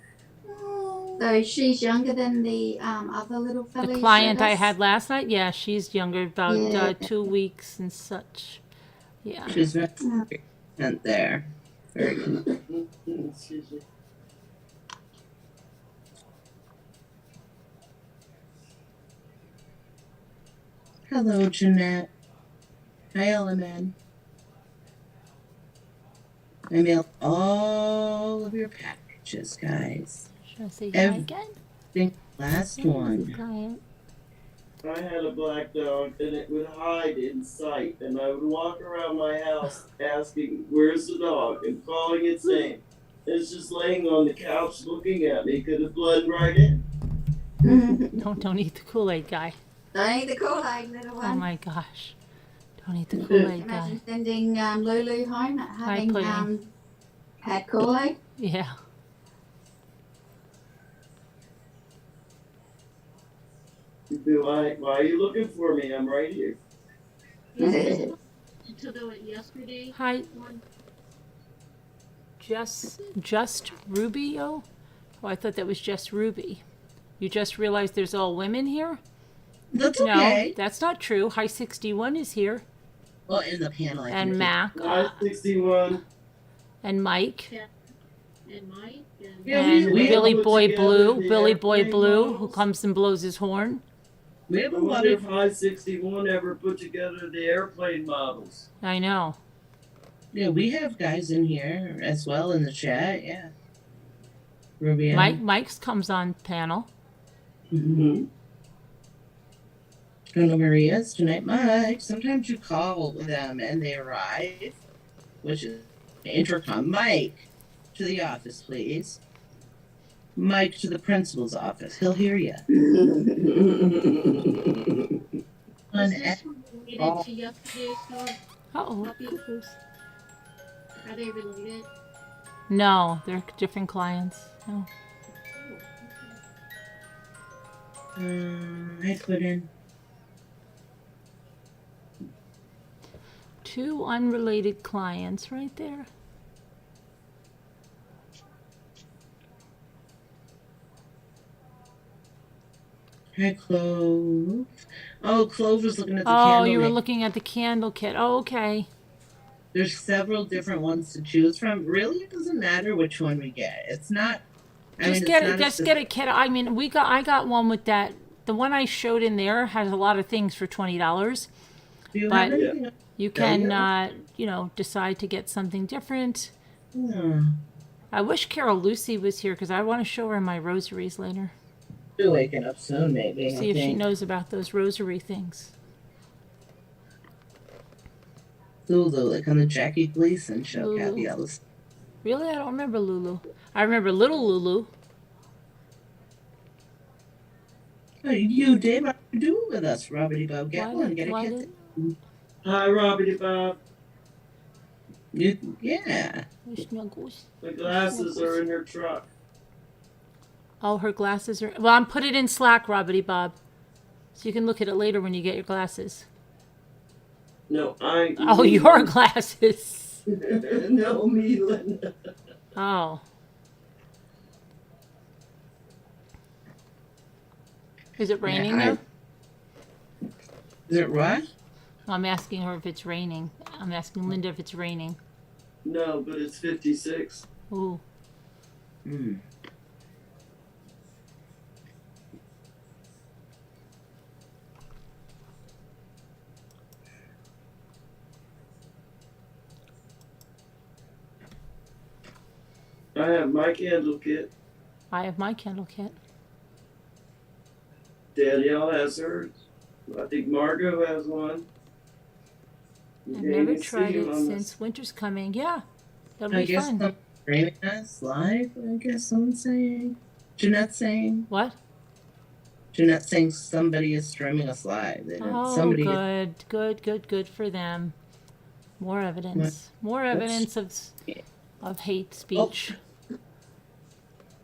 G: Oh.
D: So she's younger than the other little fella.
A: The
D: you
A: client
D: showed
A: I
D: us?
A: had last night, yeah, she's younger, about
D: Yeah.
A: 2 weeks and such. Yeah.
G: She's very content there. Very good.
F: Excuse me.
G: Hello, Jeanette. Hi, Elemen. I mailed all of your packages, guys.
A: Should I say hi
G: Every
A: again?
G: last
A: New
G: one.
A: client.
F: I had a black dog and it would hide in sight, and I would walk around my house asking, "Where's the dog?" and calling its name. It's just laying on the couch looking at me, could have blended right in.
A: Don't eat the Kool-Aid guy.
D: Don't eat the Kool-Aid, little one.
A: Oh my gosh. Don't eat the Kool-Aid guy.
D: Imagine sending Lulu home having
A: Pudding.
D: had Kool-Aid.
A: Yeah.
F: Why are you looking for me? I'm right here.
E: Until the yesterday
A: Hi,
E: one.
A: just Rubio? Oh, I thought that was just Ruby. You just realized there's all women here?
G: That's okay.
A: No, that's not true. High 61 is here.
G: Well, in the panel, I
A: And
G: think
A: Mac.
F: 61.
A: And Mike.
E: And Mike and
G: Yeah,
A: And
G: we
A: Billy
F: put
A: Boy
F: together
A: Blue.
F: the
A: Billy Boy
F: airplane
A: Blue, who
F: models.
A: comes and blows his horn.
G: we have
F: I
G: a lot
F: wonder if
G: of
F: High 61 ever put together the airplane models.
A: I know.
G: we have guys in here as well in the chat. Yeah, Rubio.
A: Mike's comes on panel.
G: Mm-hmm. Don't know where he is tonight, Mike. Sometimes you call them and they arrive, which is intercom. Mike, to the office, please. Mike to the principal's office. He'll hear you.
E: is this related to yesterday's dog?
A: Uh-oh.
E: Puppy?
A: Cuckoos.
E: Are they related?
A: No, they're different clients. No.
G: I put in.
A: Two unrelated clients right there.
G: Hi, Clove. Oh, Clove was looking at the
A: Oh,
G: candle.
A: you were
G: maker.
A: looking at the candle kit. Oh, okay.
G: There's several different ones to choose from. Really, it doesn't matter which one we get. It's not.
A: Just get a kit. I mean, I got one with that. The one I showed in there has a lot of things for $20.
G: Do you
A: but-
G: have anything else?
A: You can, decide to get something different.
G: No.
A: I wish Carol Lucy was here because I want to show her my rosaries later.
G: She'll waking up soon, maybe.
A: See if she knows about those rosary things.
G: Lulu, like on the Jackie Gleason show,
A: Lulu.
G: Kathy Ellis.
A: Really? I don't remember Lulu. I remember little Lulu.
G: Oh, you did. What you do with us, Robbie Bob? Get one. Get a
A: Why
G: kit.
F: Hi, Robbie Bob.
G: Yeah.
F: The glasses are in her truck.
A: Oh, her glasses are... Well, I'm put it in Slack, Robbity Bob. So you can look at it later when you get your glasses.
F: No,
A: Oh, your glasses.
F: No, me, Linda.
A: Oh. Is it raining there?
G: Is it what?
A: I'm asking her if it's raining. I'm asking Linda if it's raining.
F: No, but it's 56.
A: Ooh.
G: Hmm.
F: I have my candle kit.
A: I have my candle kit.
F: Danielle has hers. I think Margot has one.
A: I've
F: You
A: never
F: can
A: tried
F: see
A: it
F: them on
A: since winter's coming. Yeah, that'll
G: I
A: be
G: guess
A: fun.
G: someone's streaming us live. I guess someone's saying. Jeanette saying.
A: What?
G: Jeanette saying somebody is streaming us live.
A: Oh,
G: Somebody.
A: good for them. More evidence. More evidence of hate speech.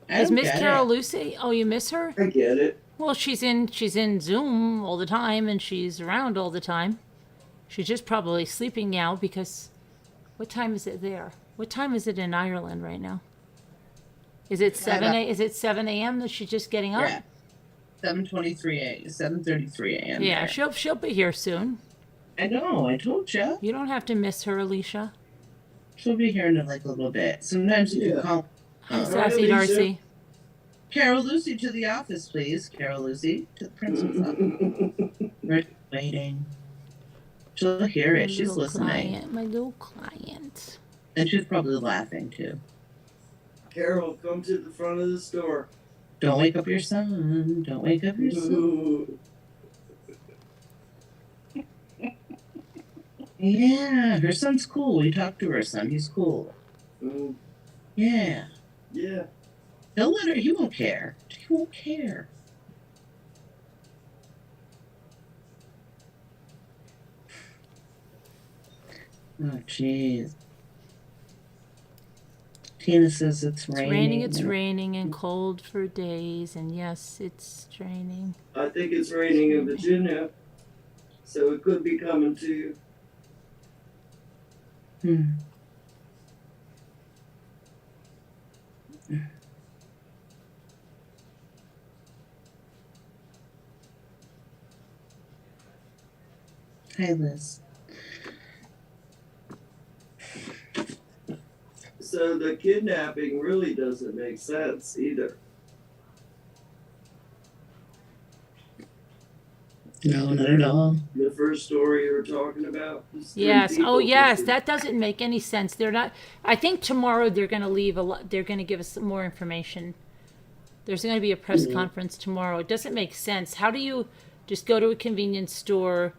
G: I
A: Is
G: don't
A: Miss
G: get
A: Carol
G: it.
A: Lucy? Oh, you miss her?
F: I get it.
A: Well, she's in Zoom all the time and she's around all the time. She's just probably sleeping now because what time is it there? What time is it in Ireland right now? Is it 7 a.m. that she's just getting up?
G: Yeah. 7:23 a.m. 7:33 a.m.
A: Yeah,
G: there.
A: she'll be here soon.
G: I know. I told you.
A: You don't have to miss her, Alicia.
G: She'll be here in like a little bit. Sometimes you
F: Yeah.
G: can call.
A: Sassy
F: Alicia.
A: Darcy.
G: Carol Lucy to the office, please. Carol Lucy to the principal's office. We're waiting. She'll hear it. She's listening.
A: My little client.
G: And she's probably laughing too.
F: Carol, come to the front of the store.
G: Don't wake up your son. Don't wake up your son. Yeah, her son's cool. We talked to her son. He's cool. Yeah.
F: Yeah.
G: He'll let her. He won't care. He won't care. Oh, jeez. Tina says it's raining.
A: It's raining and cold for days, and yes, it's raining.
F: I think it's raining in Virginia, so it could be coming to you.
G: Hi, Liz.
F: So the kidnapping really doesn't make sense either.
G: No, not at all.
F: The first story you were talking about.
A: Yes. Oh, yes. That doesn't make any sense. They're not. I think tomorrow they're going to leave a lot. They're going to give us some more information. There's going to be a press conference tomorrow. It doesn't make sense. How do you just go to a convenience store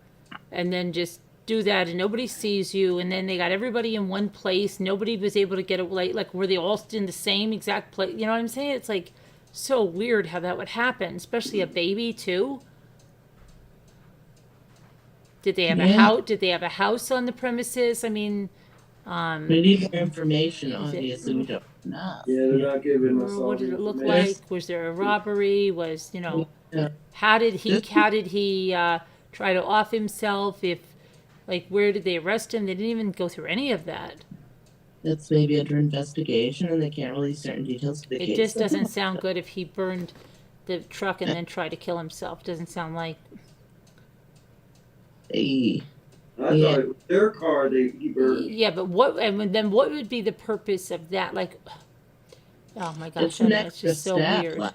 A: and then just do that and nobody sees you, and then they got everybody in one place? Nobody was able to get away. Like, were they all in the same exact place? You know what I'm saying? It's like so weird how that would happen, especially a baby too. Did they have a house? Did they have a house on the premises? I mean,
G: we need more information. Obviously, we don't know.
F: Yeah, they're not giving us all.
A: What did it look like? Was there a robbery? Was, you know, how did he try to off himself? If, like, where did they arrest him? They didn't even go through any of that.
G: That's maybe under investigation, and they can't release certain details of the case.
A: It just doesn't sound good if he burned the truck and then tried to kill himself. Doesn't sound like.
F: I thought it was their car he burned.
A: Yeah, but what? And then what would be the purpose of that? Like, oh my gosh, it's just so weird.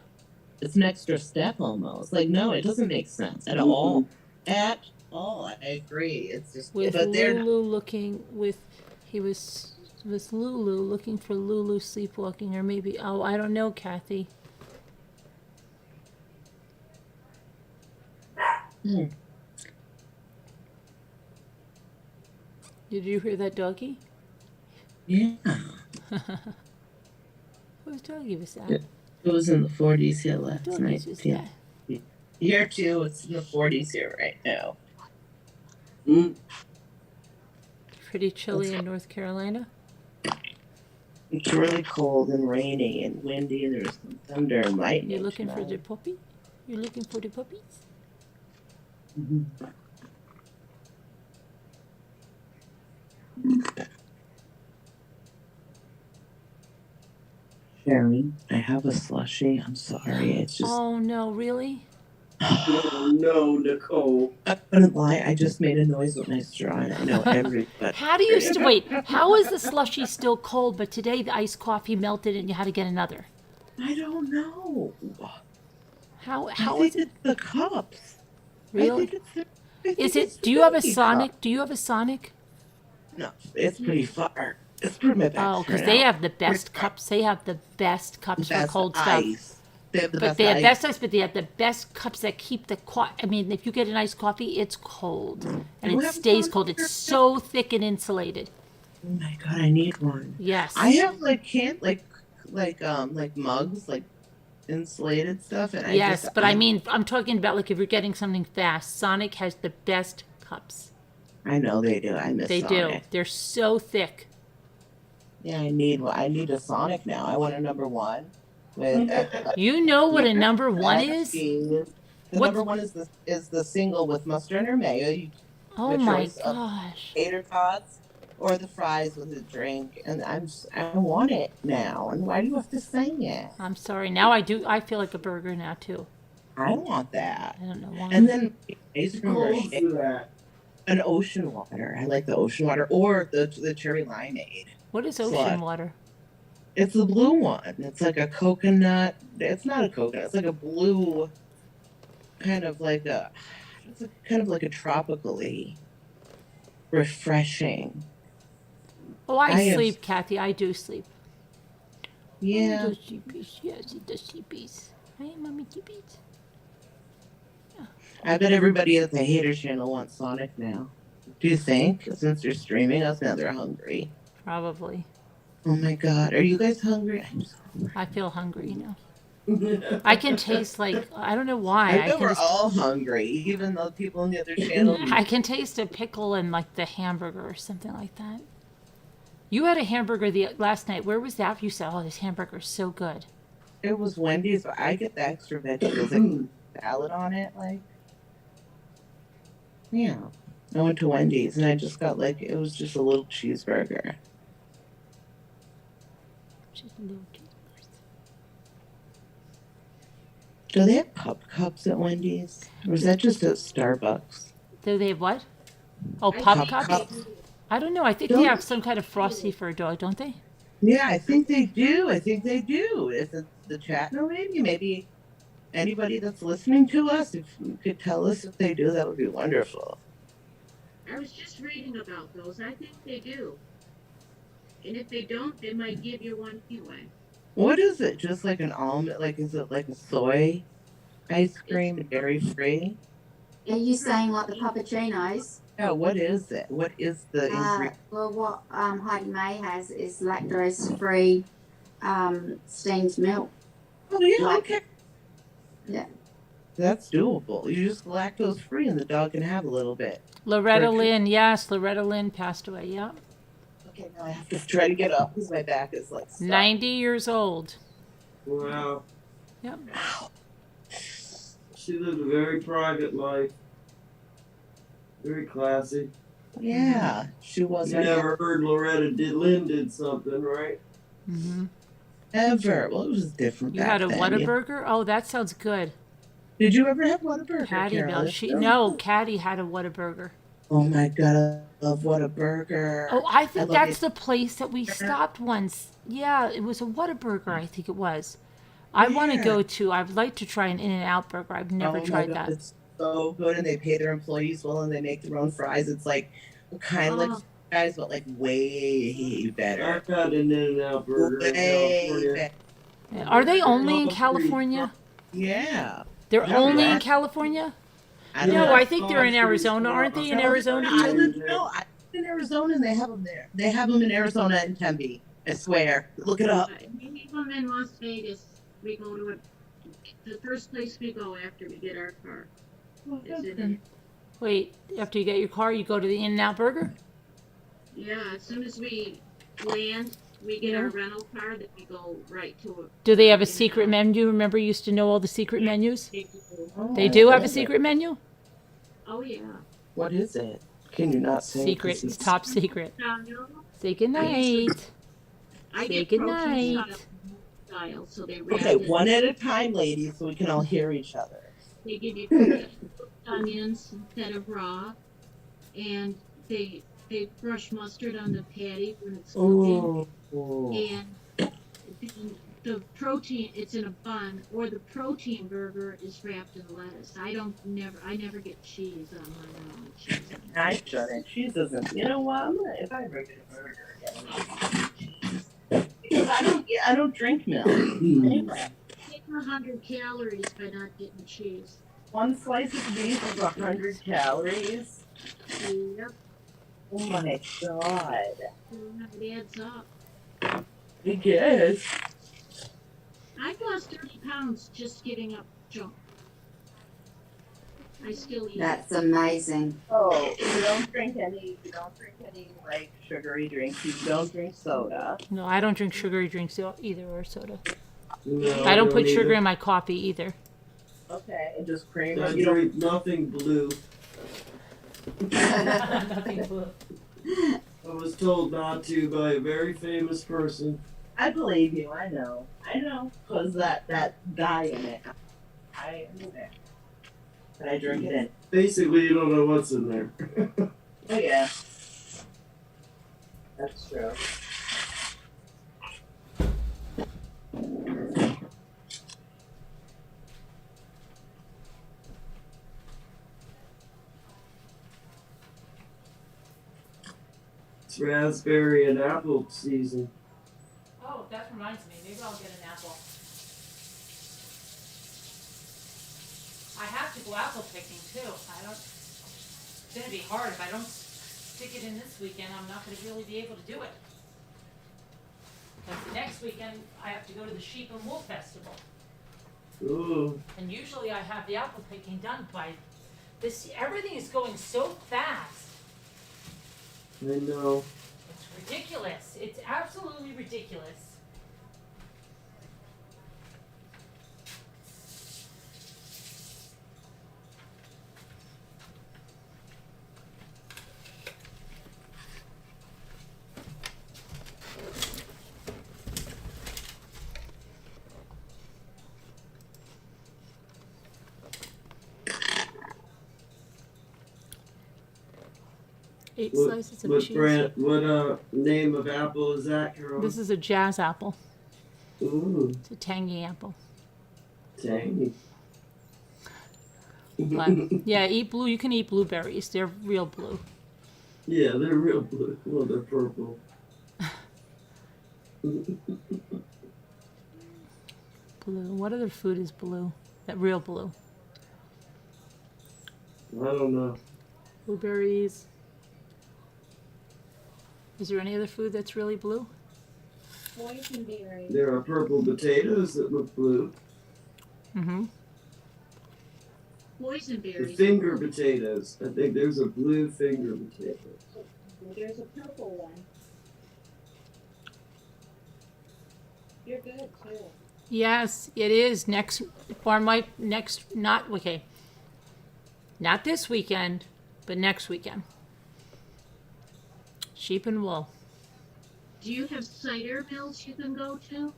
G: It's an extra step almost. Like, no, it doesn't make sense at all. At all, I agree. It's just
A: with
G: but
A: Lulu looking with Lulu looking for Lulu sleepwalking, or maybe I don't know, Kathy. Did you hear that doggy?
G: Yeah.
A: Whose doggy was that?
G: It was in the 40s here last night.
A: Yeah.
G: Here too, it's in the 40s here right now.
A: Pretty chilly in North Carolina.
G: It's really cold and rainy and windy, and there's some thunder and lightning.
A: You're looking for the puppy? You're looking for the puppies?
G: Sharon, I have a slushie. I'm sorry. It's just.
A: Oh no, really?
F: Oh no, Nicole.
G: I couldn't lie. I just made a noise with my straw, and I know everybody.
A: How do you wait? How is the slushie still cold, but today the iced coffee melted and you had to get another?
G: I don't know.
A: How
G: is it the cups?
A: Really? Is it? Do you have a Sonic? Do you have a Sonic?
G: No, it's pretty far. It's pretty my back.
A: Oh, because they have the best cups. They have the best cups for cold stuff.
G: They have the
A: but they have best ice, but they have the best cups that keep the I mean, if you get an iced coffee, it's cold and it stays cold. It's so thick and insulated.
G: Oh my god, I need one.
A: Yes,
G: I have like mugs, like insulated stuff, and
A: I mean, I'm talking about like if you're getting something fast. Sonic has the best cups.
G: I know they do. I miss.
A: They
G: Sonic.
A: do. They're so thick.
G: Yeah, I need a Sonic now. I want a number one. With,
A: you know what a number one is?
G: The number one is the single with mustard or mayo.
A: Oh my gosh!
G: Tater tots or the fries with a drink, and I want it now. And why do you have to say it?
A: I'm sorry. Now I do. I feel like a burger now too.
G: I want that.
A: I don't know why.
G: And then an ocean water. I like the ocean water or the cherry limeade.
A: What is ocean water?
G: It's the blue one. It's like a coconut. It's not a coconut. It's like a blue, kind of like a, it's a, kind of like a tropically refreshing.
A: Oh, I
G: I am,
A: sleep, Kathy. I do sleep.
G: yeah.
A: Oh, the sheepies. Yes, the sheepies. Hey, mommy sheepies.
G: I bet everybody at the Hater channel wants Sonic now. Do you think? Since they're streaming us now, they're hungry.
A: Probably.
G: Oh my God, are you guys hungry? I'm so hungry.
A: I feel hungry now. I can taste like I don't know why.
G: I bet we're all hungry, even though people on the other channel.
A: I can taste a pickle in like the hamburger or something like that. You had a hamburger last night. Where was that? You said, "Oh, this hamburger's so good."
G: It was Wendy's, but I get the extra vegetables, like salad on it, like. Yeah, I went to Wendy's and I just got like it was just a little cheeseburger.
A: Just a little cheeseburger.
G: Do they have cups at Wendy's, or is that just at Starbucks?
A: Do they have what? Oh,
E: I
A: pop
E: think
A: cups.
E: they do.
A: I don't know. I think
G: Don't-
A: they have some kind of frosty for a dog, don't they?
G: Yeah, I think they do. I think they do. If it's the chat, no, maybe anybody that's listening to us, if you could tell us if they do, that would be wonderful.
E: I was just reading about those. I think they do. And if they don't, they might give you one anyway.
G: What is it? Just like an almond? Like, is it like a soy ice cream, dairy free?
D: Are you saying like the puppuccinos?
G: Yeah, what is it? What is the ingredient?
D: Well, what Heidi May has is lactose-free steamed milk.
G: Oh, yeah,
D: like-
G: okay.
D: Yeah.
G: That's doable. You just lactose free and the dog can have a little bit.
A: Loretta
G: Very
A: Lynn, yes, Loretta Lynn passed away. Yeah,
G: Okay, now I have to try to get up because my back is like stuck.
A: 90 years old.
F: Wow.
A: Yep.
F: She lived a very private life. Very classy.
G: Yeah, she was
F: You
G: my
F: never heard Lynn did something, right?
A: Mm-hmm.
G: ever. Well, it was different.
A: You
G: back
A: had a
G: then.
A: Whataburger? Oh, that sounds good.
G: Did you ever have Whataburger?
A: Caddy
G: Carol?
A: Bill. No, Caddy had a Whataburger.
G: Oh my God, I love Whataburger.
A: Oh, I think
G: love
A: that's
G: it.
A: the place that we stopped once. Yeah, it was a Whataburger, I think it was. I want to
G: Yeah.
A: go to, I'd like to try an In-N-Out burger. I've never
G: Oh my
A: tried
G: God,
A: that.
G: It's so good, and they pay their employees well, and they make their own fries. It's like kind of like
E: Oh.
G: fries, but like way better.
F: I've had an In-N-Out burger in
G: Way
F: California.
G: better.
A: Are they only in
F: Oh,
A: California?
G: Yeah.
A: They're
G: Yeah,
A: only in
G: right.
A: California?
G: I don't
A: No,
G: know.
A: I think they're in Arizona. Aren't they in Arizona
G: I
A: too?
G: live in Arizona, and they have them there. They have them in Arizona and Tempe. I swear. Look it up.
E: We come in Las Vegas. We go to the first place we go after we get our car. Is in
A: Wait, after you get your car, you go to the In-N-Out burger?
E: Yeah, as soon as we land, we get our rental car, then we go right to it.
A: Do they have a secret menu? Remember you used to know all the secret menus?
G: Oh,
A: They do have a secret menu?
E: Oh, yeah.
G: What is it? Can you not say?
A: Secret. It's top secret.
E: No,
A: Say goodnight.
E: I
A: Say
E: get
A: goodnight.
E: protein style, so they wrap
G: Okay,
E: it.
G: one at a time, ladies, so we can all hear each other.
E: They give you cooked onions instead of raw, and they brush mustard on the patty when it's cooking.
G: Oh.
E: And the protein, it's in a bun, or the protein burger is wrapped in lettuce. I never get cheese on my own cheese.
G: I shouldn't. Cheese doesn't. You know what? If I ever get a burger again, because I don't drink milk. Anyway,
E: Taking 100 calories by not getting cheese.
G: one slice of beef is 100 calories.
E: Yep,
G: Oh my God.
E: it adds up.
G: I guess.
E: I've lost 30 pounds just giving up junk. I still eat.
D: That's amazing.
G: Oh, you don't drink any like sugary drinks. You don't drink soda.
A: No, I don't drink sugary drinks either or soda.
F: No,
A: I don't put
F: either.
A: sugar in my coffee either.
G: Okay, and just cream.
F: I
G: You don't.
F: drink nothing blue. I was told not to by a very famous person.
G: I believe you. I know. Cause that dye in it. I knew that. But I drink it in.
F: Basically, you don't know what's in there.
G: Oh yeah. That's true.
F: It's raspberry and apple season.
A: Oh, that reminds me. Maybe I'll get an apple. I have to go apple picking too. It's gonna be hard. If I don't stick it in this weekend, I'm not gonna really be able to do it. Because the next weekend, I have to go to the Sheep and Wool Festival.
F: Ooh.
A: And usually I have the apple picking done by this. Everything is going so fast.
F: I know.
A: It's ridiculous. It's absolutely ridiculous. Eight slices of cheese.
F: What name of apple is that, Carol?
A: This is a jazz apple.
F: Ooh,
A: It's a tangy apple.
F: tangy.
A: But, yeah, eat blue. You can eat blueberries. They're real blue.
F: Yeah, they're real blue. Well, they're purple.
A: Blue. What other food is blue? That real blue.
F: I don't know.
A: Blueberries. Is there any other food that's really blue?
E: Boysenberry.
F: There are purple potatoes that look blue.
A: Mm-hmm.
F: The
E: Boysenberries.
F: finger potatoes. I think there's a blue finger potato.
E: There's a purple one. You're good too.
A: Yes, it is. Not this weekend, but next weekend. Sheep and wool.
E: Do you have cider mills you can go to?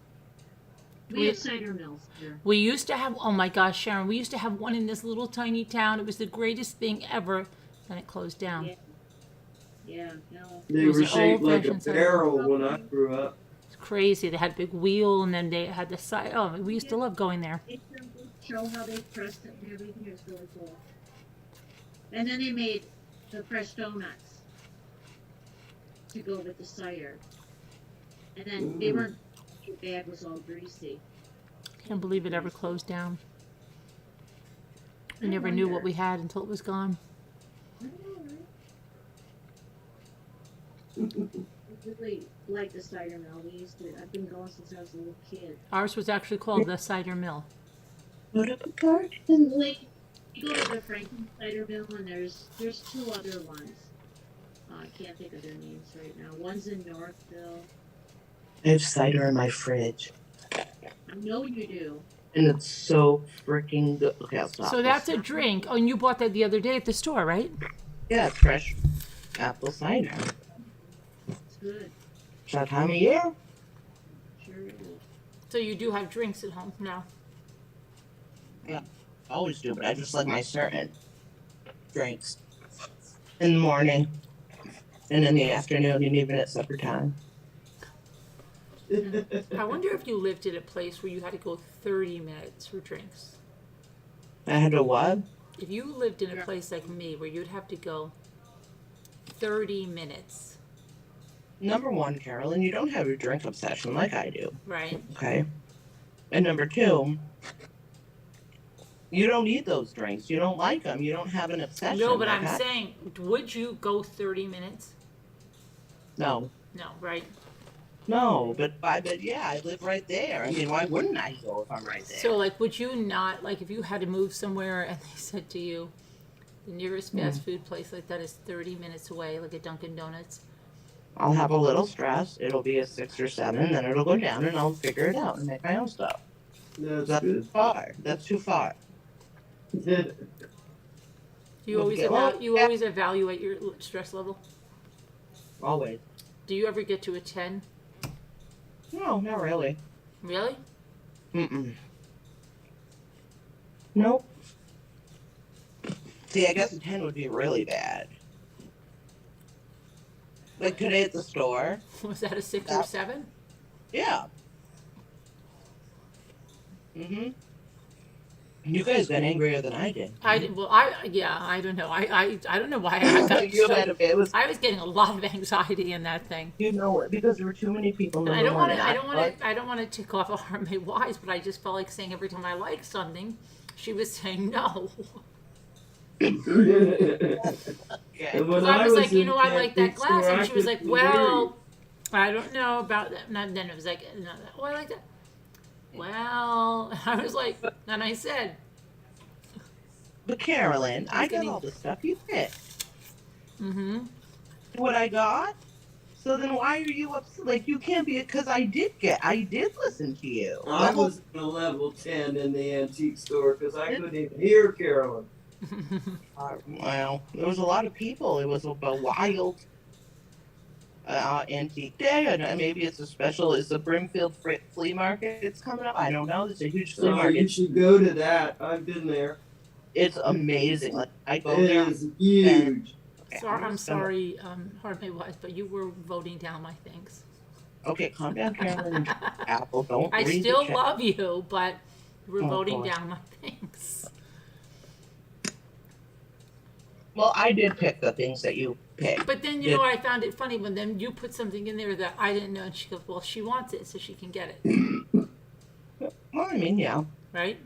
E: We
A: We-
E: have cider mills here.
A: We used to have, oh my gosh, Sharon, we used to have one in this little tiny town. It was the greatest thing ever. Then it closed down.
E: Yeah. Yeah, no.
F: They
A: It was
F: were
A: an
F: shaped like a
A: old-fashioned cider.
F: barrel when I grew up.
A: It's crazy. They had a big wheel and then they had the side. Oh, we used to love going there.
E: They show how they pressed it and everything. It's really cool. And then they made the fresh donuts to go with the cider. And then they weren't, your bag was all greasy.
A: Can't believe it ever closed down. We
E: I
A: never knew what
E: wonder.
A: we had until it was gone.
E: I know, right? I really like the cider mill. I've been going since I was a little kid.
A: Ours was actually called the Cider Mill.
G: Go to the park.
E: Like, you go to the Franklin cider mill and there's two other ones. I can't think of their names right now. One's in Northville.
G: I have cider in my fridge,
E: I know you do.
G: and it's so freaking good. Okay, I'll stop.
A: So that's a drink. Oh, and you bought that the other day at the store, right?
G: Yeah, it's fresh apple cider.
E: It's good.
G: It's that time of year.
E: Sure is.
A: So you do have drinks at home now.
G: I always do, but I just like my certain drinks in the morning and in the afternoon and even at supper time.
A: I wonder if you lived at a place where you had to go 30 minutes for drinks.
G: I had a what?
A: If you lived in a place like me where you'd have to go 30 minutes,
G: Number one, Carolyn, you don't have a drink obsession like I do,
A: right?
G: okay? And number two, you don't eat those drinks. You don't like them. You don't have an obsession.
A: No, but
G: like
A: I'm
G: I-
A: saying, would you go 30 minutes?
G: No.
A: No, right?
G: No, but yeah, I live right there. I mean, why wouldn't I go if I'm right there?
A: So, like, would you not, like, if you had to move somewhere and they said to you, the nearest fast food place like that is 30 minutes away, like a Dunkin' Donuts?
G: I'll have a little stress. It'll be a 6 or 7, then it'll go down, and I'll figure it out and make my own stuff.
F: That's
G: That's too
F: good.
G: far. That's too far.
A: You always,
G: Okay. Well,
A: you always evaluate your stress level?
G: Always.
A: Do you ever get to a 10?
G: No, not really.
A: Really?
G: Mm-mm. Nope. See, I guess a 10 would be really bad. Like today at the store.
A: Was that a 6 or 7?
G: Yeah. Mm-hmm. You guys got angrier than I did.
A: I don't know. I don't know why I got
G: You
A: so.
G: had it was,
A: I was getting a lot of anxiety in that thing.
G: you know what? Because there were too many people.
A: And I
G: Number
A: don't
G: one,
A: want to.
G: and
A: I don't want to. I don't want to tick off Harm May Wise, but I just felt like saying every time I liked something, she was saying no.
G: Yeah.
F: And when
A: I was like,
F: in
A: I like that
F: Catholic
A: glass,
F: school,
A: and
F: I
A: she was like,
F: couldn't hear
A: well, I don't know about that. And then it was like, no, oh, I like that. Well, I was like, and I said,
G: But Carolyn, I got
A: getting-
G: all the stuff you picked.
A: mm-hmm.
G: What I got. So then why are you upset? Like, you can't be, because I did listen to you.
F: I was in a level 10 in the antique store because I couldn't even hear Carolyn.
G: Well, there was a lot of people. It was a wild antique day. And maybe it's a Brimfield flea market. It's coming up. I don't know. It's a huge flea
F: Oh,
G: market.
F: you should go to that. I've been there.
G: It's amazing. Like, I go
F: It
G: there.
F: is huge.
A: Sorry, I'm sorry, Harm May Wise, but you were voting down my things.
G: Okay, calm down, Carolyn. Apple, don't.
A: I
G: read the
A: still
G: chat.
A: love you, but you were
G: Oh,
A: voting
G: boy.
A: down my things.
G: Well, I did pick the things that you picked.
A: But then, I found it funny when then you put something in there that I didn't know, and she goes, well, she wants it, so she can get it.
G: Well, I mean, yeah.
A: Right?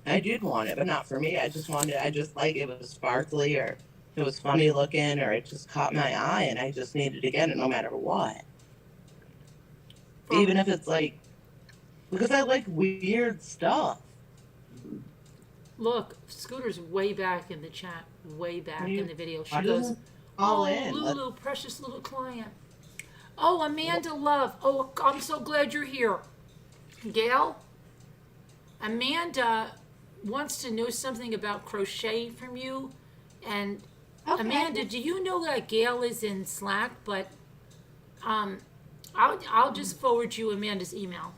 G: I did want it, but not for me. I just like it was sparkly, or it was funny looking, or it just caught my eye, and I just needed to get it no matter what. Even if it's like, because I like weird stuff.
A: Look, Scooter's way back in the chat, way back in the video. She
G: Why
A: goes,
G: doesn't all
A: oh,
G: in?
A: Lulu, precious little client. Oh, Amanda Love. Oh, I'm so glad you're here. Gail, Amanda wants to know something about crochet from you. And
D: Okay.
A: Amanda, do you know that Gail is in Slack? But I'll just forward you Amanda's email.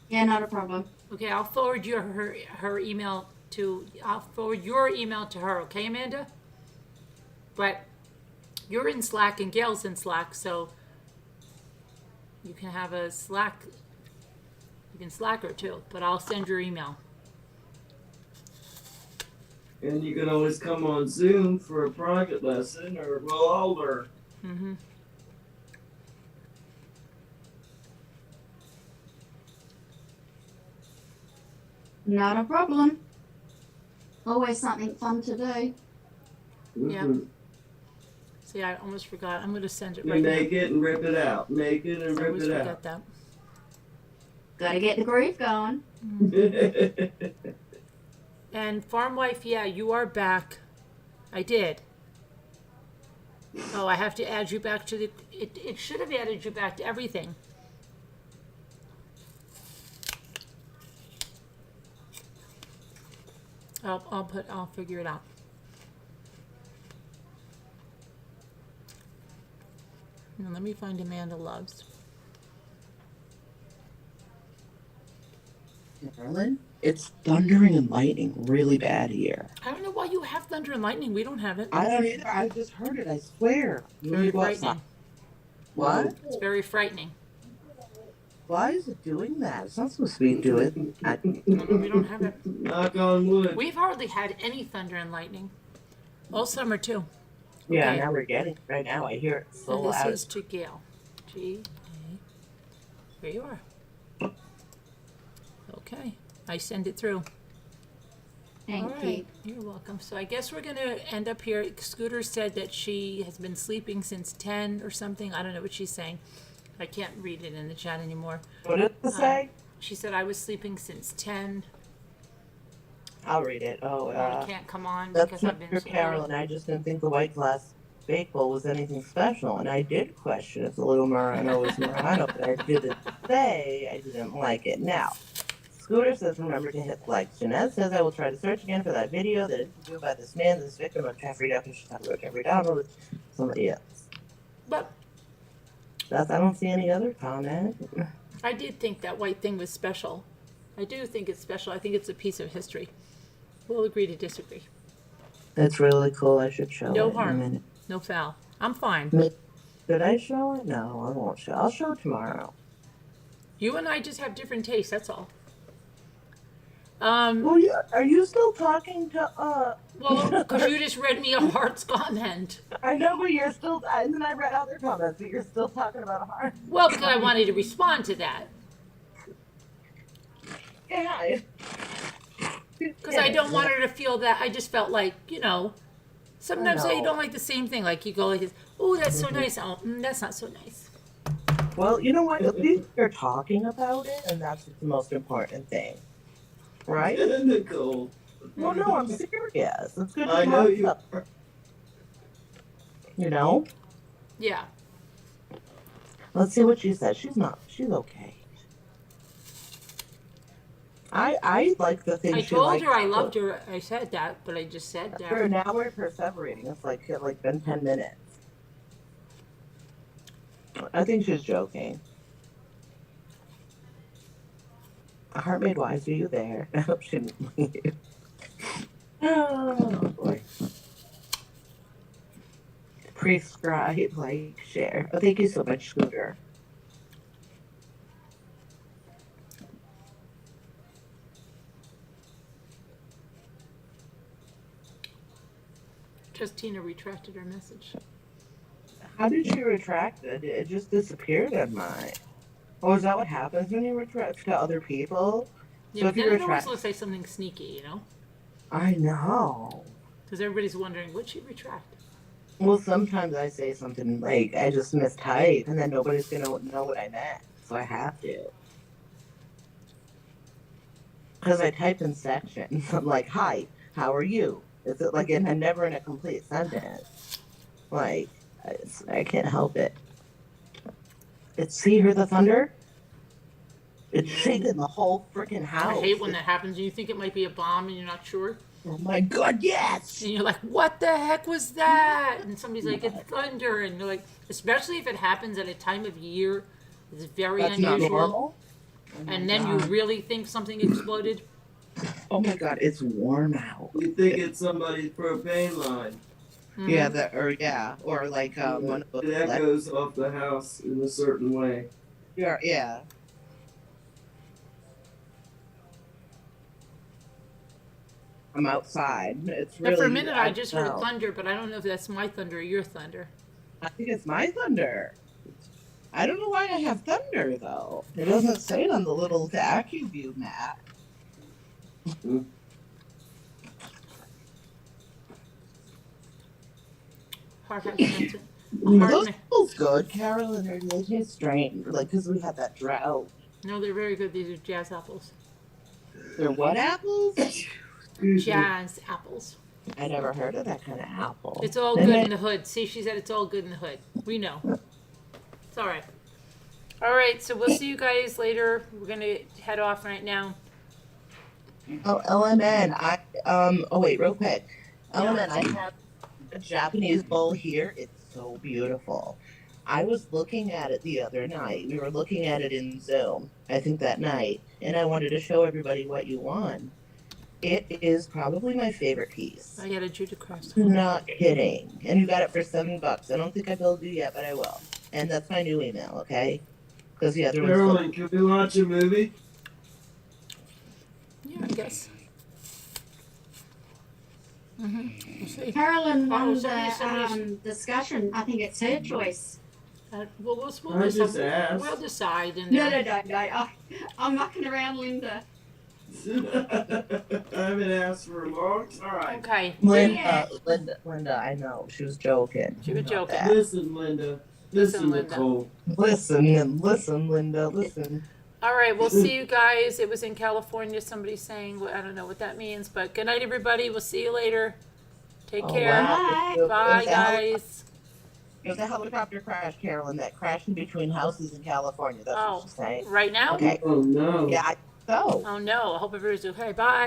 D: Yeah, not a problem.
A: Okay, I'll forward her email to. I'll forward your email to her. Okay, Amanda. But you're in Slack and Gail's in Slack, so you can have a Slack. You can Slack her too. But I'll send your email.
F: And you can always come on Zoom for a private lesson, or we'll all learn.
A: Mm-hmm.
D: Not a problem. Always something fun to do.
A: Yeah.
F: Mhm.
A: See, I almost forgot. I'm going to send it
F: You
A: right now.
F: make it and rip it out. Make it and
A: I
F: rip
A: always
F: it
A: forget
F: out.
A: that.
D: Gotta get the groove going.
A: And Farm Wife, yeah, you are back. I did. Oh, I have to add you back to the. It should have added you back to everything. I'll figure it out. Now, let me find Amanda Loves.
G: Maryland, it's thundering and lightning really bad here.
A: I don't know why you have thunder and lightning. We don't have it.
G: I don't either. I just heard it. I swear.
A: Very frightening.
G: What?
A: It's very frightening.
G: Why is it doing that? It's not supposed to be doing.
A: We don't have it.
F: Knock on wood.
A: We've hardly had any thunder and lightning. All summer too.
G: Yeah,
A: Okay.
G: now we're getting it right now. I hear it so
A: And this
G: loud.
A: is to Gail. G-A. Here you are. Okay. I send it through.
D: Thank
A: All
D: you.
A: right. You're welcome. So I guess we're going to end up here. Scooter said that she has been sleeping since 10 or something. I don't know what she's saying. I can't read it in the chat anymore.
G: What did it say?
A: She said I was sleeping since 10.
G: I'll read it. Oh,
A: I can't come on
G: that's
A: because
G: not
A: I've been
G: for
A: so
G: Carol,
A: early.
G: and I just didn't think the White Glass Bagel was anything special, and I did question if the little Murano was Murano, but I didn't say I didn't like it. Now, Scooter says remember to hit like. Jeanette says I will try to search again for that video that interview by this man, this victim of Jeffrey Duff, and she's talking about Jeffrey Dahmer with somebody else.
A: But
G: I don't see any other comment.
A: I did think that white thing was special. I do think it's special. I think it's a piece of history. We'll agree to disagree.
G: It's really cool. I should show
A: No
G: it in a
A: harm.
G: minute.
A: No foul. I'm fine.
G: Did I show it? No, I won't show. I'll show it tomorrow.
A: You and I just have different tastes, that's all.
G: Well, yeah, are you still talking to,
A: Well, because you just read me a heart's comment.
G: I know, but you're still, and then I read other comments, but you're still talking about a heart.
A: Well, because I wanted to respond to that.
G: Yeah.
A: Because I don't want her to feel that. I just felt like, sometimes I
G: know.
A: don't like the same thing. Like you go like this, oh, that's so nice. Oh, that's not so nice.
G: Well, you know what? At least you're talking about it, and that's the most important thing. Right?
F: Nicole.
G: Well, no, I'm serious. It's good to
F: I know
G: talk
F: you.
G: about, you know?
A: Yeah.
G: Let's see what she says. She's okay. I like the thing
A: I
G: she
A: told
G: liked.
A: her I loved her. I said that, but I just said
G: For
A: that.
G: an hour perseverating, it's like been 10 minutes. I think she's joking. Heart made wise, are you there? I hope she didn't leave. Oh boy. Prescribe, like, share. Oh, thank you so much, Scooter.
A: Justina retracted her message.
G: How did she retract it? It just disappeared on mine. Oh, is that what happens when you retract to other people?
A: Yeah,
G: So
A: but
G: if you
A: then it always
G: retract,
A: looks like something sneaky,
G: I know.
A: Because everybody's wondering, what'd she retract?
G: Well, sometimes I say something like I just mistype, and then nobody's gonna know what I meant, so I have to. Because I type in sections. I'm like, "Hi, how are you?" Is it like, and I'm never in a complete sentence. Like, I can't help it. It's see hear the thunder. It's shaking the whole freaking house.
A: I hate when that happens and you think it might be a bomb and you're not sure.
G: Oh my God, yes!
A: And you're like, what the heck was that? And somebody's like, it's thunder. And they're like, especially if it happens at a time of year that's very
G: That's not
A: unusual.
G: normal. Oh my
A: And then you
G: God.
A: really think something exploded.
G: Oh my God, it's warm out.
F: You think it's somebody's propane line.
A: Mhm.
G: Yeah, or like one of those.
F: It echoes off the house in a certain way.
G: Yeah. I'm outside. It's
A: But
G: really.
A: for a minute, I just heard
G: know.
A: thunder, but I don't know if that's my thunder or your thunder.
G: I think it's my thunder. I don't know why I have thunder though. It doesn't say it on the little AccuView map.
A: Heart has an answer.
G: Those apples good, Carolyn. They taste strange, like because we had that drought.
A: No, they're very good. These are jazz apples.
G: They're what apples?
A: Jazz apples.
G: I never heard of that kind of apple.
A: It's all good in the hood. See, she said it's all good in the hood. We know. It's all right. All right, so we'll see you guys later. We're going to head off right now.
G: Oh, LMN. Oh wait, real quick. LMN, I have a Japanese bowl here. It's so beautiful. I was looking at it the other night. We were looking at it in Zoom, I think that night, and I wanted to show everybody what you won. It is probably my favorite piece.
A: I got a Judah cross.
G: Not kidding. And you got it for $7. I don't think I billed you yet, but I will. And that's my new email, okay? Because the other one's
F: Carolyn, can we watch a movie?
A: Yeah, I guess. Mm-hmm. We'll see.
D: Carolyn won
A: somebody-
D: the discussion. I think it's her choice.
A: We'll
F: I just asked.
A: We'll decide. And
D: No. I'm mucking around, Linda.
F: I haven't asked for a long time.
A: Okay.
G: Linda, I know. She was joking.
A: She was joking.
F: Listen, Linda. Listen,
A: Linda.
F: Nicole.
G: Listen, Linda, listen.
A: All right, we'll see you guys. It was in California. Somebody's saying, I don't know what that means, but good night, everybody. We'll see you later. Take care.
G: Wow.
A: Bye, guys.
G: It was a helicopter crash, Carolyn, that crashed in between houses in California. That's what she's saying.
A: Right now?
G: Okay.
F: Oh, no.
G: Yeah, so.
A: Oh, no. I hope everybody's okay. Bye.